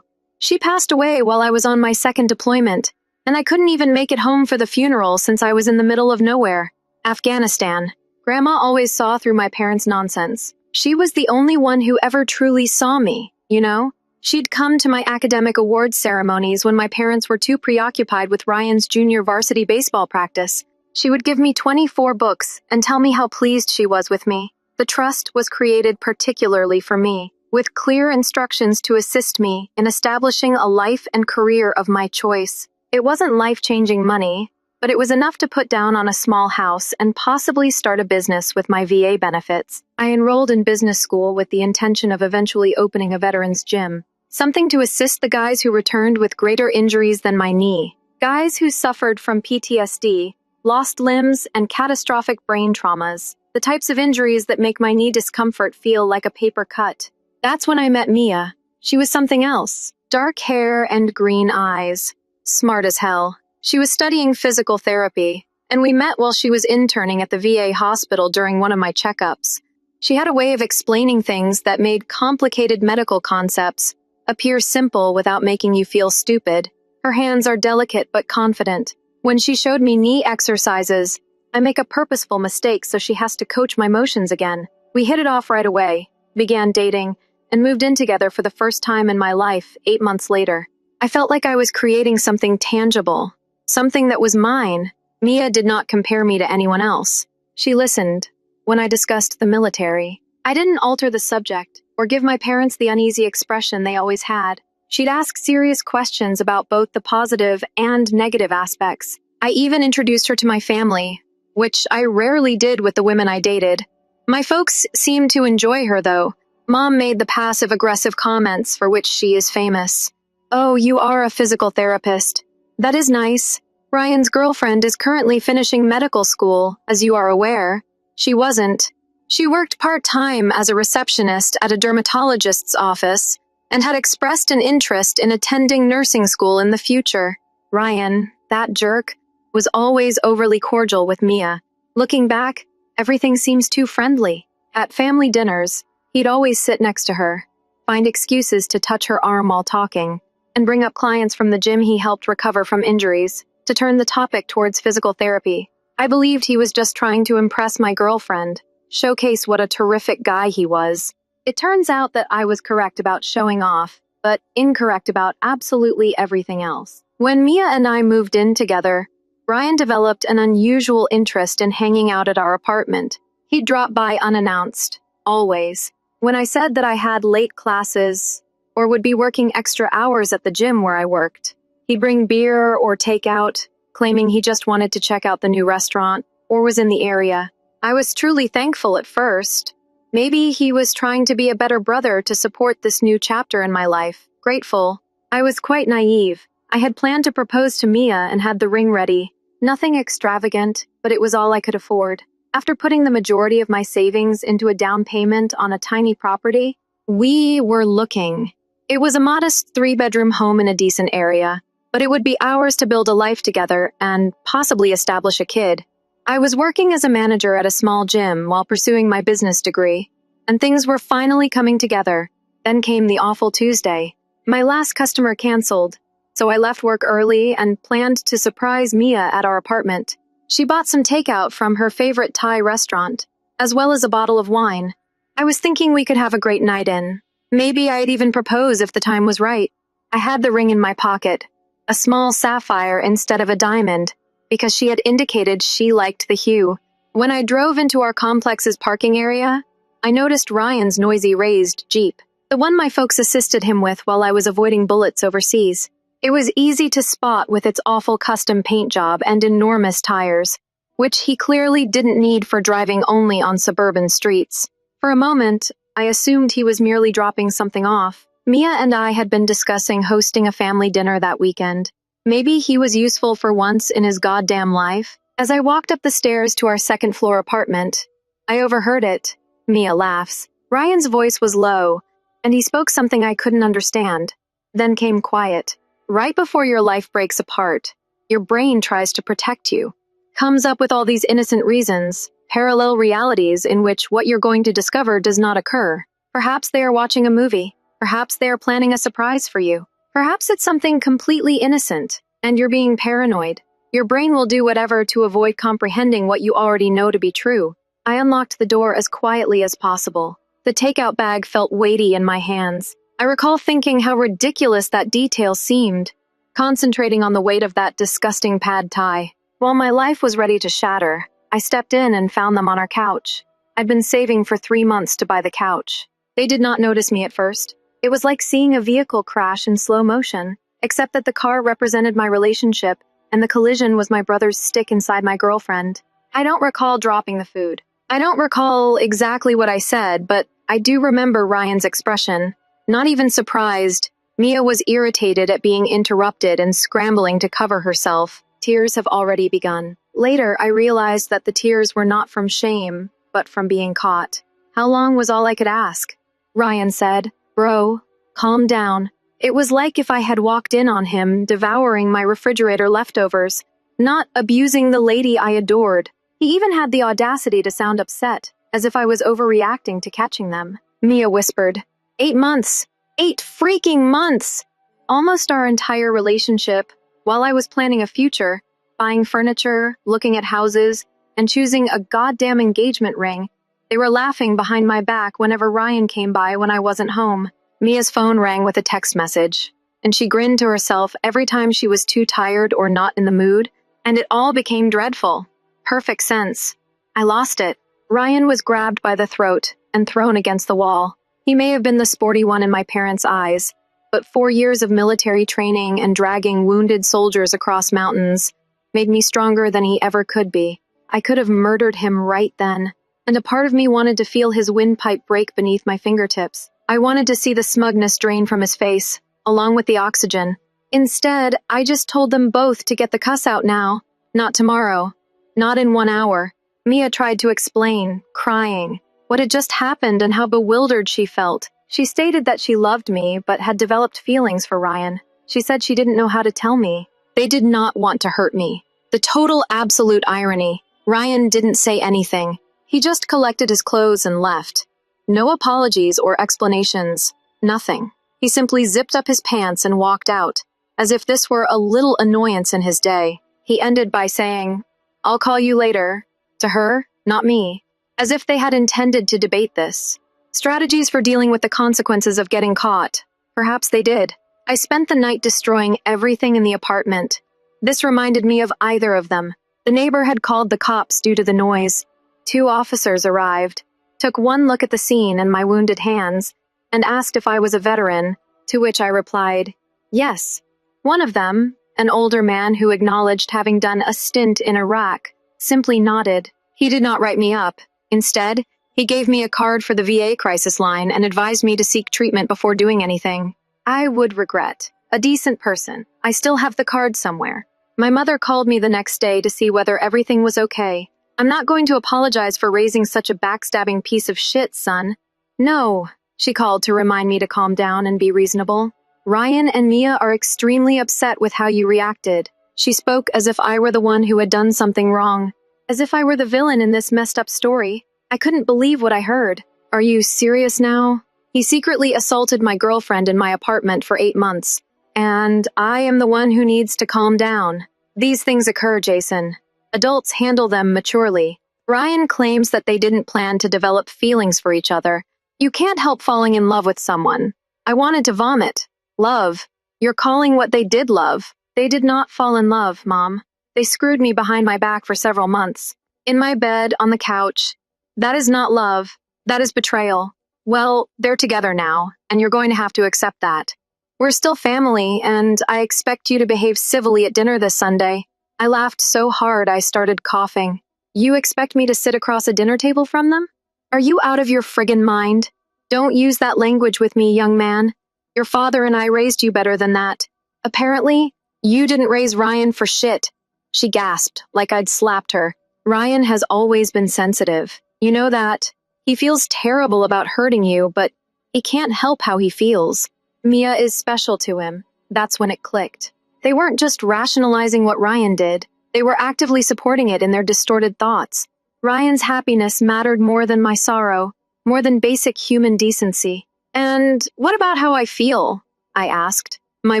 She passed away while I was on my second deployment, and I couldn't even make it home for the funeral since I was in the middle of nowhere. Afghanistan. Grandma always saw through my parents' nonsense. She was the only one who ever truly saw me, you know? She'd come to my academic awards ceremonies when my parents were too preoccupied with Ryan's junior varsity baseball practice. She would give me 24 books and tell me how pleased she was with me. The trust was created particularly for me, with clear instructions to assist me in establishing a life and career of my choice. It wasn't life-changing money, but it was enough to put down on a small house and possibly start a business with my VA benefits. I enrolled in business school with the intention of eventually opening a veterans gym, something to assist the guys who returned with greater injuries than my knee, guys who suffered from PTSD, lost limbs, and catastrophic brain traumas, the types of injuries that make my knee discomfort feel like a paper cut. That's when I met Mia. She was something else. Dark hair and green eyes. Smart as hell. She was studying physical therapy, and we met while she was interning at the VA hospital during one of my checkups. She had a way of explaining things that made complicated medical concepts appear simple without making you feel stupid. Her hands are delicate but confident. When she showed me knee exercises, I make a purposeful mistake so she has to coach my motions again. We hit it off right away, began dating, and moved in together for the first time in my life 8 months later. I felt like I was creating something tangible, something that was mine. Mia did not compare me to anyone else. She listened when I discussed the military. I didn't alter the subject or give my parents the uneasy expression they always had. She'd ask serious questions about both the positive and negative aspects. I even introduced her to my family, which I rarely did with the women I dated. My folks seemed to enjoy her, though. Mom made the passive-aggressive comments for which she is famous. "Oh, you are a physical therapist. That is nice. Ryan's girlfriend is currently finishing medical school, as you are aware." She wasn't. She worked part-time as a receptionist at a dermatologist's office and had expressed an interest in attending nursing school in the future. Ryan, that jerk, was always overly cordial with Mia. Looking back, everything seems too friendly. At family dinners, he'd always sit next to her, find excuses to touch her arm while talking, and bring up clients from the gym he helped recover from injuries, to turn the topic towards physical therapy. I believed he was just trying to impress my girlfriend, showcase what a terrific guy he was. It turns out that I was correct about showing off, but incorrect about absolutely everything else. When Mia and I moved in together, Ryan developed an unusual interest in hanging out at our apartment. He'd drop by unannounced, always. When I said that I had late classes or would be working extra hours at the gym where I worked, he'd bring beer or takeout, claiming he just wanted to check out the new restaurant or was in the area. I was truly thankful at first. Maybe he was trying to be a better brother to support this new chapter in my life. Grateful. I was quite naive. I had planned to propose to Mia and had the ring ready. Nothing extravagant, but it was all I could afford. After putting the majority of my savings into a down payment on a tiny property, we were looking. It was a modest 3-bedroom home in a decent area, but it would be ours to build a life together and possibly establish a kid. I was working as a manager at a small gym while pursuing my business degree, and things were finally coming together. Then came the awful Tuesday. My last customer canceled, so I left work early and planned to surprise Mia at our apartment. She bought some takeout from her favorite Thai restaurant, as well as a bottle of wine. I was thinking we could have a great night in. Maybe I'd even propose if the time was right. I had the ring in my pocket, a small sapphire instead of a diamond, because she had indicated she liked the hue. When I drove into our complex's parking area, I noticed Ryan's noisy raised Jeep, the one my folks assisted him with while I was avoiding bullets overseas. It was easy to spot with its awful custom paint job and enormous tires, which he clearly didn't need for driving only on suburban streets. For a moment, I assumed he was merely dropping something off. Mia and I had been discussing hosting a family dinner that weekend. Maybe he was useful for once in his goddamn life. As I walked up the stairs to our second-floor apartment, I overheard it. Mia laughs. Ryan's voice was low, and he spoke something I couldn't understand. Then came quiet. Right before your life breaks apart, your brain tries to protect you. Comes up with all these innocent reasons, parallel realities in which what you're going to discover does not occur. Perhaps they are watching a movie. Perhaps they are planning a surprise for you. Perhaps it's something completely innocent, and you're being paranoid. Your brain will do whatever to avoid comprehending what you already know to be true. I unlocked the door as quietly as possible. The takeout bag felt weighty in my hands. I recall thinking how ridiculous that detail seemed, concentrating on the weight of that disgusting pad thai. While my life was ready to shatter, I stepped in and found them on our couch. I'd been saving for 3 months to buy the couch. They did not notice me at first. It was like seeing a vehicle crash in slow motion, except that the car represented my relationship, and the collision was my brother's stick inside my girlfriend. I don't recall dropping the food. I don't recall exactly what I said, but I do remember Ryan's expression. Not even surprised. Mia was irritated at being interrupted and scrambling to cover herself. Tears have already begun. Later, I realized that the tears were not from shame, but from being caught. How long was all I could ask? Ryan said, "Bro, calm down." It was like if I had walked in on him, devouring my refrigerator leftovers, not abusing the lady I adored. He even had the audacity to sound upset, as if I was overreacting to catching them. Mia whispered, 8 months. 8 freaking months! Almost our entire relationship, while I was planning a future, buying furniture, looking at houses, and choosing a goddamn engagement ring. They were laughing behind my back whenever Ryan came by when I wasn't home. Mia's phone rang with a text message, and she grinned to herself every time she was too tired or not in the mood, and it all became dreadful. Perfect sense. I lost it. Ryan was grabbed by the throat and thrown against the wall. He may have been the sporty one in my parents' eyes, but 4 years of military training and dragging wounded soldiers across mountains made me stronger than he ever could be. I could have murdered him right then, and a part of me wanted to feel his windpipe break beneath my fingertips. I wanted to see the smugness drain from his face, along with the oxygen. Instead, I just told them both to get the cuss out now, not tomorrow, not in 1 hour. Mia tried to explain, crying, what had just happened and how bewildered she felt. She stated that she loved me, but had developed feelings for Ryan. She said she didn't know how to tell me. They did not want to hurt me. The total absolute irony. Ryan didn't say anything. He just collected his clothes and left. No apologies or explanations. Nothing. He simply zipped up his pants and walked out, as if this were a little annoyance in his day. He ended by saying, "I'll call you later." To her, not me. As if they had intended to debate this. Strategies for dealing with the consequences of getting caught. Perhaps they did. I spent the night destroying everything in the apartment. This reminded me of either of them. The neighbor had called the cops due to the noise. 2 officers arrived, took one look at the scene and my wounded hands, and asked if I was a veteran, to which I replied, yes. One of them, an older man who acknowledged having done a stint in Iraq, simply nodded. He did not write me up. Instead, he gave me a card for the VA crisis line and advised me to seek treatment before doing anything. I would regret. A decent person. I still have the card somewhere. My mother called me the next day to see whether everything was okay. I'm not going to apologize for raising such a backstabbing piece of shit, son. No, she called to remind me to calm down and be reasonable. Ryan and Mia are extremely upset with how you reacted. She spoke as if I were the one who had done something wrong. As if I were the villain in this messed up story. I couldn't believe what I heard. Are you serious now? He secretly assaulted my girlfriend in my apartment for 8 months. And I am the one who needs to calm down. These things occur, Jason. Adults handle them maturely. Ryan claims that they didn't plan to develop feelings for each other. You can't help falling in love with someone. I wanted to vomit. Love. You're calling what they did love. They did not fall in love, Mom. They screwed me behind my back for several months. In my bed, on the couch. That is not love. That is betrayal. Well, they're together now, and you're going to have to accept that. We're still family, and I expect you to behave civilly at dinner this Sunday. I laughed so hard I started coughing. You expect me to sit across a dinner table from them? Are you out of your friggin' mind? Don't use that language with me, young man. Your father and I raised you better than that. Apparently, you didn't raise Ryan for shit. She gasped, like I'd slapped her. Ryan has always been sensitive. You know that. He feels terrible about hurting you, but he can't help how he feels. Mia is special to him. That's when it clicked. They weren't just rationalizing what Ryan did. They were actively supporting it in their distorted thoughts. Ryan's happiness mattered more than my sorrow, more than basic human decency. And what about how I feel? I asked, my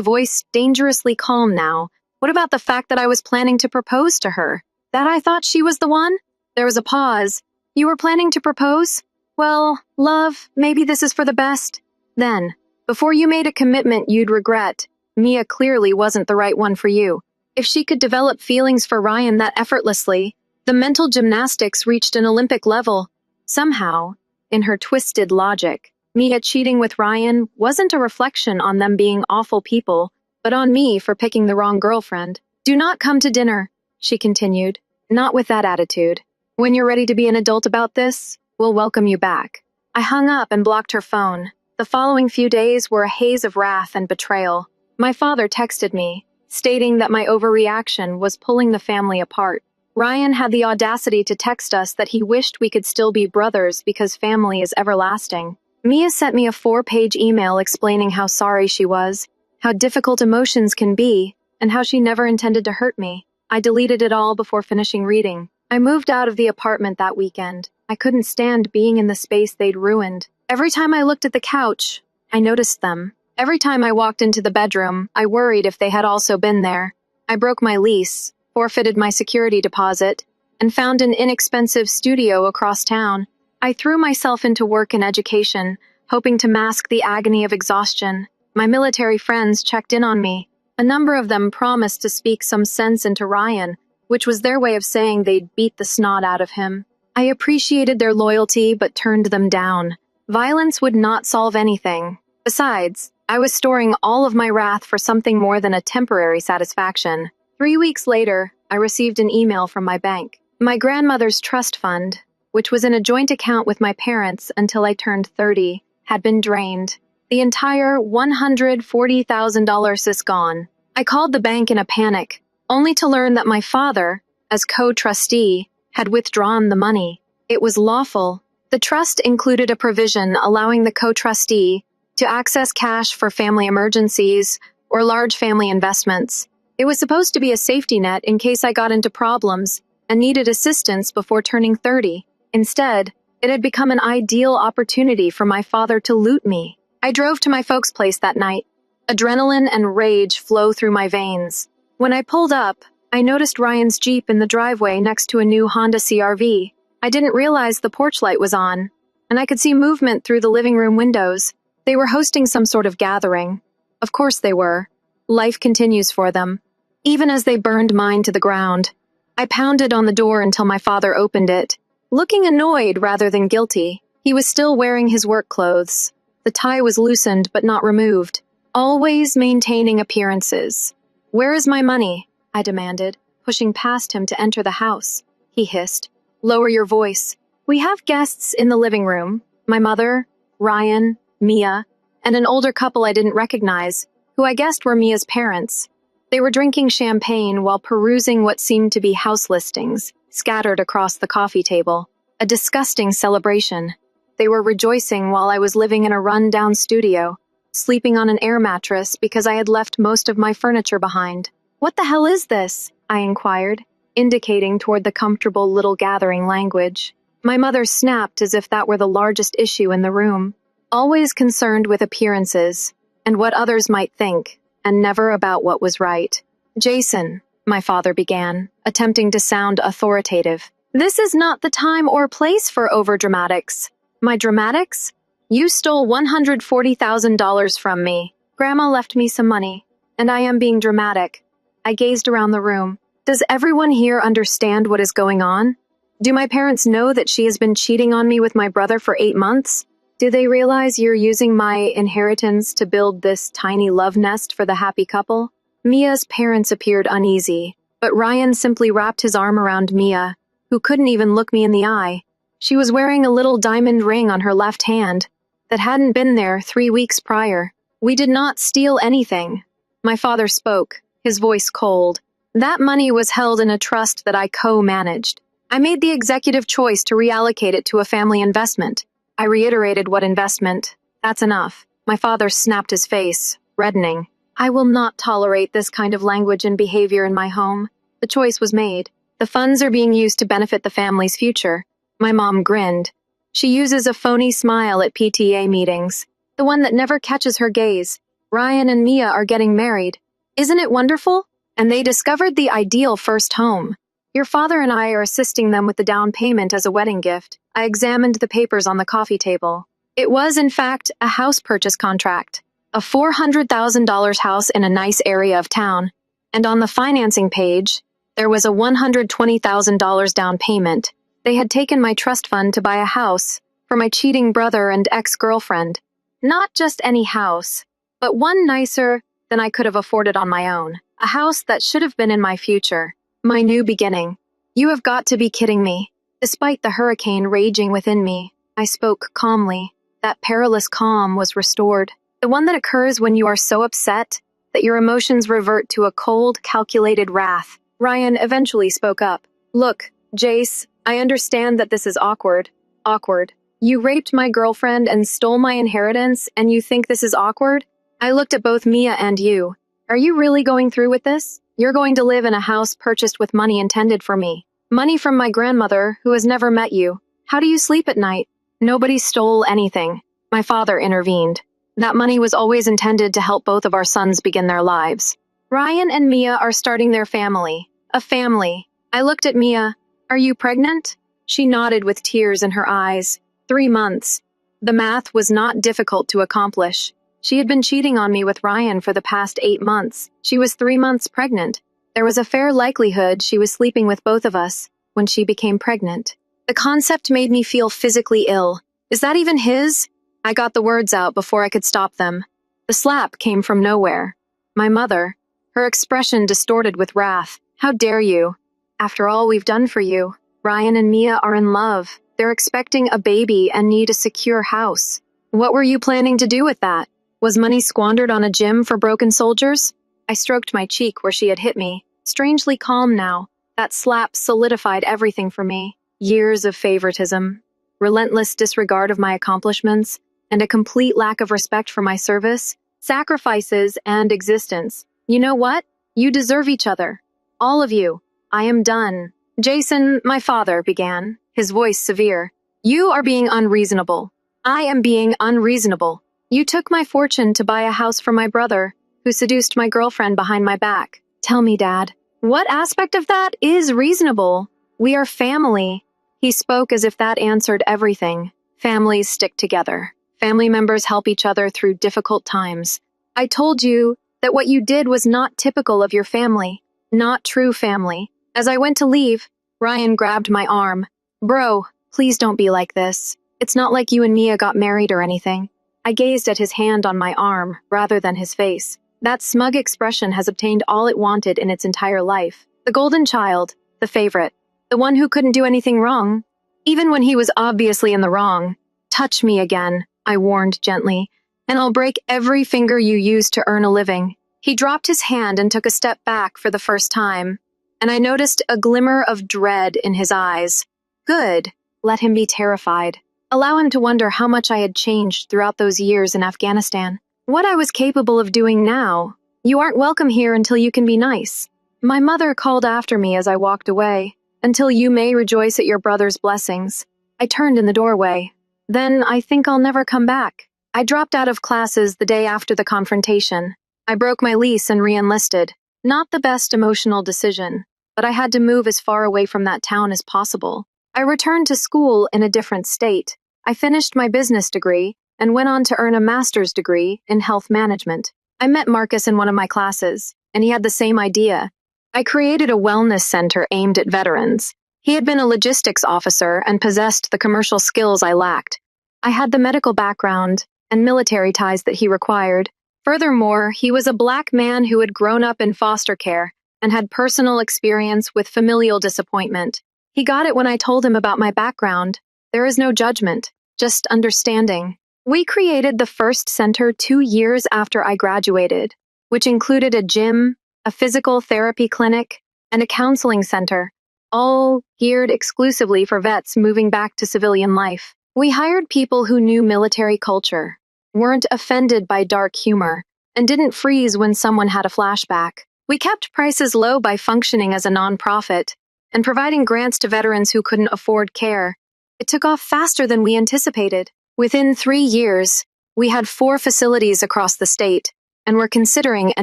voice dangerously calm now. What about the fact that I was planning to propose to her? That I thought she was the one? There was a pause. You were planning to propose? Well, love, maybe this is for the best. Then, before you made a commitment you'd regret, Mia clearly wasn't the right one for you. If she could develop feelings for Ryan that effortlessly, the mental gymnastics reached an Olympic level. Somehow, in her twisted logic, Mia cheating with Ryan wasn't a reflection on them being awful people, but on me for picking the wrong girlfriend. Do not come to dinner, she continued. Not with that attitude. When you're ready to be an adult about this, we'll welcome you back. I hung up and blocked her phone. The following few days were a haze of wrath and betrayal. My father texted me, stating that my overreaction was pulling the family apart. Ryan had the audacity to text us that he wished we could still be brothers because family is everlasting. Mia sent me a 4-page email explaining how sorry she was, how difficult emotions can be, and how she never intended to hurt me. I deleted it all before finishing reading. I moved out of the apartment that weekend. I couldn't stand being in the space they'd ruined. Every time I looked at the couch, I noticed them. Every time I walked into the bedroom, I worried if they had also been there. I broke my lease, forfeited my security deposit, and found an inexpensive studio across town. I threw myself into work and education, hoping to mask the agony of exhaustion. My military friends checked in on me. A number of them promised to speak some sense into Ryan, which was their way of saying they'd beat the snot out of him. I appreciated their loyalty but turned them down. Violence would not solve anything. Besides, I was storing all of my wrath for something more than a temporary satisfaction. 3 weeks later, I received an email from my bank. My grandmother's trust fund, which was in a joint account with my parents until I turned 30, had been drained. The entire $140,000 is gone. I called the bank in a panic, only to learn that my father, as co-trustee, had withdrawn the money. It was lawful. The trust included a provision allowing the co-trustee to access cash for family emergencies or large family investments. It was supposed to be a safety net in case I got into problems and needed assistance before turning 30. Instead, it had become an ideal opportunity for my father to loot me. I drove to my folks' place that night. Adrenaline and rage flow through my veins. When I pulled up, I noticed Ryan's Jeep in the driveway next to a new Honda CR-V. I didn't realize the porch light was on, and I could see movement through the living room windows. They were hosting some sort of gathering. Of course they were. Life continues for them, even as they burned mine to the ground. I pounded on the door until my father opened it, looking annoyed rather than guilty. He was still wearing his work clothes. The tie was loosened but not removed, always maintaining appearances. "Where is my money?" I demanded, pushing past him to enter the house. He hissed, "Lower your voice. We have guests in the living room. My mother, Ryan, Mia, and an older couple I didn't recognize, who I guessed were Mia's parents. They were drinking champagne while perusing what seemed to be house listings, scattered across the coffee table. A disgusting celebration. They were rejoicing while I was living in a run-down studio, sleeping on an air mattress because I had left most of my furniture behind. "What the hell is this?" I inquired, indicating toward the comfortable little gathering language. My mother snapped as if that were the largest issue in the room, always concerned with appearances and what others might think, and never about what was right. "Jason," my father began, attempting to sound authoritative. "This is not the time or place for overdramatics." "My dramatics? You stole $140,000 from me. Grandma left me some money, and I am being dramatic." I gazed around the room. Does everyone here understand what is going on? Do my parents know that she has been cheating on me with my brother for 8 months? Do they realize you're using my inheritance to build this tiny love nest for the happy couple? Mia's parents appeared uneasy, but Ryan simply wrapped his arm around Mia, who couldn't even look me in the eye. She was wearing a little diamond ring on her left hand that hadn't been there 3 weeks prior. "We did not steal anything." My father spoke, his voice cold. "That money was held in a trust that I co-managed. I made the executive choice to reallocate it to a family investment." I reiterated what investment. "That's enough." My father snapped his face, reddening. "I will not tolerate this kind of language and behavior in my home." The choice was made. The funds are being used to benefit the family's future. My mom grinned. She uses a phony smile at PTA meetings, the one that never catches her gaze. "Ryan and Mia are getting married. Isn't it wonderful? And they discovered the ideal first home. Your father and I are assisting them with the down payment as a wedding gift." I examined the papers on the coffee table. It was, in fact, a house purchase contract, a $400,000 house in a nice area of town, and on the financing page, there was a $120,000 down payment. They had taken my trust fund to buy a house for my cheating brother and ex-girlfriend. Not just any house, but one nicer than I could have afforded on my own. A house that should have been in my future. My new beginning. You have got to be kidding me. Despite the hurricane raging within me, I spoke calmly. That perilous calm was restored. The one that occurs when you are so upset that your emotions revert to a cold, calculated wrath. Ryan eventually spoke up. Look, Jace, I understand that this is awkward. Awkward. You raped my girlfriend and stole my inheritance, and you think this is awkward? I looked at both Mia and you. Are you really going through with this? You're going to live in a house purchased with money intended for me. Money from my grandmother, who has never met you. How do you sleep at night? Nobody stole anything. My father intervened. That money was always intended to help both of our sons begin their lives. Ryan and Mia are starting their family. A family. I looked at Mia. Are you pregnant? She nodded with tears in her eyes. 3 months. The math was not difficult to accomplish. She had been cheating on me with Ryan for the past 8 months. She was 3 months pregnant. There was a fair likelihood she was sleeping with both of us when she became pregnant. The concept made me feel physically ill. Is that even his? I got the words out before I could stop them. The slap came from nowhere. My mother. Her expression distorted with wrath. How dare you? After all we've done for you. Ryan and Mia are in love. They're expecting a baby and need a secure house. What were you planning to do with that? Was money squandered on a gym for broken soldiers? I stroked my cheek where she had hit me, strangely calm now. That slap solidified everything for me. Years of favoritism, relentless disregard of my accomplishments, and a complete lack of respect for my service, sacrifices, and existence. You know what? You deserve each other. All of you. I am done. Jason, my father, began, his voice severe. You are being unreasonable. I am being unreasonable. You took my fortune to buy a house for my brother, who seduced my girlfriend behind my back. Tell me, Dad, what aspect of that is reasonable? We are family. He spoke as if that answered everything. Families stick together. Family members help each other through difficult times. I told you that what you did was not typical of your family, not true family. As I went to leave, Ryan grabbed my arm. Bro, please don't be like this. It's not like you and Mia got married or anything. I gazed at his hand on my arm, rather than his face. That smug expression has obtained all it wanted in its entire life. The golden child, the favorite, the one who couldn't do anything wrong, even when he was obviously in the wrong. Touch me again, I warned gently, and I'll break every finger you use to earn a living. He dropped his hand and took a step back for the first time, and I noticed a glimmer of dread in his eyes. Good. Let him be terrified. Allow him to wonder how much I had changed throughout those years in Afghanistan. What I was capable of doing now. You aren't welcome here until you can be nice. My mother called after me as I walked away. Until you may rejoice at your brother's blessings. I turned in the doorway. Then I think I'll never come back. I dropped out of classes the day after the confrontation. I broke my lease and re-enlisted. Not the best emotional decision, but I had to move as far away from that town as possible. I returned to school in a different state. I finished my business degree and went on to earn a master's degree in health management. I met Marcus in one of my classes, and he had the same idea. I created a wellness center aimed at veterans. He had been a logistics officer and possessed the commercial skills I lacked. I had the medical background and military ties that he required. Furthermore, he was a Black man who had grown up in foster care and had personal experience with familial disappointment. He got it when I told him about my background. There is no judgment, just understanding. We created the first center 2 years after I graduated, which included a gym, a physical therapy clinic, and a counseling center, all geared exclusively for vets moving back to civilian life. We hired people who knew military culture, weren't offended by dark humor, and didn't freeze when someone had a flashback. We kept prices low by functioning as a nonprofit and providing grants to veterans who couldn't afford care. It took off faster than we anticipated. Within 3 years, we had 4 facilities across the state, and were considering a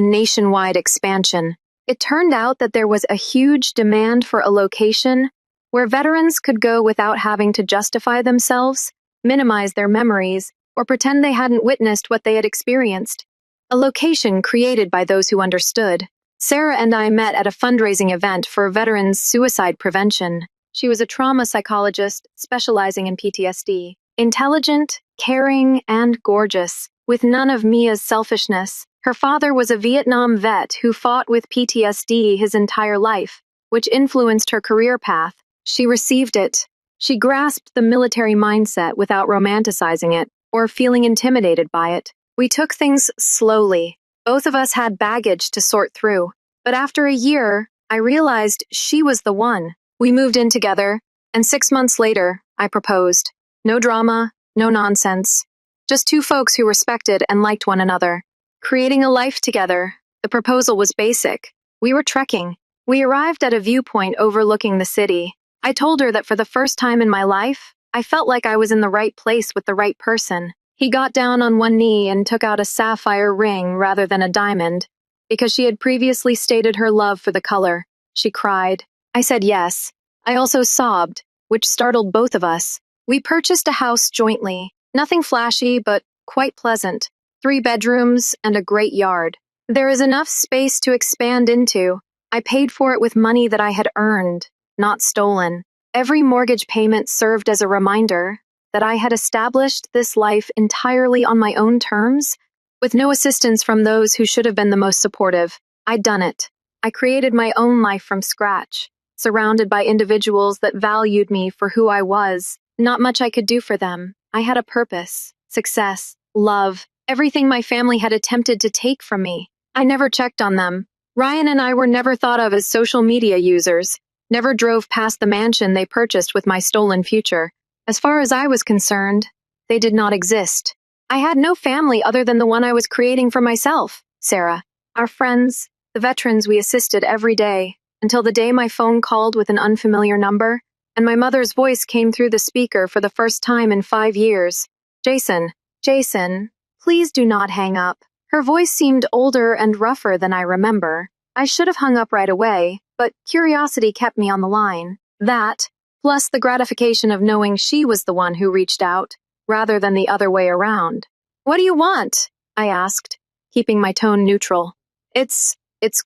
nationwide expansion. It turned out that there was a huge demand for a location where veterans could go without having to justify themselves, minimize their memories, or pretend they hadn't witnessed what they had experienced. A location created by those who understood. Sarah and I met at a fundraising event for veterans' suicide prevention. She was a trauma psychologist specializing in PTSD. Intelligent, caring, and gorgeous, with none of Mia's selfishness. Her father was a Vietnam vet who fought with PTSD his entire life, which influenced her career path. She received it. She grasped the military mindset without romanticizing it or feeling intimidated by it. We took things slowly. Both of us had baggage to sort through. But after a year, I realized she was the one. We moved in together, and 6 months later, I proposed. No drama, no nonsense. Just two folks who respected and liked one another. Creating a life together. The proposal was basic. We were trekking. We arrived at a viewpoint overlooking the city. I told her that for the first time in my life, I felt like I was in the right place with the right person. He got down on one knee and took out a sapphire ring rather than a diamond, because she had previously stated her love for the color. She cried. I said yes. I also sobbed, which startled both of us. We purchased a house jointly. Nothing flashy, but quite pleasant. 3 bedrooms and a great yard. There is enough space to expand into. I paid for it with money that I had earned, not stolen. Every mortgage payment served as a reminder that I had established this life entirely on my own terms, with no assistance from those who should have been the most supportive. I'd done it. I created my own life from scratch, surrounded by individuals that valued me for who I was. Not much I could do for them. I had a purpose, success, love, everything my family had attempted to take from me. I never checked on them. Ryan and I were never thought of as social media users, never drove past the mansion they purchased with my stolen future. As far as I was concerned, they did not exist. I had no family other than the one I was creating for myself, Sarah. Our friends, the veterans we assisted every day, until the day my phone called with an unfamiliar number, and my mother's voice came through the speaker for the first time in 5 years. Jason, please do not hang up. Her voice seemed older and rougher than I remember. I should have hung up right away, but curiosity kept me on the line. That, plus the gratification of knowing she was the one who reached out, rather than the other way around. What do you want? I asked, keeping my tone neutral. It's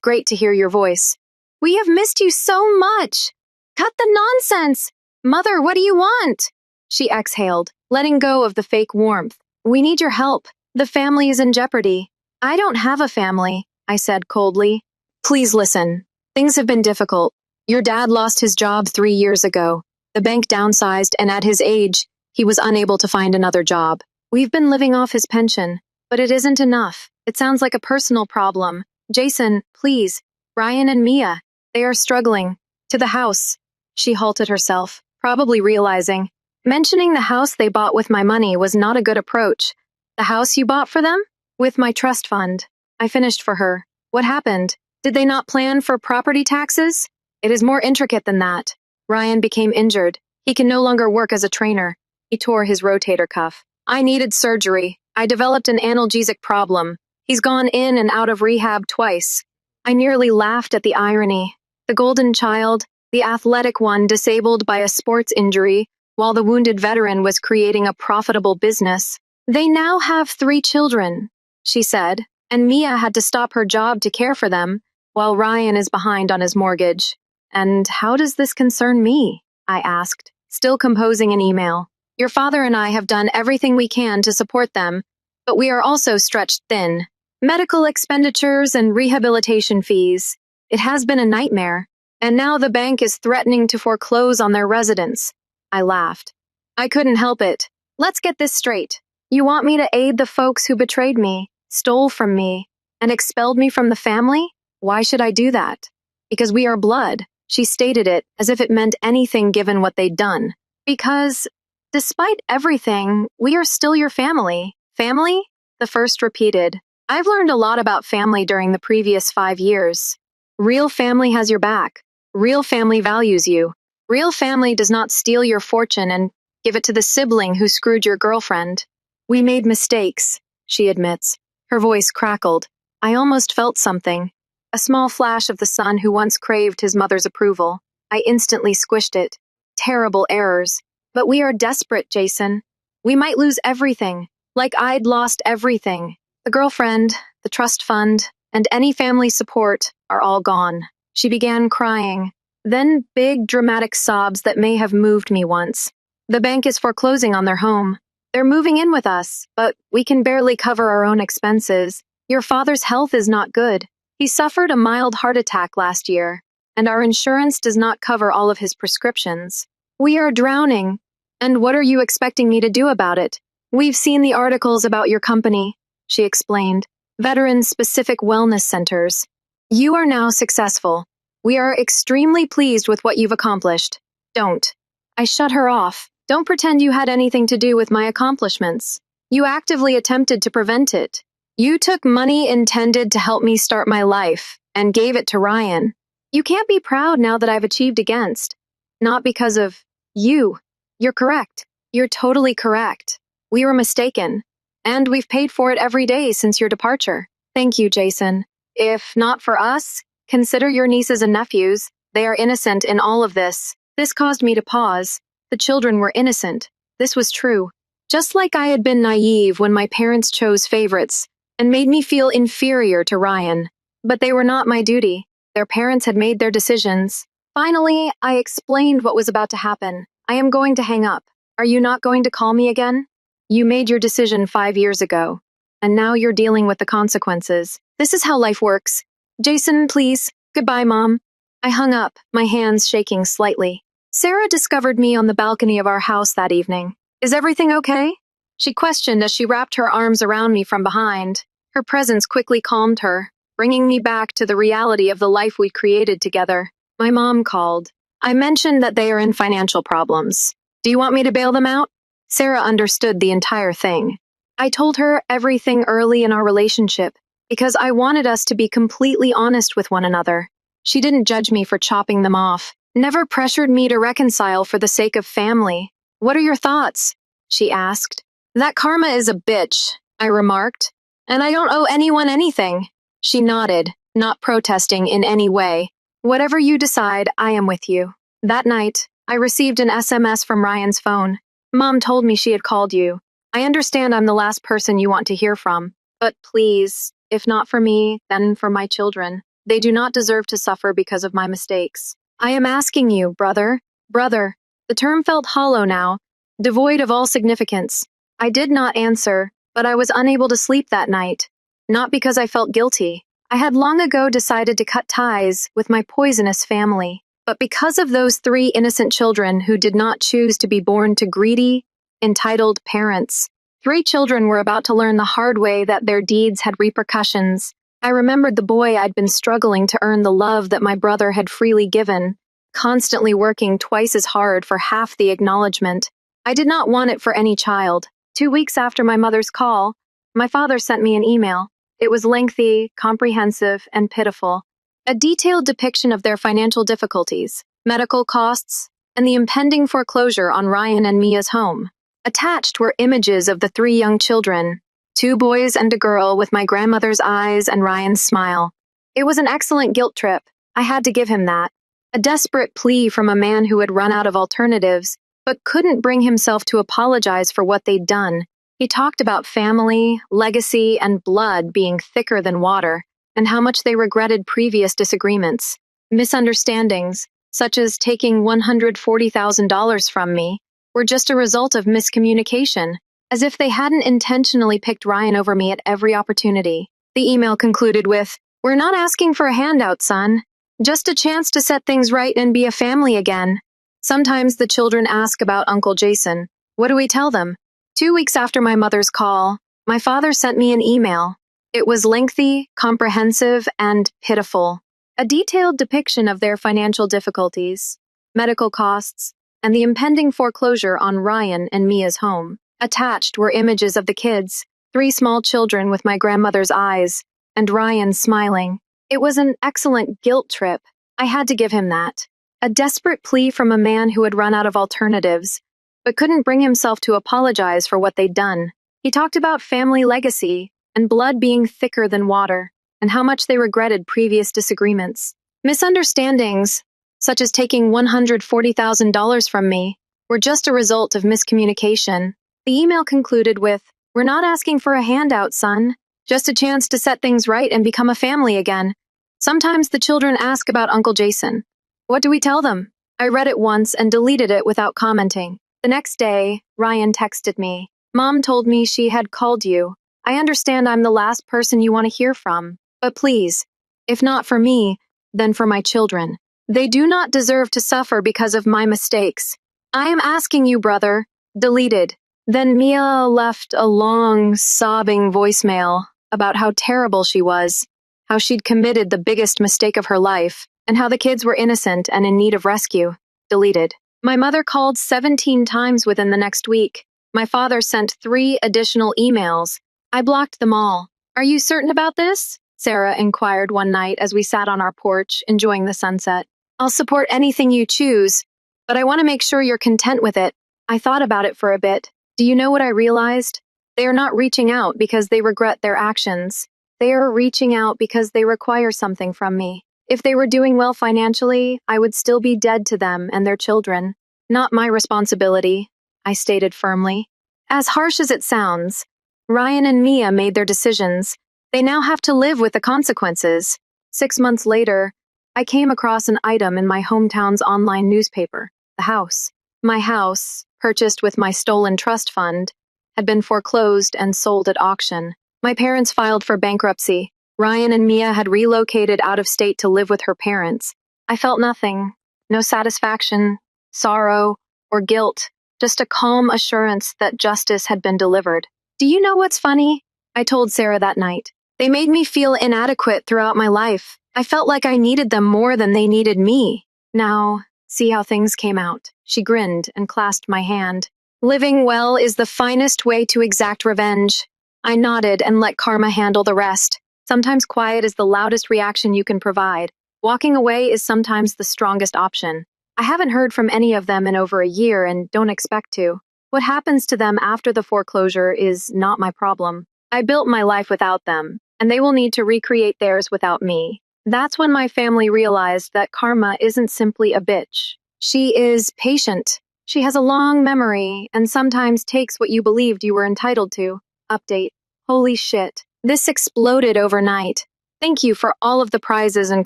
great to hear your voice. We have missed you so much. Cut the nonsense. Mother, what do you want? She exhaled, letting go of the fake warmth. We need your help. The family is in jeopardy. I don't have a family, I said coldly. Please listen. Things have been difficult. Your dad lost his job 3 years ago. The bank downsized, and at his age, he was unable to find another job. We've been living off his pension, but it isn't enough. It sounds like a personal problem. Jason, please. Ryan and Mia, they are struggling. To the house. She halted herself, probably realizing. Mentioning the house they bought with my money was not a good approach. The house you bought for them? With my trust fund. I finished for her. What happened? Did they not plan for property taxes? It is more intricate than that. Ryan became injured. He can no longer work as a trainer. He tore his rotator cuff. I needed surgery. I developed an analgesic problem. He's gone in and out of rehab twice. I nearly laughed at the irony. The golden child, the athletic one disabled by a sports injury, while the wounded veteran was creating a profitable business. They now have 3 children, she said, and Mia had to stop her job to care for them, while Ryan is behind on his mortgage. And how does this concern me? I asked, still composing an email. Your father and I have done everything we can to support them, but we are also stretched thin. Medical expenditures and rehabilitation fees. It has been a nightmare, and now the bank is threatening to foreclose on their residents. I laughed. I couldn't help it. Let's get this straight. You want me to aid the folks who betrayed me, stole from me, and expelled me from the family? Why should I do that? Because we are blood. She stated it as if it meant anything given what they'd done. Because, despite everything, we are still your family. Family? The first repeated. I've learned a lot about family during the previous 5 years. Real family has your back. Real family values you. Real family does not steal your fortune and give it to the sibling who screwed your girlfriend. We made mistakes, she admits. Her voice crackled. I almost felt something. A small flash of the son who once craved his mother's approval. I instantly squished it. Terrible errors. But we are desperate, Jason. We might lose everything, like I'd lost everything. The girlfriend, the trust fund, and any family support are all gone. She began crying. Then big, dramatic sobs that may have moved me once. The bank is foreclosing on their home. They're moving in with us, but we can barely cover our own expenses. Your father's health is not good. He suffered a mild heart attack last year, and our insurance does not cover all of his prescriptions. We are drowning. And what are you expecting me to do about it? We've seen the articles about your company, she explained. Veteran-specific wellness centers. You are now successful. We are extremely pleased with what you've accomplished. Don't. I shut her off. Don't pretend you had anything to do with my accomplishments. You actively attempted to prevent it. You took money intended to help me start my life and gave it to Ryan. You can't be proud now that I've achieved against. Not because of you. You're correct. You're totally correct. We were mistaken. And we've paid for it every day since your departure. Thank you, Jason. If not for us, consider your nieces and nephews. They are innocent in all of this. This caused me to pause. The children were innocent. This was true. Just like I had been naive when my parents chose favorites and made me feel inferior to Ryan. But they were not my duty. Their parents had made their decisions. Finally, I explained what was about to happen. I am going to hang up. Are you not going to call me again? You made your decision 5 years ago, and now you're dealing with the consequences. This is how life works. Jason, please. Goodbye, Mom. I hung up, my hands shaking slightly. Sarah discovered me on the balcony of our house that evening. Is everything okay? She questioned as she wrapped her arms around me from behind. Her presence quickly calmed her, bringing me back to the reality of the life we'd created together. My mom called. I mentioned that they are in financial problems. Do you want me to bail them out? Sarah understood the entire thing. I told her everything early in our relationship because I wanted us to be completely honest with one another. She didn't judge me for chopping them off, never pressured me to reconcile for the sake of family. What are your thoughts? She asked. That karma is a bitch, I remarked, and I don't owe anyone anything. She nodded, not protesting in any way. Whatever you decide, I am with you. That night, I received an SMS from Ryan's phone. Mom told me she had called you. I understand I'm the last person you want to hear from, but please, if not for me, then for my children. They do not deserve to suffer because of my mistakes. I am asking you, brother. Brother. The term felt hollow now, devoid of all significance. I did not answer, but I was unable to sleep that night. Not because I felt guilty. I had long ago decided to cut ties with my poisonous family. But because of those 3 innocent children who did not choose to be born to greedy, entitled parents. 3 children were about to learn the hard way that their deeds had repercussions. I remembered the boy I'd been struggling to earn the love that my brother had freely given, constantly working twice as hard for half the acknowledgement. I did not want it for any child. 2 weeks after my mother's call, my father sent me an email. It was lengthy, comprehensive, and pitiful. A detailed depiction of their financial difficulties, medical costs, and the impending foreclosure on Ryan and Mia's home. Attached were images of the 3 young children, 2 boys and a girl with my grandmother's eyes and Ryan's smile. It was an excellent guilt trip. I had to give him that. A desperate plea from a man who had run out of alternatives, but couldn't bring himself to apologize for what they'd done. He talked about family, legacy, and blood being thicker than water, and how much they regretted previous disagreements. Misunderstandings, such as taking $140,000 from me, were just a result of miscommunication, as if they hadn't intentionally picked Ryan over me at every opportunity. The email concluded with, "We're not asking for a handout, son. Just a chance to set things right and be a family again." Sometimes the children ask about Uncle Jason. What do we tell them? 2 weeks after my mother's call, my father sent me an email. It was lengthy, comprehensive, and pitiful. A detailed depiction of their financial difficulties, medical costs, and the impending foreclosure on Ryan and Mia's home. Attached were images of the kids, 3 small children with my grandmother's eyes, and Ryan smiling. It was an excellent guilt trip. I had to give him that. A desperate plea from a man who had run out of alternatives, but couldn't bring himself to apologize for what they'd done. He talked about family legacy, and blood being thicker than water, and how much they regretted previous disagreements. Misunderstandings, such as taking $140,000 from me, were just a result of miscommunication. The email concluded with, "We're not asking for a handout, son. Just a chance to set things right and become a family again." Sometimes the children ask about Uncle Jason. What do we tell them? I read it once and deleted it without commenting. The next day, Ryan texted me. "Mom told me she had called you. I understand I'm the last person you want to hear from, but please, if not for me, then for my children. They do not deserve to suffer because of my mistakes. I am asking you, brother. Deleted. Then Mia left a long, sobbing voicemail about how terrible she was, how she'd committed the biggest mistake of her life, and how the kids were innocent and in need of rescue. Deleted. My mother called 17 times within the next week. My father sent 3 additional emails. I blocked them all. Are you certain about this? Sarah inquired one night as we sat on our porch, enjoying the sunset. I'll support anything you choose, but I want to make sure you're content with it. I thought about it for a bit. Do you know what I realized? They are not reaching out because they regret their actions. They are reaching out because they require something from me. If they were doing well financially, I would still be dead to them and their children. Not my responsibility, I stated firmly. As harsh as it sounds, Ryan and Mia made their decisions. They now have to live with the consequences. 6 months later, I came across an item in my hometown's online newspaper, the house. My house, purchased with my stolen trust fund, had been foreclosed and sold at auction. My parents filed for bankruptcy. Ryan and Mia had relocated out of state to live with her parents. I felt nothing, no satisfaction, sorrow, or guilt, just a calm assurance that justice had been delivered. Do you know what's funny? I told Sarah that night. They made me feel inadequate throughout my life. I felt like I needed them more than they needed me. Now, see how things came out. She grinned and clasped my hand. Living well is the finest way to exact revenge. I nodded and let karma handle the rest. Sometimes quiet is the loudest reaction you can provide. Walking away is sometimes the strongest option. I haven't heard from any of them in over a year and don't expect to. What happens to them after the foreclosure is not my problem. I built my life without them, and they will need to recreate theirs without me. That's when my family realized that karma isn't simply a bitch. She is patient. She has a long memory and sometimes takes what you believed you were entitled to. Update. Holy shit. This exploded overnight. Thank you for all of the prizes and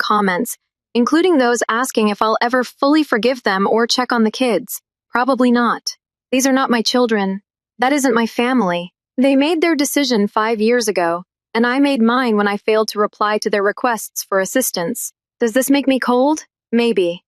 comments, including those asking if I'll ever fully forgive them or check on the kids. Probably not. These are not my children. That isn't my family. They made their decision 5 years ago, and I made mine when I failed to reply to their requests for assistance. Does this make me cold? Maybe.